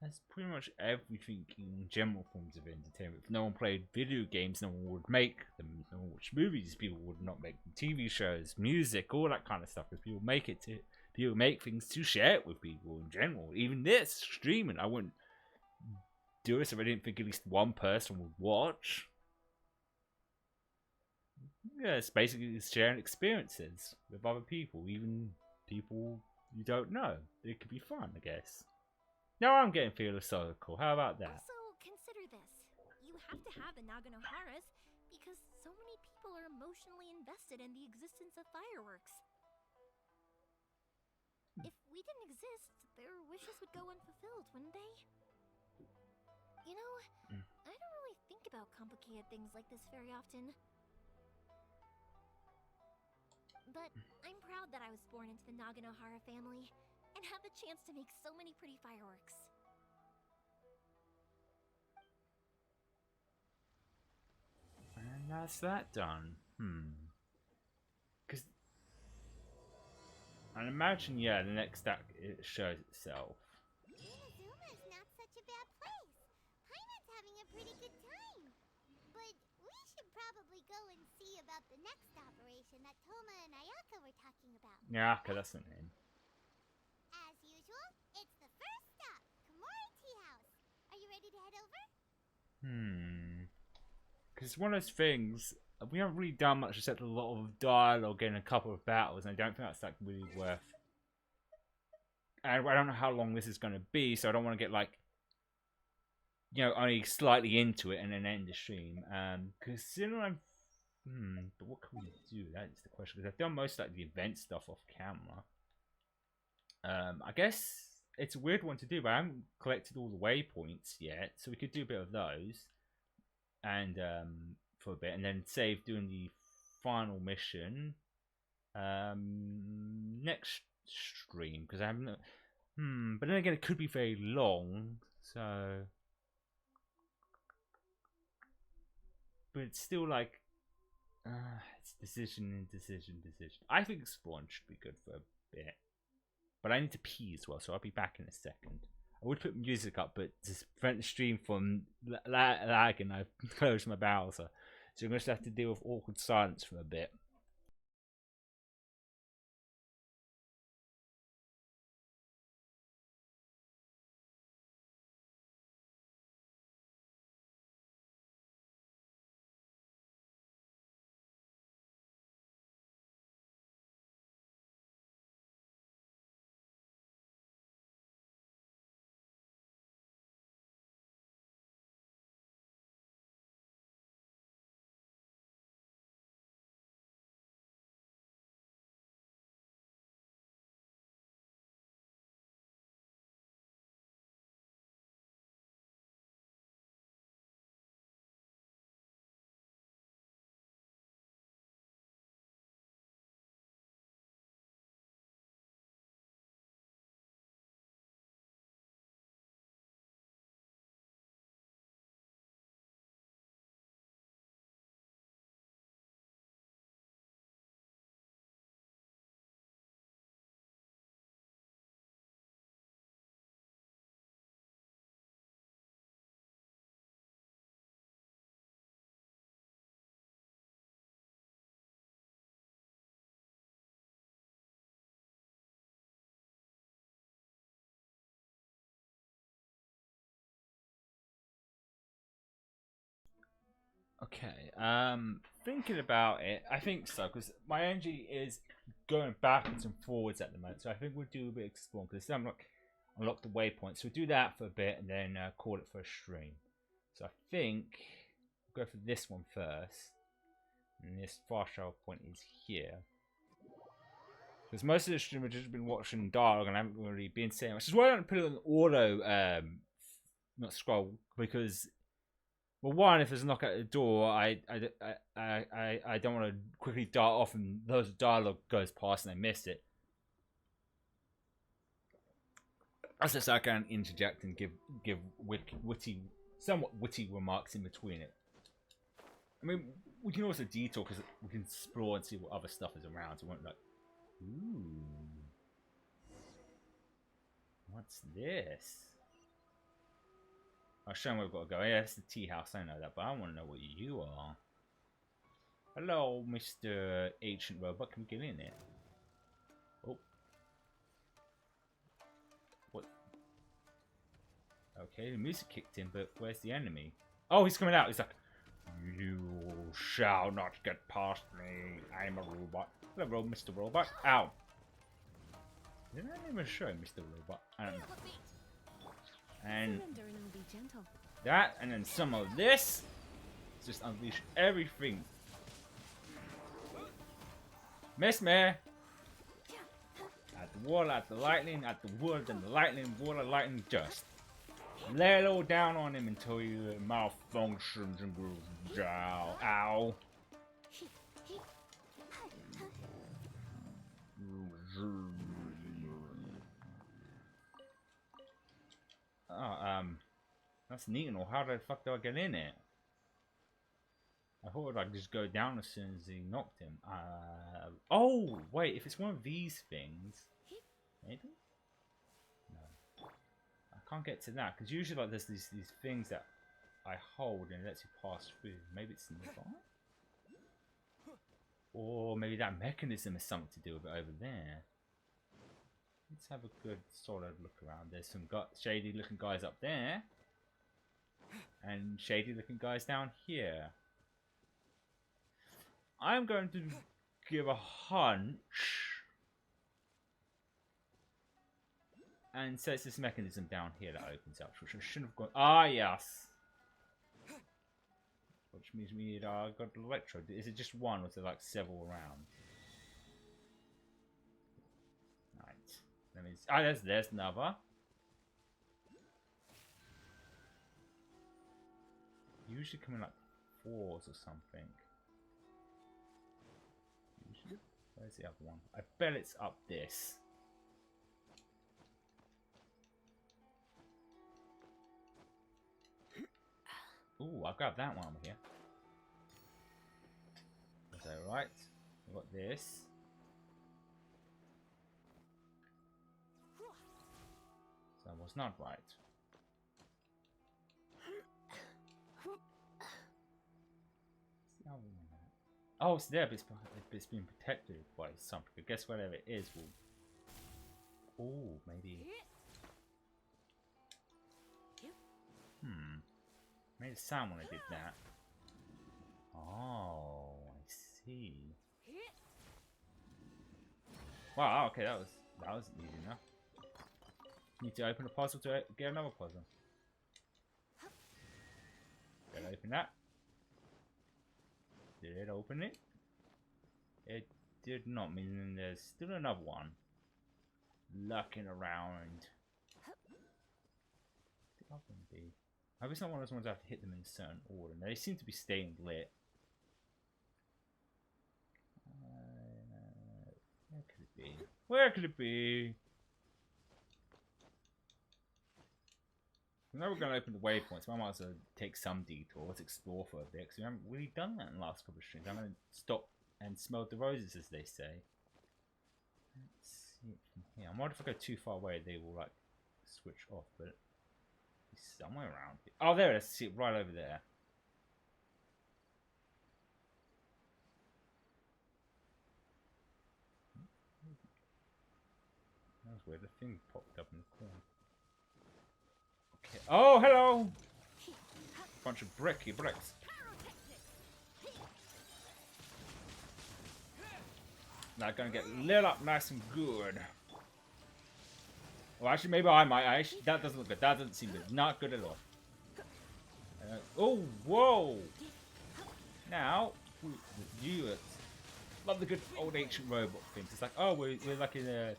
That's pretty much everything in general forms of entertainment. If no one played video games, no one would make them. No one watched movies, people would not make TV shows, music, all that kind of stuff. Because people make things to share it with people in general. Even this streaming, I wouldn't do this if I didn't think at least one person would watch. Yeah, it's basically sharing experiences with other people, even people you don't know. It could be fun, I guess. Now I'm getting philosophical. How about that? Also, consider this. You have to have the Naganoharas because so many people are emotionally invested in the existence of fireworks. If we didn't exist, their wishes would go unfulfilled, wouldn't they? You know, I don't really think about complicated things like this very often. But I'm proud that I was born into the Naganohara family and have the chance to make so many pretty fireworks. And that's that done. Because I imagine, yeah, the next act it shows itself. Inazuma's not such a bad place. Paimon's having a pretty good time. about the next operation that Toma and Ayaka were talking about. Yeah, okay, that's the name. As usual, it's the first stop, Komori Tea House. Are you ready to head over? Because it's one of those things, we haven't really done much except a lot of dialogue and a couple of battles, and I don't think that's like really worth. And I don't know how long this is going to be, so I don't want to get like, you know, only slightly into it and then end the stream. Considering I'm, but what can we do? That is the question. Because I've done most like the event stuff off camera. I guess it's a weird one to do, but I haven't collected all the waypoints yet, so we could do a bit of those, and for a bit, and then save doing the final mission next stream, because I haven't. But then again, it could be very long, so. But it's still like, it's decision. I think Spawn should be good for a bit. But I need to pee as well, so I'll be back in a second. I would put music up, but to prevent the stream from lagging, I've closed my browser. So I'm going to have to deal with awkward silence for a bit. Okay, thinking about it, I think so, because my energy is going backwards and forwards at the moment, so I think we'll do a bit of exploring, because I'm like, unlock the waypoint, so we'll do that for a bit, and then call it for a stream. So I think, we'll go for this one first, and this fast travel point is here. Because most of the stream I've just been watching dialogue, and I haven't really been saying, which is why I don't put it on auto, not scroll, because... Well, one, if there's a knock at the door, I don't want to quickly dart off and those dialogue goes past and I miss it. Also, so I can interject and give somewhat witty remarks in between it. I mean, we can also detour because we can explore and see what other stuff is around. So we won't like, ooh, what's this? I'll show them where we've got to go. Yeah, it's the tea house, I know that, but I want to know what you are. Hello, Mr. Ancient Robot. Can we get in there? Oh. What? Okay, the music kicked in, but where's the enemy? Oh, he's coming out. He's like, you shall not get past me. I'm a robot. Hello, Mr. Robot. Ow. Did I even show Mr. Robot? I don't know. And that, and then some of this. Just unleash everything. Miss me. At the wall, at the lightning, at the wood, and the lightning, water, lightning, dust. Lay it all down on him until he malfunctions and goes down. Ow. Oh, that's neat and all. How the fuck do I get in it? I thought I'd just go down as soon as he knocked him. Oh, wait, if it's one of these things, maybe? No. I can't get to that, because usually like there's these things that I hold and it lets you pass through. Maybe it's nearby? Or maybe that mechanism has something to do with it over there. Let's have a good solid look around. There's some shady looking guys up there. And shady looking guys down here. I'm going to give a hunch. And so it's this mechanism down here that opens up, which I shouldn't have gone. Ah, yes. Which means we need our got electrode. Is it just one, or is there like several around? Right. That means there's another. Usually come in like 4s or something. Usually. Where's the other one? I bet it's up this. Ooh, I'll grab that one over here. Is that right? I've got this. So that was not right. Oh, it's there, but it's been protected by something. I guess whatever it is will... Oh, maybe... Made a sound when I did that. Oh, I see. Wow, okay, that was easy enough. Need to open a puzzle to get another puzzle. Did I open that? Did it open it? It did not, meaning there's still another one lurking around. I hope it's not one of those ones I have to hit them in a certain order. They seem to be staying lit. Where could it be? Where could it be? Now we're going to open the waypoints. I might as well take some detours, explore for a bit, because we haven't really done that in the last couple of streams. I'm going to stop and smell the roses, as they say. Let's see it from here. I wonder if I go too far away, they will like switch off, but it's somewhere around here. Oh, there it is. See it right over there. That was weird. The thing popped up in the corner. Okay. Oh, hello! Bunch of bricks. Now gonna get lit up nice and good. Well, actually, maybe I might. That doesn't look good. That doesn't seem good. Not good at all. Oh, whoa! Now, you love the good old ancient robot things. It's like, oh, we're like in a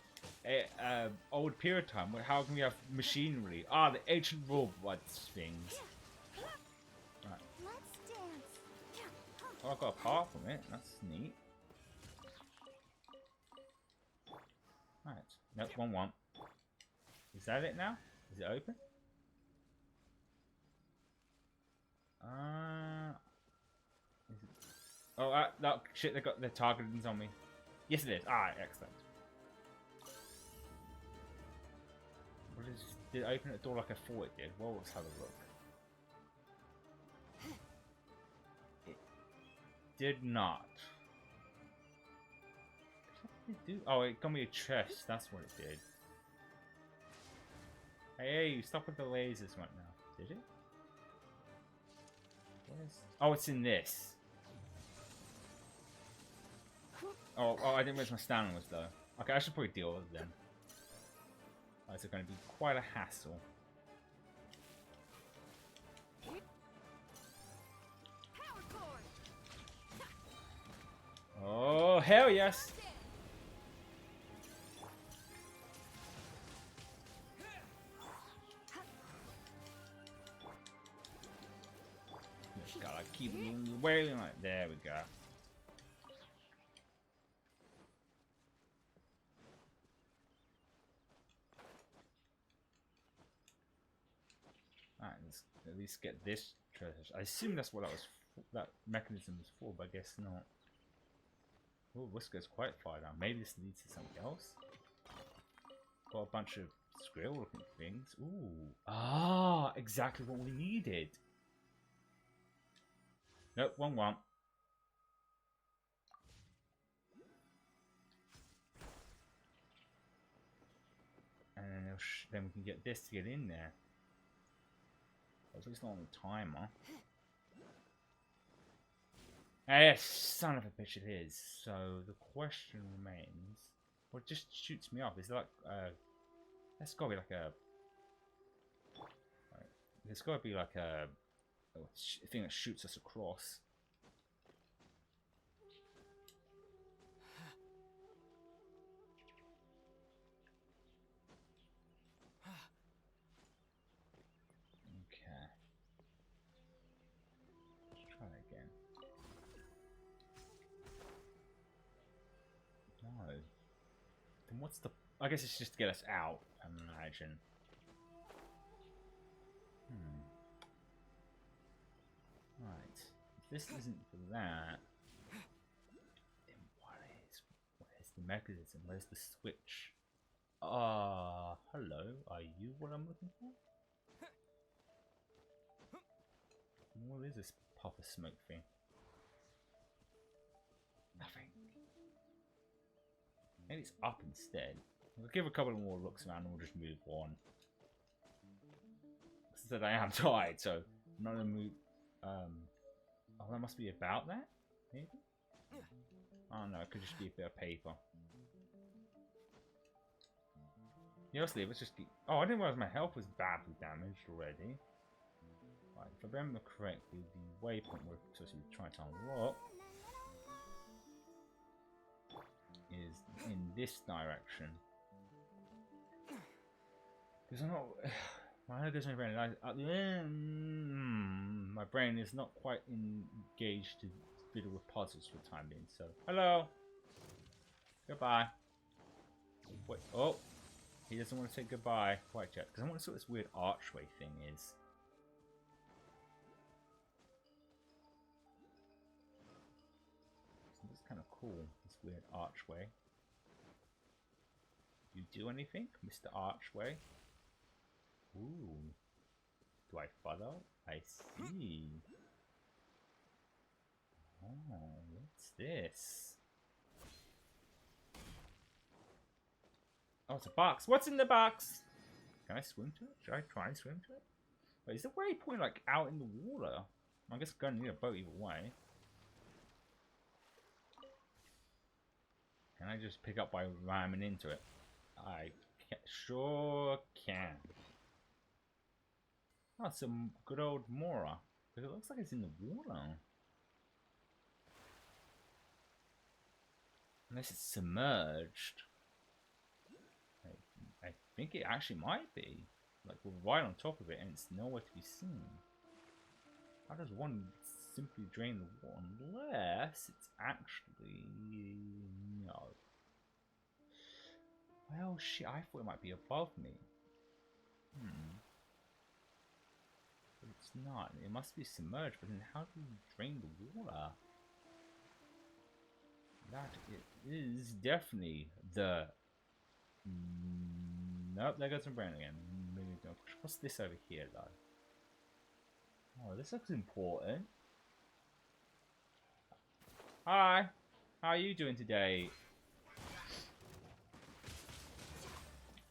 old period time. How can we have machinery? Ah, the ancient robots things. Right. Let's dance. Oh, I got a path from it. That's neat. Right. Nope, 1-1. Is that it now? Is it open? Is it... Oh, no, shit, they got their targetings on me. Yes, it is. Ah, excellent. What is... Did it open the door like I thought it did? Well, let's have a look. It did not. What did it do? Oh, it got me a chest. That's what it did. Hey, stop with the lasers right now. Did it? Oh, it's in this. Oh, I didn't realize my stamina was low. Okay, I should probably deal with them. It's going to be quite a hassle. Oh, hell yes! Just gotta keep it wailing like there we go. Alright, let's at least get this treasure. I assume that's what that mechanism was for, but I guess not. Oh, this goes quite far down. Maybe this leads to something else. Got a bunch of squirrel looking things. Ooh. Ah, exactly what we needed. Nope, 1-1. then we can get this to get in there. At least not on the timer. Yes, son of a bitch it is. So the question remains, what just shoots me off is like that's gotta be like a there's gotta be like a thing that shoots us across. Okay. Let's try that again. No. Then what's the... I guess it's just to get us out, I imagine. Right. If this isn't for that, then where's the mechanism? Where's the switch? Hello. Are you what I'm looking for? What is this puff of smoke thing? Nothing. Maybe it's up instead. We'll give a couple more looks around and we'll just move on. As I said, I am tired, so I'm not gonna move. Oh, that must be about that? Maybe? Oh no, it could just be a bit of paper. Yeah, let's leave. Let's just keep. Oh, I didn't realize my health was badly damaged already. Right, if I remember correctly, the waypoint we're supposed to be trying to unlock is in this direction. Because I'm not. My head goes in my brain. My brain is not quite engaged to fiddle with puzzles for the time being. So, hello. Goodbye. Wait. Oh, he doesn't want to say goodbye quite yet. Because I want to see what this weird archway thing is. So that's kind of cool. This weird archway. You do anything, Mr. Archway? Ooh. Do I follow? I see. Oh, what's this? Oh, it's a box. What's in the box? Can I swim to it? Should I try and swim to it? Wait, is the waypoint like out in the water? I guess I'm gonna need a boat either way. Can I just pick up by ramming into it? I sure can. Oh, it's some good old Mora. It looks like it's in the water. Unless it's submerged. I think it actually might be. Like, we're right on top of it and it's nowhere to be seen. How does one simply drain the water? Unless it's actually... no. Well, shit, I thought it might be above me. But it's not. It must be submerged, but then how do you drain the water? That is definitely the... nope, there goes some brain again. What's this over here, though? Oh, this looks important. Hi! How are you doing today?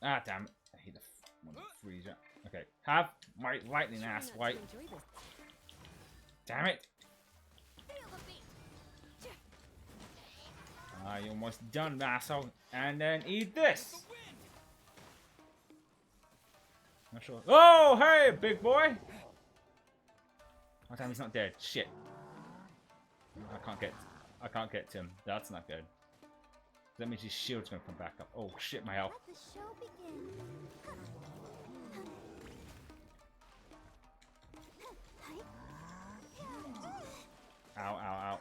Ah, damn it. I hate the freezer. Okay, have my lightning ass white. Damn it! Ah, you're almost done, asshole. And then eat this! Not sure. Oh, hey, big boy! Oh, damn, he's not dead. Shit. I can't get to him. That's not good. That means his shield's gonna come back up. Oh shit, my health. Let the show begin. Ow, ow, ow.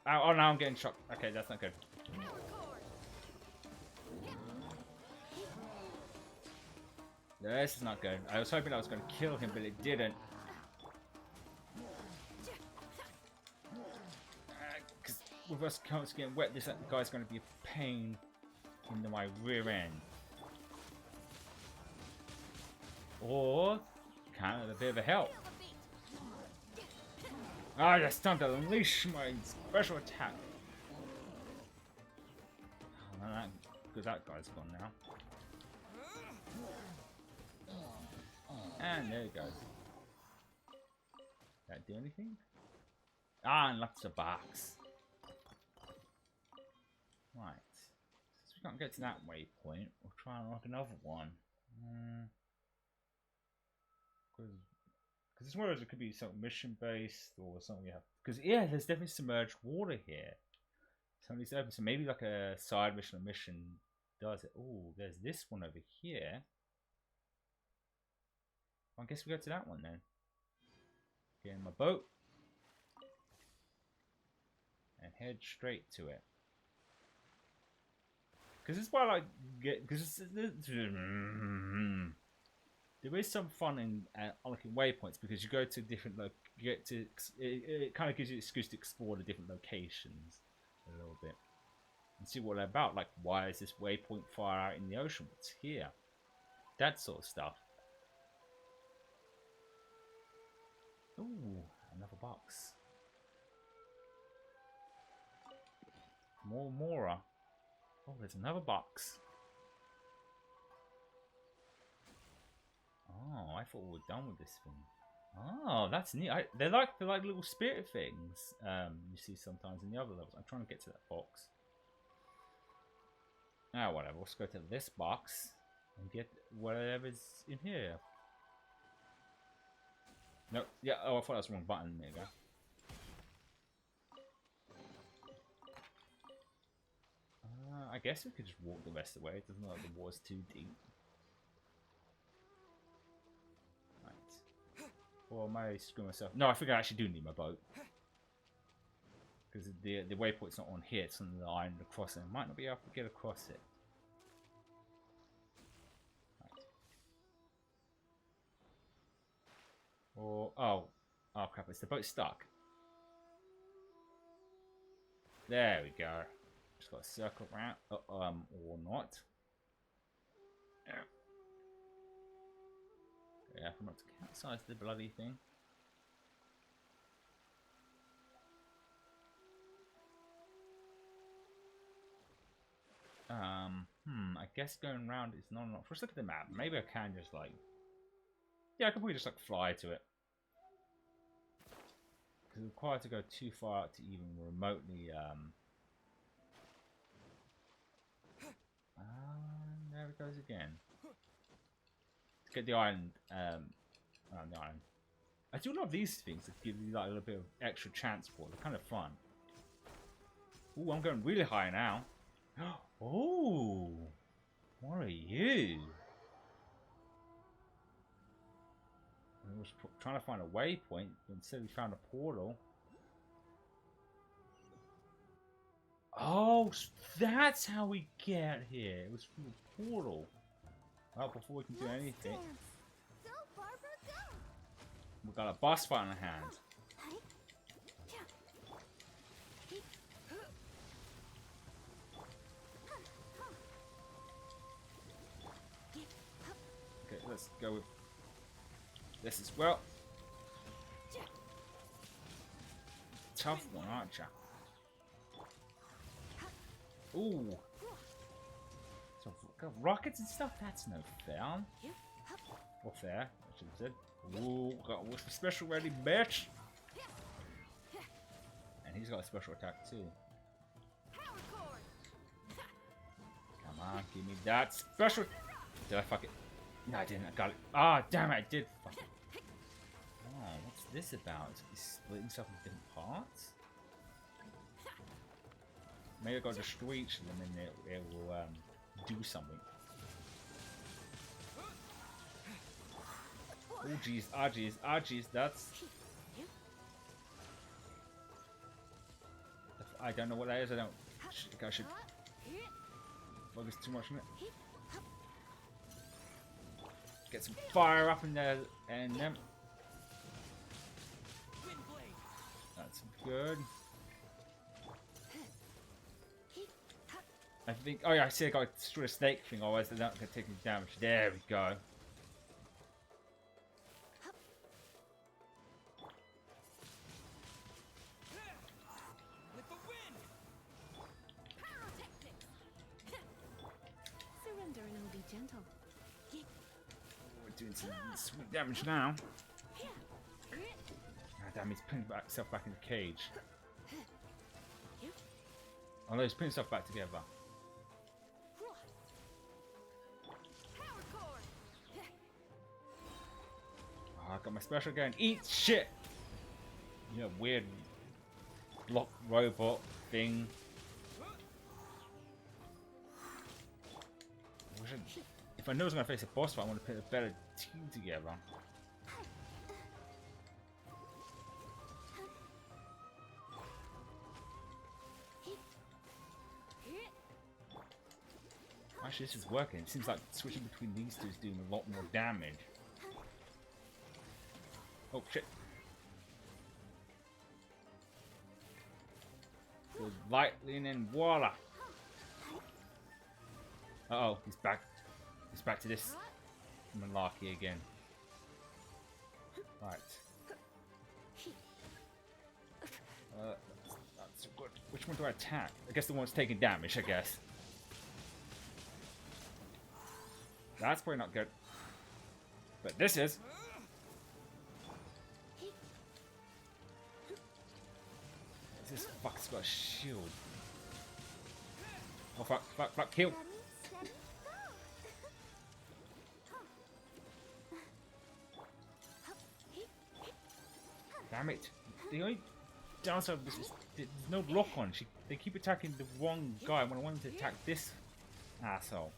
Ow, oh, now I'm getting shocked. Okay, that's not good. This is not good. I was hoping I was going to kill him, but it didn't. Because with us coats getting wet, this guy's going to be a pain in my rear end. Or kind of a bit of a help. Ah, it's time to unleash my special attack. Oh, because that guy's gone now. And there it goes. Did that do anything? Ah, unlocks a box. Right. Since we can't get to that waypoint, we'll try and unlock another one. Because it's one of those, it could be something mission based or something we have. Because yeah, there's definitely submerged water here. Somebody's open, so maybe like a side mission or mission does it. Oh, there's this one over here. I guess we go to that one then. Get in my boat and head straight to it. Because it's why I like get, because there is some fun in unlocking waypoints, because you go to different you get to it kind of gives you an excuse to explore the different locations a little bit and see what they're about. Like, why is this waypoint far out in the ocean? What's here? That sort of stuff. Ooh, another box. More Mora. Oh, there's another box. Oh, I thought we were done with this thing. Oh, that's neat. They're like little spirit things. You see sometimes in the other levels. I'm trying to get to that box. Ah, whatever. Let's go to this box and get whatever's in here. Nope. Yeah. Oh, I thought that was the wrong button. There you go. I guess we could just walk the rest of the way. It doesn't look like the water's too deep. Right. Or am I screwing myself? No, I think I actually do need my boat. Because the waypoint's not on here, it's on the line across it. I might not be able to get across it. Right. Or, oh crap, is the boat stuck? There we go. Just got to circle around, or not. Yeah, I'm not to capsize the bloody thing. I guess going around is not enough. Let's look at the map. Maybe I can just like, yeah, I could probably just like fly to it. Because it's required to go too far out to even remotely, there it goes again. To get the island, the island. I do love these things that give you like a little bit of extra transport. They're kind of fun. Ooh, I'm going really high now. Oh, what are you? I was trying to find a waypoint, but instead we found a portal. Oh, that's how we get here. It was through the portal. Well, before we can do anything, Go, Barbara, go! we've got a boss fight on hand. Okay, let's go with this as well. Tough one, aren't ya? Ooh. So, got rockets and stuff? That's no fair. Or fair, I should have said. Ooh, got a special ready, bitch! And he's got a special attack too. Come on, give me that special. Did I fuck it? No, I didn't. I got it. Ah, oh, damn it, I did fuck it. Oh, what's this about? He's splitting stuff into different parts? Maybe I gotta destroy each of them and it will do something. Oh jeez, ah jeez, ah jeez, that's... I don't know what that is, I don't... I should focus too much on it. Get some fire up in there and then... That's good. I think, oh yeah, I see I got to destroy a snake thing, otherwise they're not going to take any damage. There we go. Surrender and be gentle. doing some sweet damage now. Ah, damn, he's putting himself back in the cage. Oh no, he's putting himself back together. Oh, I got my special gun. Eat shit! You know, weird block robot thing. If I know I was going to face a boss fight, I want to put a better team together. Actually, this is working. It seems like switching between these two is doing a lot more damage. Oh, shit. Good lightning and water. Uh-oh, he's back. He's back to this malarkey again. Right. That's good. Which one do I attack? I guess the one that's taking damage, I guess. That's probably not good. But this is. This fuck's got a shield. Oh fuck, fuck, fuck, kill! Damn it. The only downside of this is there's no block on. They keep attacking the wrong guy when I want them to attack this asshole.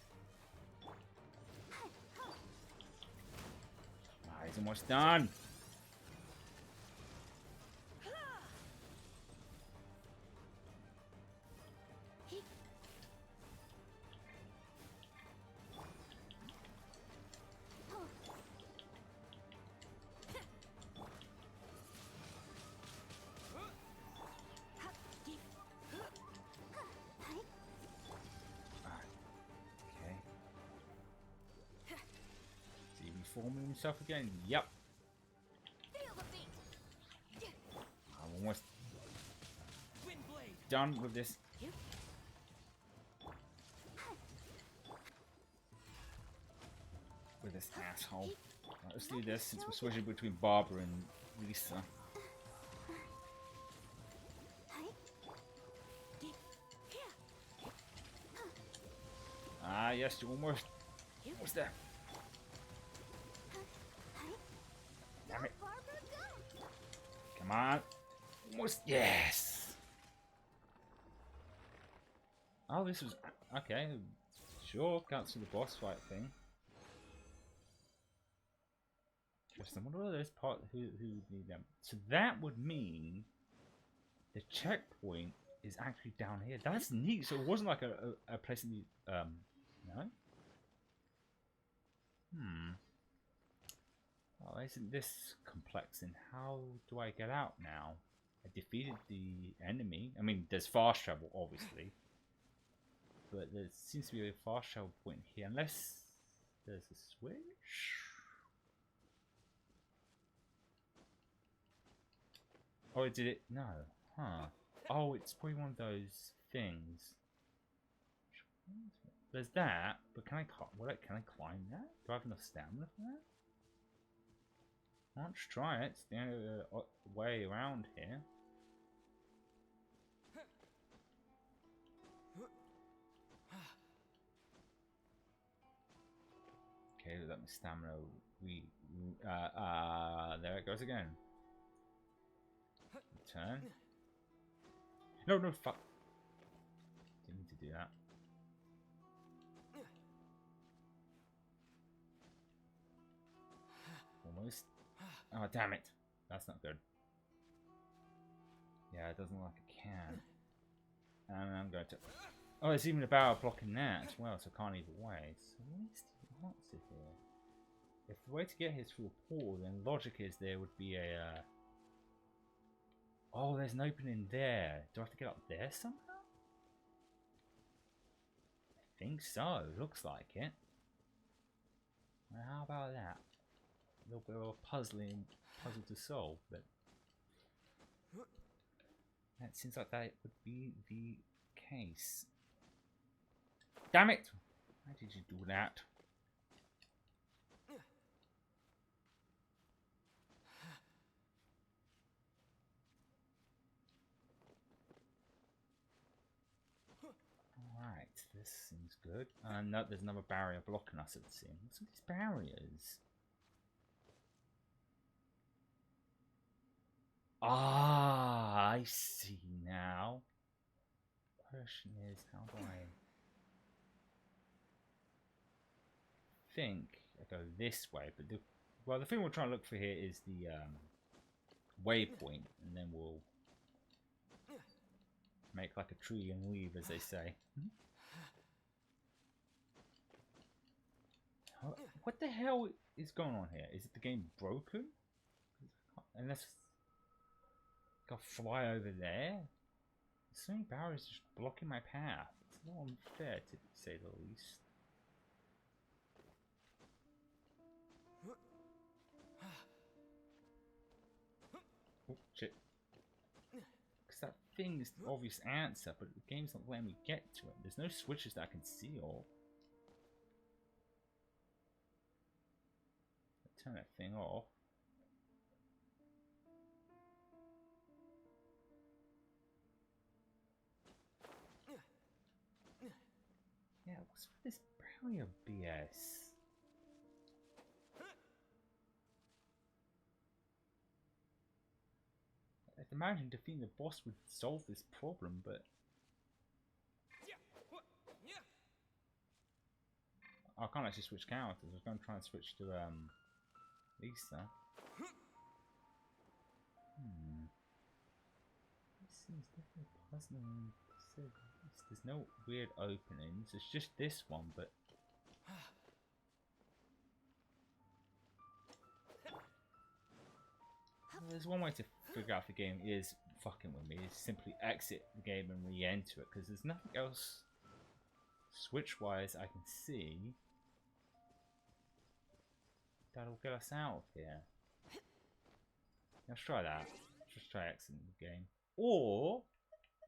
Ah, he's almost done. Forming himself again. Yep. I'm almost done with this. With this asshole. Right, let's do this since we're switching between Barbara and Lisa. Ah, yes, you're almost there. Damn it. Come on. Almost. Yes. Oh, this was. Okay. Sure. Can't see the boss fight thing. Interesting. What are those parts? Who need them? So that would mean the checkpoint is actually down here. That's neat. So it wasn't like a place in the. No? Oh, isn't this complex? And how do I get out now? I defeated the enemy. I mean, there's fast travel, obviously. But there seems to be a fast travel point here. Unless there's a switch? Oh, did it? No. Huh. Oh, it's probably one of those things. There's that, but can I climb that? Do I have enough stamina for that? Let's try it. It's the only way around here. Okay, let me stamina. There it goes again. Turn. No, no, fuck. Didn't need to do that. Almost. Oh, damn it. That's not good. Yeah, it doesn't look like it can. And I'm going to... Oh, there's even a barrel blocking that as well, so I can't either way. So where's the answer here? If the way to get here is through a portal, then logic is there would be a... Oh, there's an opening there. Do I have to get up there somehow? I think so. Looks like it. Well, how about that? A little bit of a puzzle to solve, but that seems like that would be the case. Damn it! Why did you do that? Alright, this seems good. No, there's another barrier blocking us at the scene. What's with these barriers? Ah, I see now. Question is, how do I think I go this way? But the thing we're trying to look for here is the waypoint, and then we'll make like a tree and leave, as they say. What the hell is going on here? Is it the game broken? Unless I fly over there. There's so many barriers just blocking my path. It's a little unfair, to say the least. Oh shit! Because that thing is the obvious answer, but the game's not letting me get to it. There's no switches that I can see or. Turn that thing off. Yeah, what's with this barrier BS? I'd imagine defeating the boss would solve this problem, but I can't actually switch characters. I was going to try and switch to Lisa. This seems definitely puzzling to say the least. There's no weird openings. It's just this one, but there's one way to figure out if the game is fucking with me. Is simply exit the game and re-enter it, because there's nothing else switch-wise I can see that'll get us out of here. Let's try that. Let's try exiting the game. Or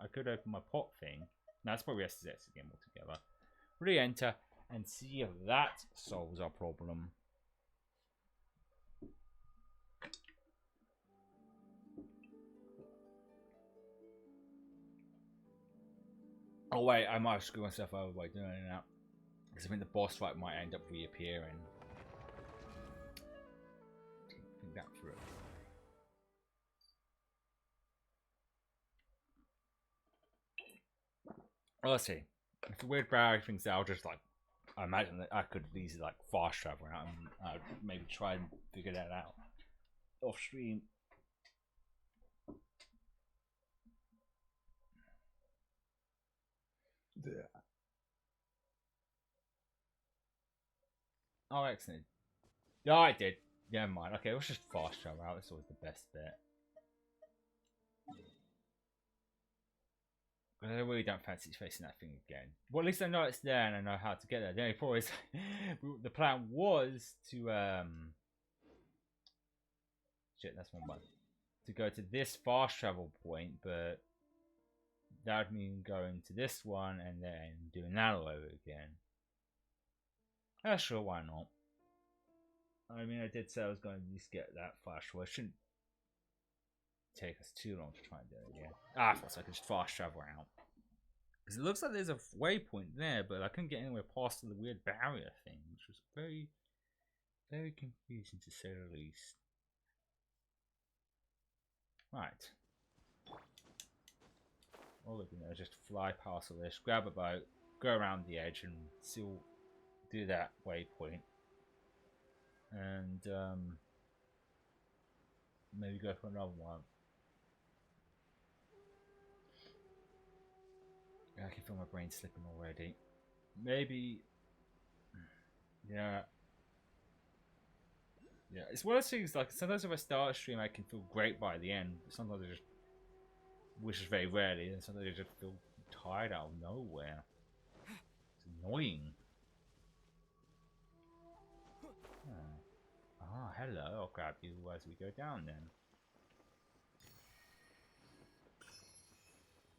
I could open my pot thing. No, that's probably exit the game altogether. Re-enter and see if that solves our problem. Oh wait, I might have screwed myself over by doing that. Because I think the boss fight might end up reappearing. Think that through. Well, let's see. If the weird barrier things out, I'll just like, I imagine that I could easily like fast travel out and maybe try and figure that out off stream. Yeah. Oh, excellent. Yeah, I did. Never mind. Okay, let's just fast travel out. That's always the best bit. I really don't fancy facing that thing again. Well, at least I know it's there and I know how to get there. The only problem is, the plan was to shit, that's one button. To go to this fast travel point, but that would mean going to this one and then doing that all over again. Yeah, sure, why not? I mean, I did say I was going to at least get that fast travel. It shouldn't take us too long to try and do it again. I thought I could just fast travel out. Because it looks like there's a waypoint there, but I couldn't get anywhere past the weird barrier thing, which was very, very confusing to say the least. Right. All we can do is just fly past all this, grab a boat, go around the edge, and still do that waypoint. And maybe go for another one. I can feel my brain slipping already. Maybe, yeah. It's one of those things. Like sometimes if I start a stream, I can feel great by the end. But sometimes I just, which is very rarely, and sometimes I just feel tired out of nowhere. It's annoying. Ah, hello. I'll grab you as we go down then.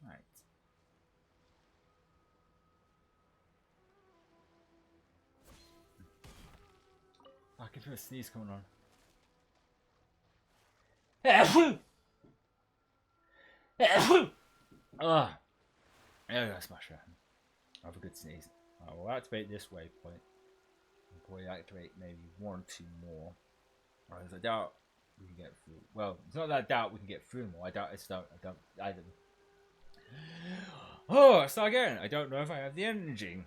Right. I can feel a sneeze coming on. Ah, there we go, smash that. Have a good sneeze. I will activate this waypoint. I'll probably activate maybe 1 or 2 more. Whereas I doubt we can get through. Well, it's not that I doubt we can get through more. I doubt it's not. I don't. Oh, start again. I don't know if I have the energy.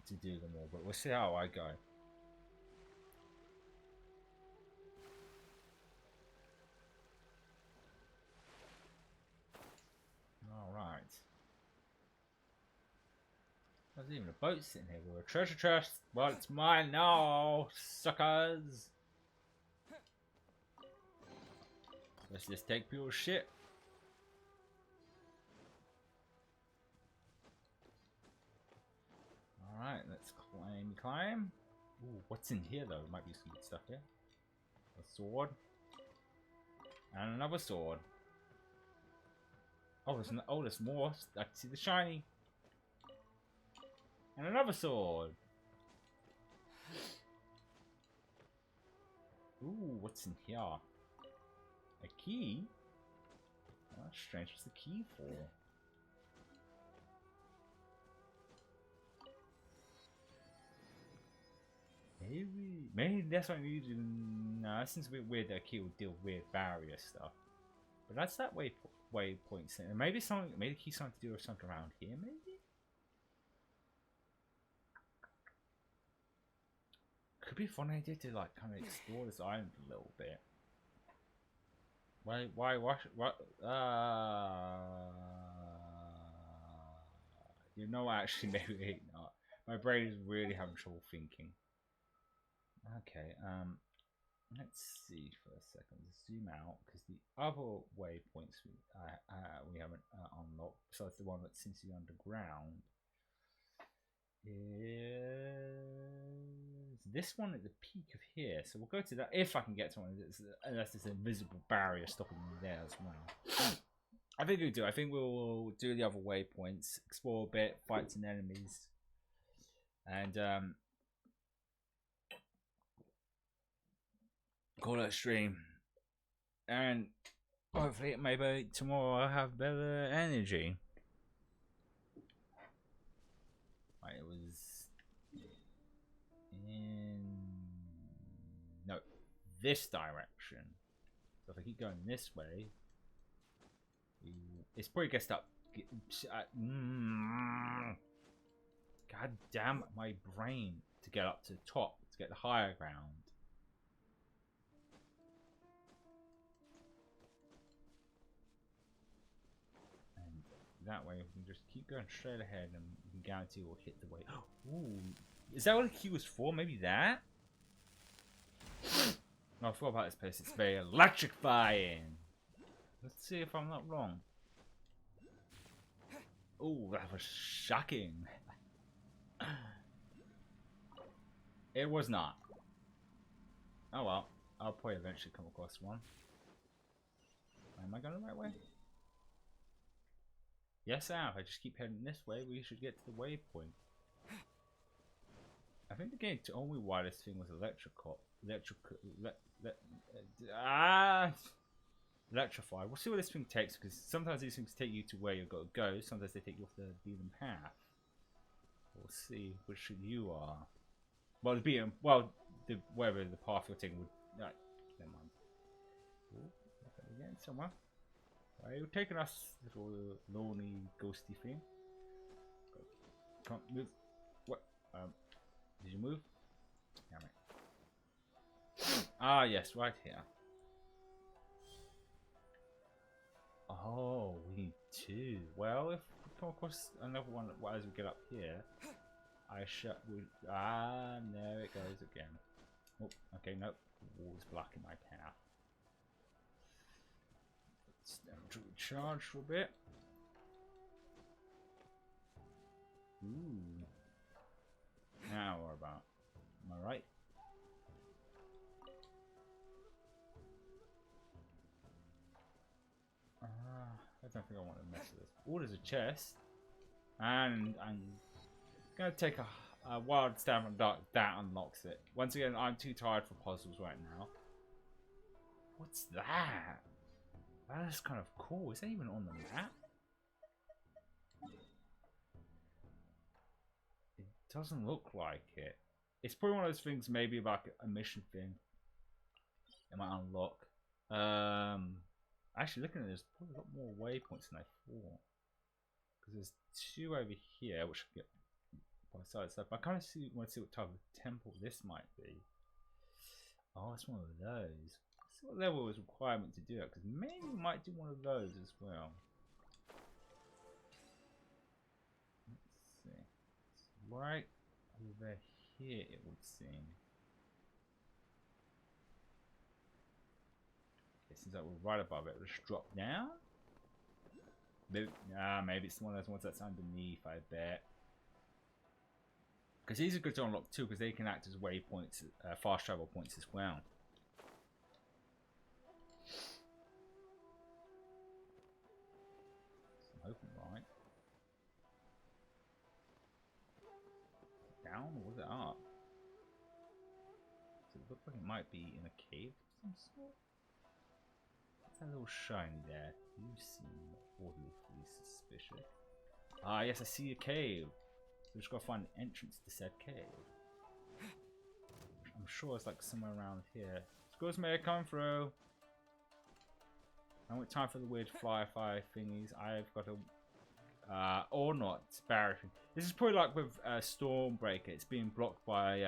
To do them all, but we'll see how I go. Alright. There's even a boat sitting here with a treasure chest. Well, it's mine now, suckers. Let's just take people's shit. Alright, let's climb. Ooh, what's in here though? Might be some good stuff here. A sword. And another sword. Oh, there's more. I can see the shiny. And another sword. Ooh, what's in here? A key? Oh, that's strange. What's the key for? Maybe that's what I need to. No, that seems a bit weird that a key will deal with barrier stuff. But that's that waypoint center. Maybe the key's something to do with something around here, maybe? Could be a fun idea to like kind of explore this island a little bit. Why, what? You know, actually, maybe not. My brain is really having trouble thinking. Okay, let's see for a second. Zoom out because the other waypoints we haven't unlocked, besides the one that seems to be underground, is this one at the peak of here. So we'll go to that if I can get to one. Unless there's an invisible barrier stopping me there as well. I think we'll do. I think we'll do the other waypoints, explore a bit, fight some enemies, and call it a stream. And hopefully maybe tomorrow I'll have better energy. Right, it was in this direction. So if I keep going this way, it's probably gets up. God damn my brain to get up to the top, to get the higher ground. And that way we can just keep going straight ahead and we can guarantee we'll hit the way. Ooh, is that what the key was for? Maybe that? No, I forgot about this place. It's very electrifying. Let's see if I'm not wrong. Oh, that was shocking. It was not. Oh well, I'll probably eventually come across one. Am I going the right way? Yes, I am. If I just keep heading this way, we should get to the waypoint. I think the game told me why this thing was electrified. We'll see what this thing takes, because sometimes these things take you to where you've got to go, sometimes they take you off the beaten path. We'll see which you are. Well, wherever the path you're taking would. Right, never mind. Ooh, again, somewhere. Why are you taking us, little lonely, ghosty thing? Can't move. What? Did you move? Damn it. Ah, yes, right here. Oh, we need 2. Well, if we come across another one as we get up here, there it goes again. Oh, okay, nope. The wall's blocking my path. Let's down to recharge for a bit. Ooh. Now what about? Am I right? I don't think I want to mess with this. Oh, there's a chest. And I'm going to take a wild stab and dark. That unlocks it. Once again, I'm too tired for puzzles right now. What's that? That's kind of cool. Is that even on the map? It doesn't look like it. It's probably one of those things, maybe like a mission thing. It might unlock. Actually, looking at this, probably a lot more waypoints than I thought. Because there's 2 over here, which I get by side stuff. I kind of want to see what type of temple this might be. Oh, it's one of those. See what level is requirement to do that, because maybe we might do one of those as well. Let's see. It's right over here, it would seem. Okay, seems like we're right above it. Let's drop down. Maybe, maybe it's one of those ones that's underneath, I bet. Because these are good to unlock too, because they can act as waypoints, fast travel points as well. I'm hoping right. Down or was it up? Does it look like it might be in a cave of some sort? What's that little shiny there? You seem awfully suspicious. Ah, yes, I see a cave. So we just gotta find an entrance to said cave. I'm sure it's like somewhere around here. Excuse me, come through. I want time for the weird fly thingies. I've got a or not barrier. This is probably like with Stormbreaker. It's being blocked by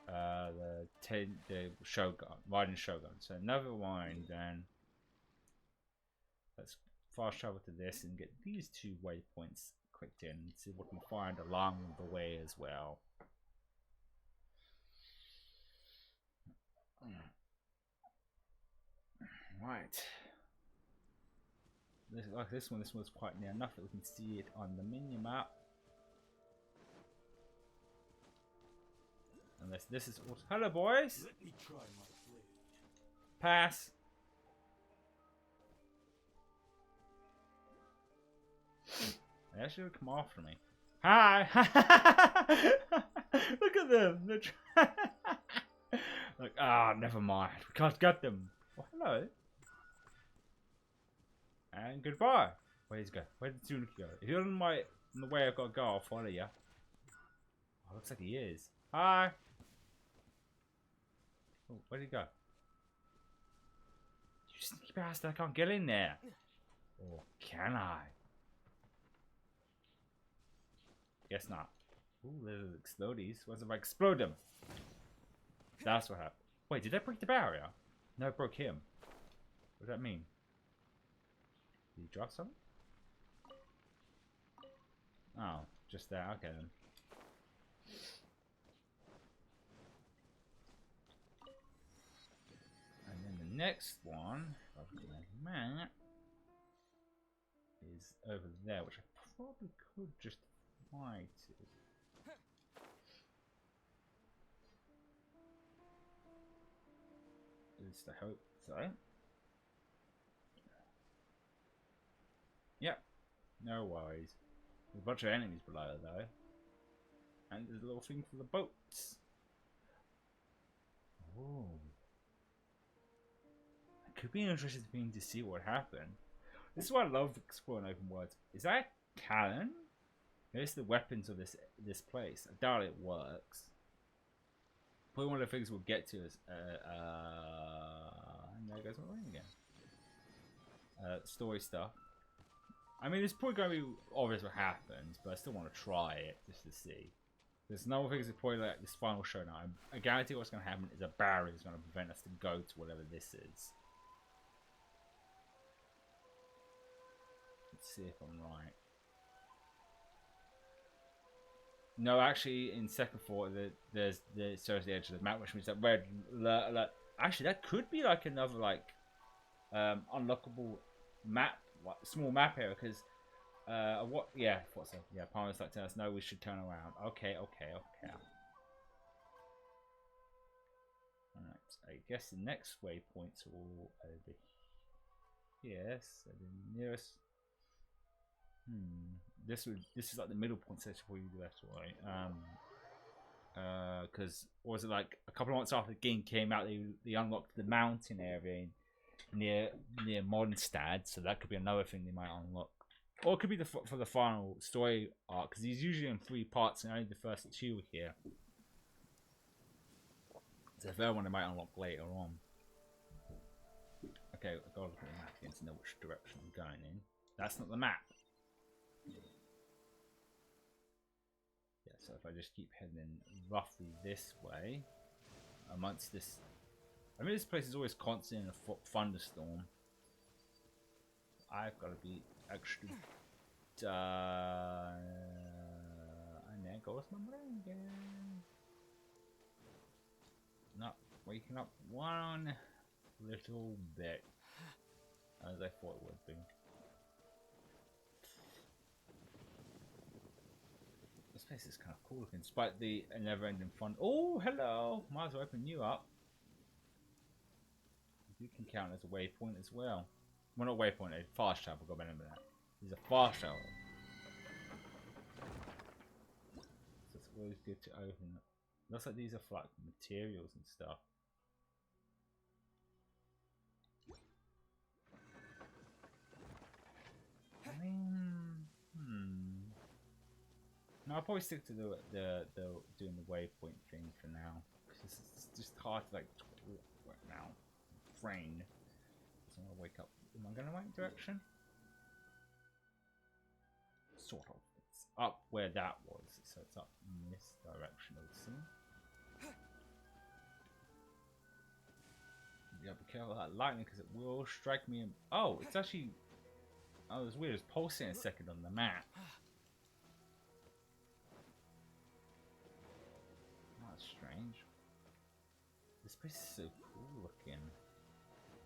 the Shogun, riding Shogun. So never mind then. Let's fast travel to this and get these 2 waypoints clicked in and see what we can find along the way as well. Right. Like this one was quite near enough that we can see it on the mini map. Unless this is also. Hello, boys. Let me try my blade. Pass. They actually would come after me. Hi. Look at them. They're like, never mind. We can't get them. Oh, hello. And goodbye. Where'd he go? Where did Tunic go? If you're in the way I've got to go, I'll follow you. Oh, looks like he is. Hi. Oh, where'd he go? You sneaky bastard, I can't get in there. Or can I? Guess not. Ooh, there's explodies. What if I explode them? That's what happened. Wait, did I break the barrier? No, it broke him. What does that mean? Did he drop something? Oh, just there. Okay then. And then the next one, map, is over there, which I probably could just fly to. At least I hope so. Yep, no worries. There's a bunch of enemies below though. And there's a little thing for the boats. Oh. It could be an interesting thing to see what happened. This is why I love exploring open worlds. Is that cannon? Here's the weapons of this place. I doubt it works. Probably one of the things we'll get to is and there goes my ring again. Story stuff. I mean, it's probably going to be obvious what happens, but I still want to try it just to see. There's no things that probably like this final showdown. I guarantee what's going to happen is a barrier is going to prevent us to go to whatever this is. Let's see if I'm right. No, actually, in second thought, there's the shows the edge of the map, which means that red. Actually, that could be like another like unlockable map, like, small map area. Because what? Yeah, what's so? Yeah, Palmer's like telling us no, we should turn around. Okay. Alright, I guess the next waypoints are all over here. So the nearest. This is like the middle point section before you do that way. Because was it like a couple of months after the game came out, they unlocked the mountain area in near Mondstadt, so that could be another thing they might unlock. Or it could be for the final story arc, because he's usually in 3 parts and only the first 2 here. So the third one they might unlock later on. Okay, I've got to look at the map again to know which direction I'm going in. That's not the map. Yeah, so if I just keep heading roughly this way, amongst this... I mean, this place is always constant in a thunderstorm. I've got to be extra... and there goes my brain again. Not waking up one little bit, as I thought it would be. This place is kind of cool looking, despite the never-ending fun. Oh, hello! Might as well open you up. You can count as a waypoint as well. Well, not waypoint, a fast travel. Got to remember that. He's a fast travel. So it's always good to open. Looks like these are for like materials and stuff. I mean, no, I'll probably stick to the doing the waypoint thing for now, because it's just hard to like talk right now. Brain. So I'm gonna wake up. Am I going the right direction? Sort of. It's up where that was, so it's up in this direction. It would seem. Yeah, be careful of that lightning because it will strike me. Oh, it's actually. Oh, it's weird. It's pulsing a second on the map. Oh, that's strange. This place is so cool looking.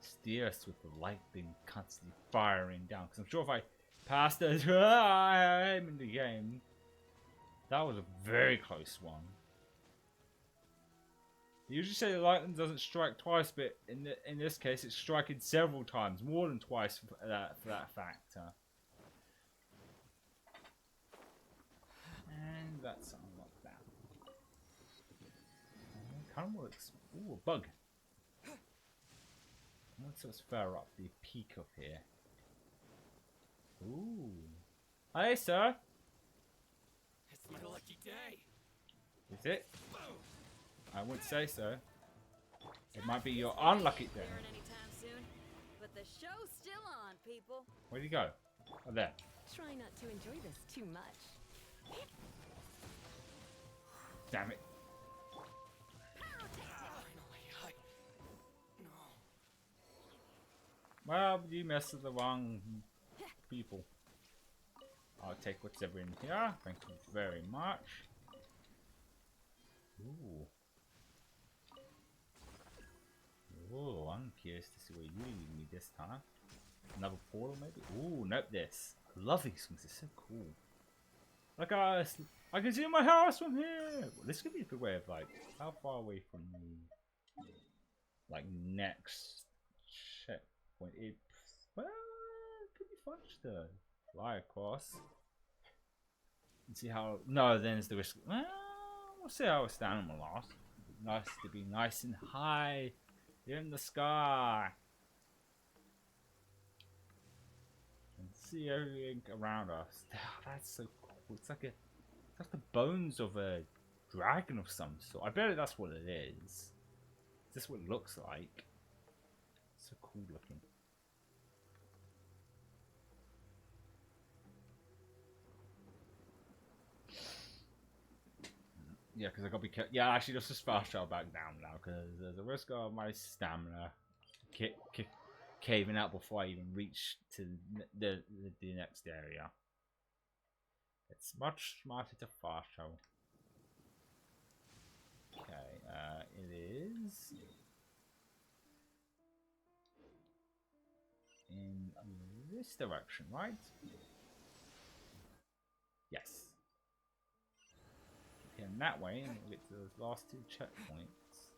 Mysterious with the light being constantly firing down. Because I'm sure if I passed the time in the game, that was a very close one. They usually say the lightning doesn't strike twice, but in this case, it's striking several times, more than twice for that factor. And that's unlocked that. Kind of looks. Ooh, a bug. What's what's further up? The peak up here. Ooh. Hey, sir. It's my lucky day. Is it? I wouldn't say so. It might be your unlucky day. Anytime soon, but the show's still on, people. Where'd you go? Oh, there. Try not to enjoy this too much. Damn it. Well, you messed with the wrong people. I'll take what's ever in here. Thank you very much. Ooh. Ooh, I'm curious to see where you lead me this time. Another portal, maybe? Ooh, nope, this. I love these things, they're so cool. Like, I can see my house from here! Well, this could be a good way of, like, how far away from the, like, next checkpoint? Well, it could be fun to fly across. And see how, no, then it's the risk. Well, we'll see how it's down in the last. Nice to be nice and high in the sky. And see everything around us. That's so cool. It's like the bones of a dragon of some sort. I bet that's what it is. That's what it looks like. So cool looking. Yeah, because I gotta be careful. Yeah, actually, just fast travel back down now because there's a risk of my stamina caving out before I even reach to the next area. It's much smarter to fast travel. Okay, it is in this direction, right? Yes. In that way, and we'll get to those last 2 checkpoints.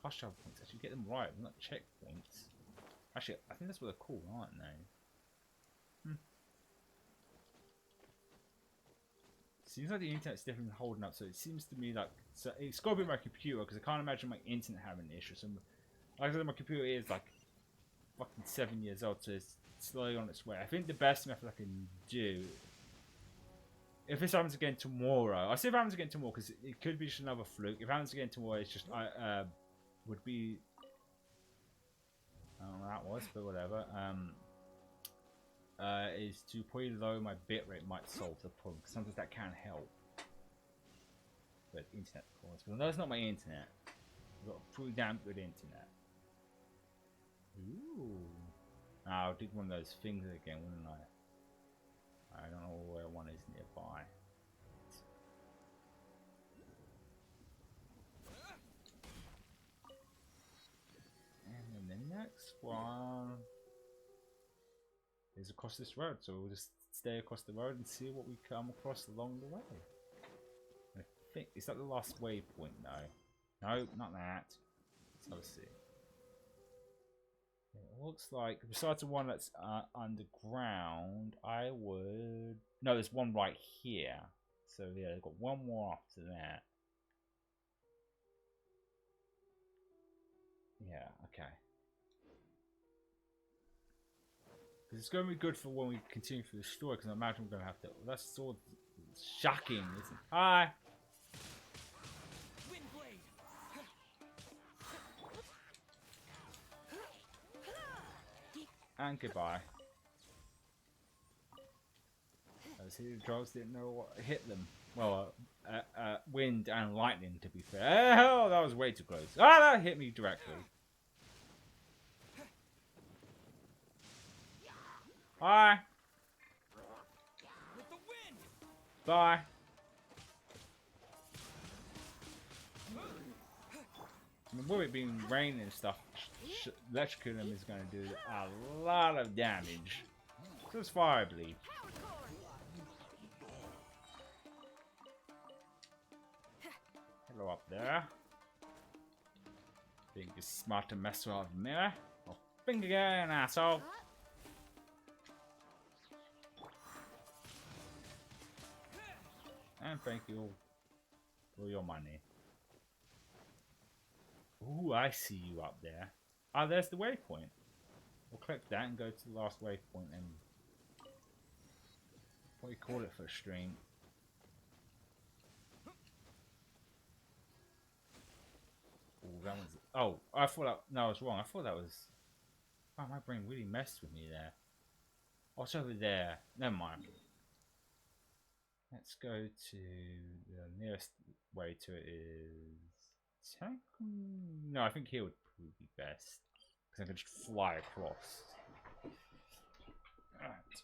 Fast travel points, actually get them right, not checkpoints. Actually, I think that's what they're called, aren't they? Seems like the internet's definitely holding up, so it seems to me like, so it's got to be my computer, because I can't imagine my internet having an issue. So, like I said, my computer is like fucking 7 years old, so it's slowly on its way. I think the best method I can do, if this happens again tomorrow, I'll see if it happens again tomorrow, because it could be just another fluke. If it happens again tomorrow, it's just, would be, I don't know what that was, but whatever, is to probably lower my bitrate might solve the problem, because sometimes that can help. But internet, of course. But no, it's not my internet. I've got a pretty damn good internet. Ooh. I'll dig one of those things again, wouldn't I? I don't know where one is nearby. And then the next one is across this road, so we'll just stay across the road and see what we come across along the way. I think, is that the last waypoint? No, not that. Let's have a see. It looks like, besides the one that's underground, I would... No, there's one right here. So yeah, they've got one more after that. Yeah, okay. Because it's going to be good for when we continue through the story, because I imagine we're going to have to... That's sort of shocking, isn't it? Hi! And goodbye. Those here drugs didn't know what hit them. Well, wind and lightning, to be fair. Oh, that was way too close. Ah, that hit me directly. Bye. Bye. I mean, with it being raining and stuff, electrocuting is going to do a lot of damage. So it's fire bleed. Hello up there. Think you're smart to mess with the mirror? Well, think again, asshole. And thank you for your money. Ooh, I see you up there. Ah, there's the waypoint. We'll click that and go to the last waypoint and what do you call it for a stream? Ooh, that was... Oh, I thought that... No, I was wrong. I thought that was... Wow, my brain really messed with me there. Oh, it's over there. Never mind. Let's go to the nearest way to it is... No, I think here would probably be best. Because I can just fly across. Alright.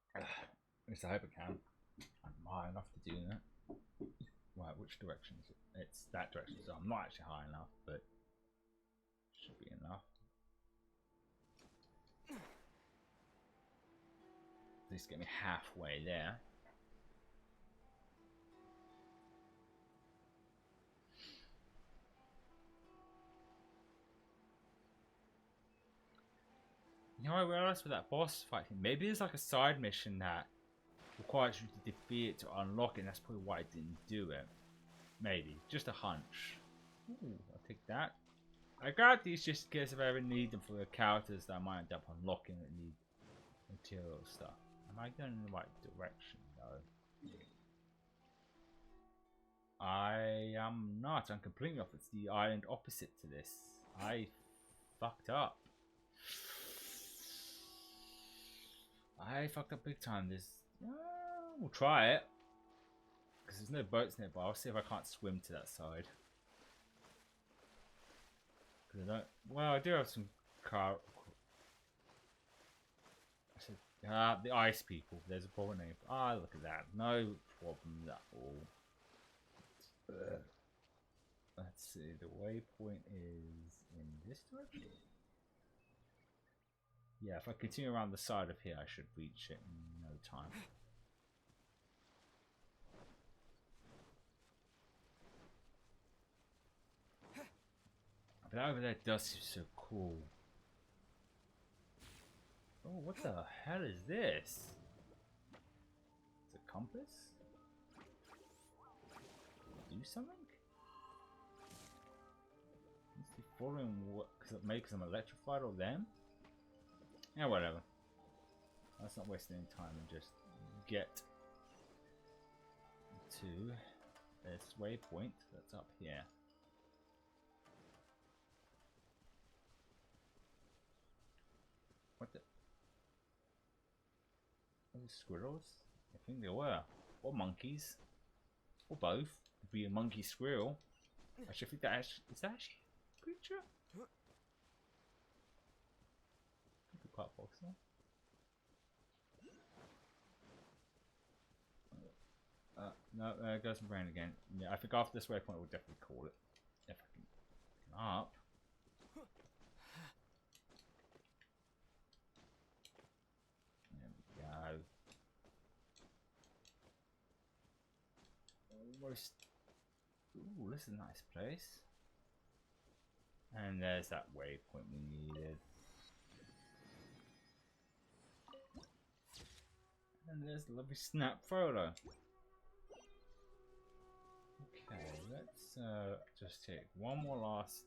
At least I hope I can. I'm high enough to do that. Right, which direction is it? It's that direction, so I'm not actually high enough, but should be enough. At least get me halfway there. You know, I realized with that boss fight, maybe there's like a side mission that requires you to defeat it to unlock it, and that's probably why I didn't do it. Maybe. Just a hunch. Ooh, I'll take that. I got these just in case if I ever need them for the characters that I might end up unlocking that need material stuff. Am I going in the right direction though? I am not. I'm completely off. It's the island opposite to this. I fucked up. I fucked up big time. We'll try it. Because there's no boats nearby. I'll see if I can't swim to that side. Cause I don't... Well, I do have some car... the ice people. There's a proper name. Ah, look at that. No problem at all. Let's see. The waypoint is in this direction. Yeah, if I continue around the side of here, I should reach it in no time. But over there does seem so cool. Oh, what the hell is this? It's a compass? Do something? Is he following what? Because it makes them electrified or them? Yeah, whatever. Let's not waste any time and just get to this waypoint that's up here. What the? Are those squirrels? I think they were. Or monkeys. Or both. Could be a monkey squirrel. Actually, I think that actually, is that actually a creature? Could be quite possible. No, there goes my brain again. Yeah, I think after this waypoint we'll definitely call it. If I can get up. There we go. Almost. Ooh, this is a nice place. And there's that waypoint we needed. And there's the lovely snap photo. Okay, let's just take one more last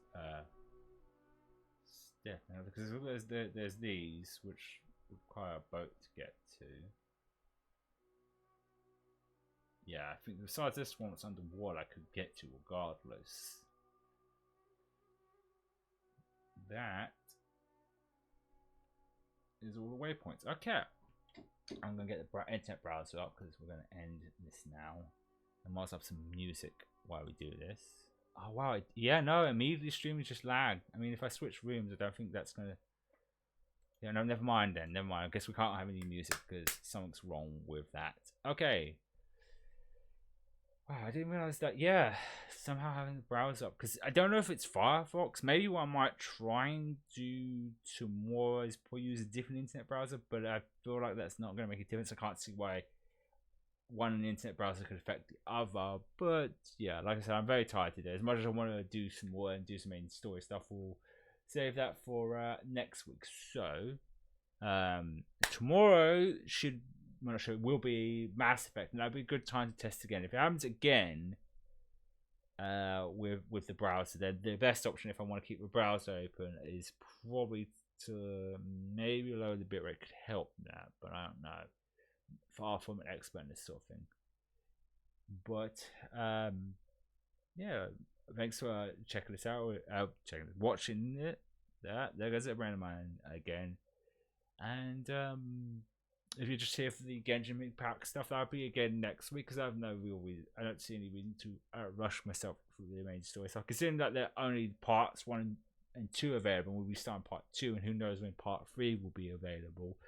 step now, because there's these which require a boat to get to. Yeah, I think besides this one, it's underwater I could get to regardless. That is all the waypoints. Okay, I'm gonna get the internet browser up because we're gonna end this now. I might have some music while we do this. Oh wow, yeah, no, immediately streaming just lag. I mean, if I switch rooms, I don't think that's gonna. Yeah, no, never mind then. Never mind. I guess we can't have any music because something's wrong with that. Okay. Wow, I didn't realize that. Yeah, somehow having the browser up because I don't know if it's Firefox. Maybe what I might try and do tomorrow is probably use a different internet browser, but I feel like that's not going to make a difference. I can't see why one internet browser could affect the other. But yeah, like I said, I'm very tired today. As much as I want to do some more and do some main story stuff, we'll save that for next week. So tomorrow will be Mass Effect, and that'd be a good time to test again. If it happens again with the browser, then the best option if I want to keep the browser open is probably to maybe lower the bitrate. Could help that, but I don't know. Far from an expert in this sort of thing. But yeah, thanks for checking this out. Watching it. There goes a brand of mine again. And if you're just here for the Genshin pack stuff, that'll be again next week because I have no real reason. I don't see any reason to rush myself through the main story. So considering that there are only parts 1 and 2 available, we'll be starting part 2, and who knows when part 3 will be available.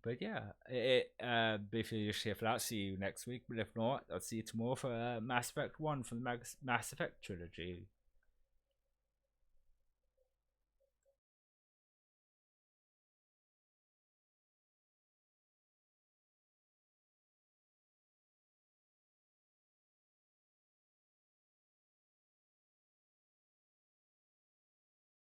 But yeah, if you're just here for that, see you next week. But if not, I'll see you tomorrow for Mass Effect 1 from the Mass Effect trilogy.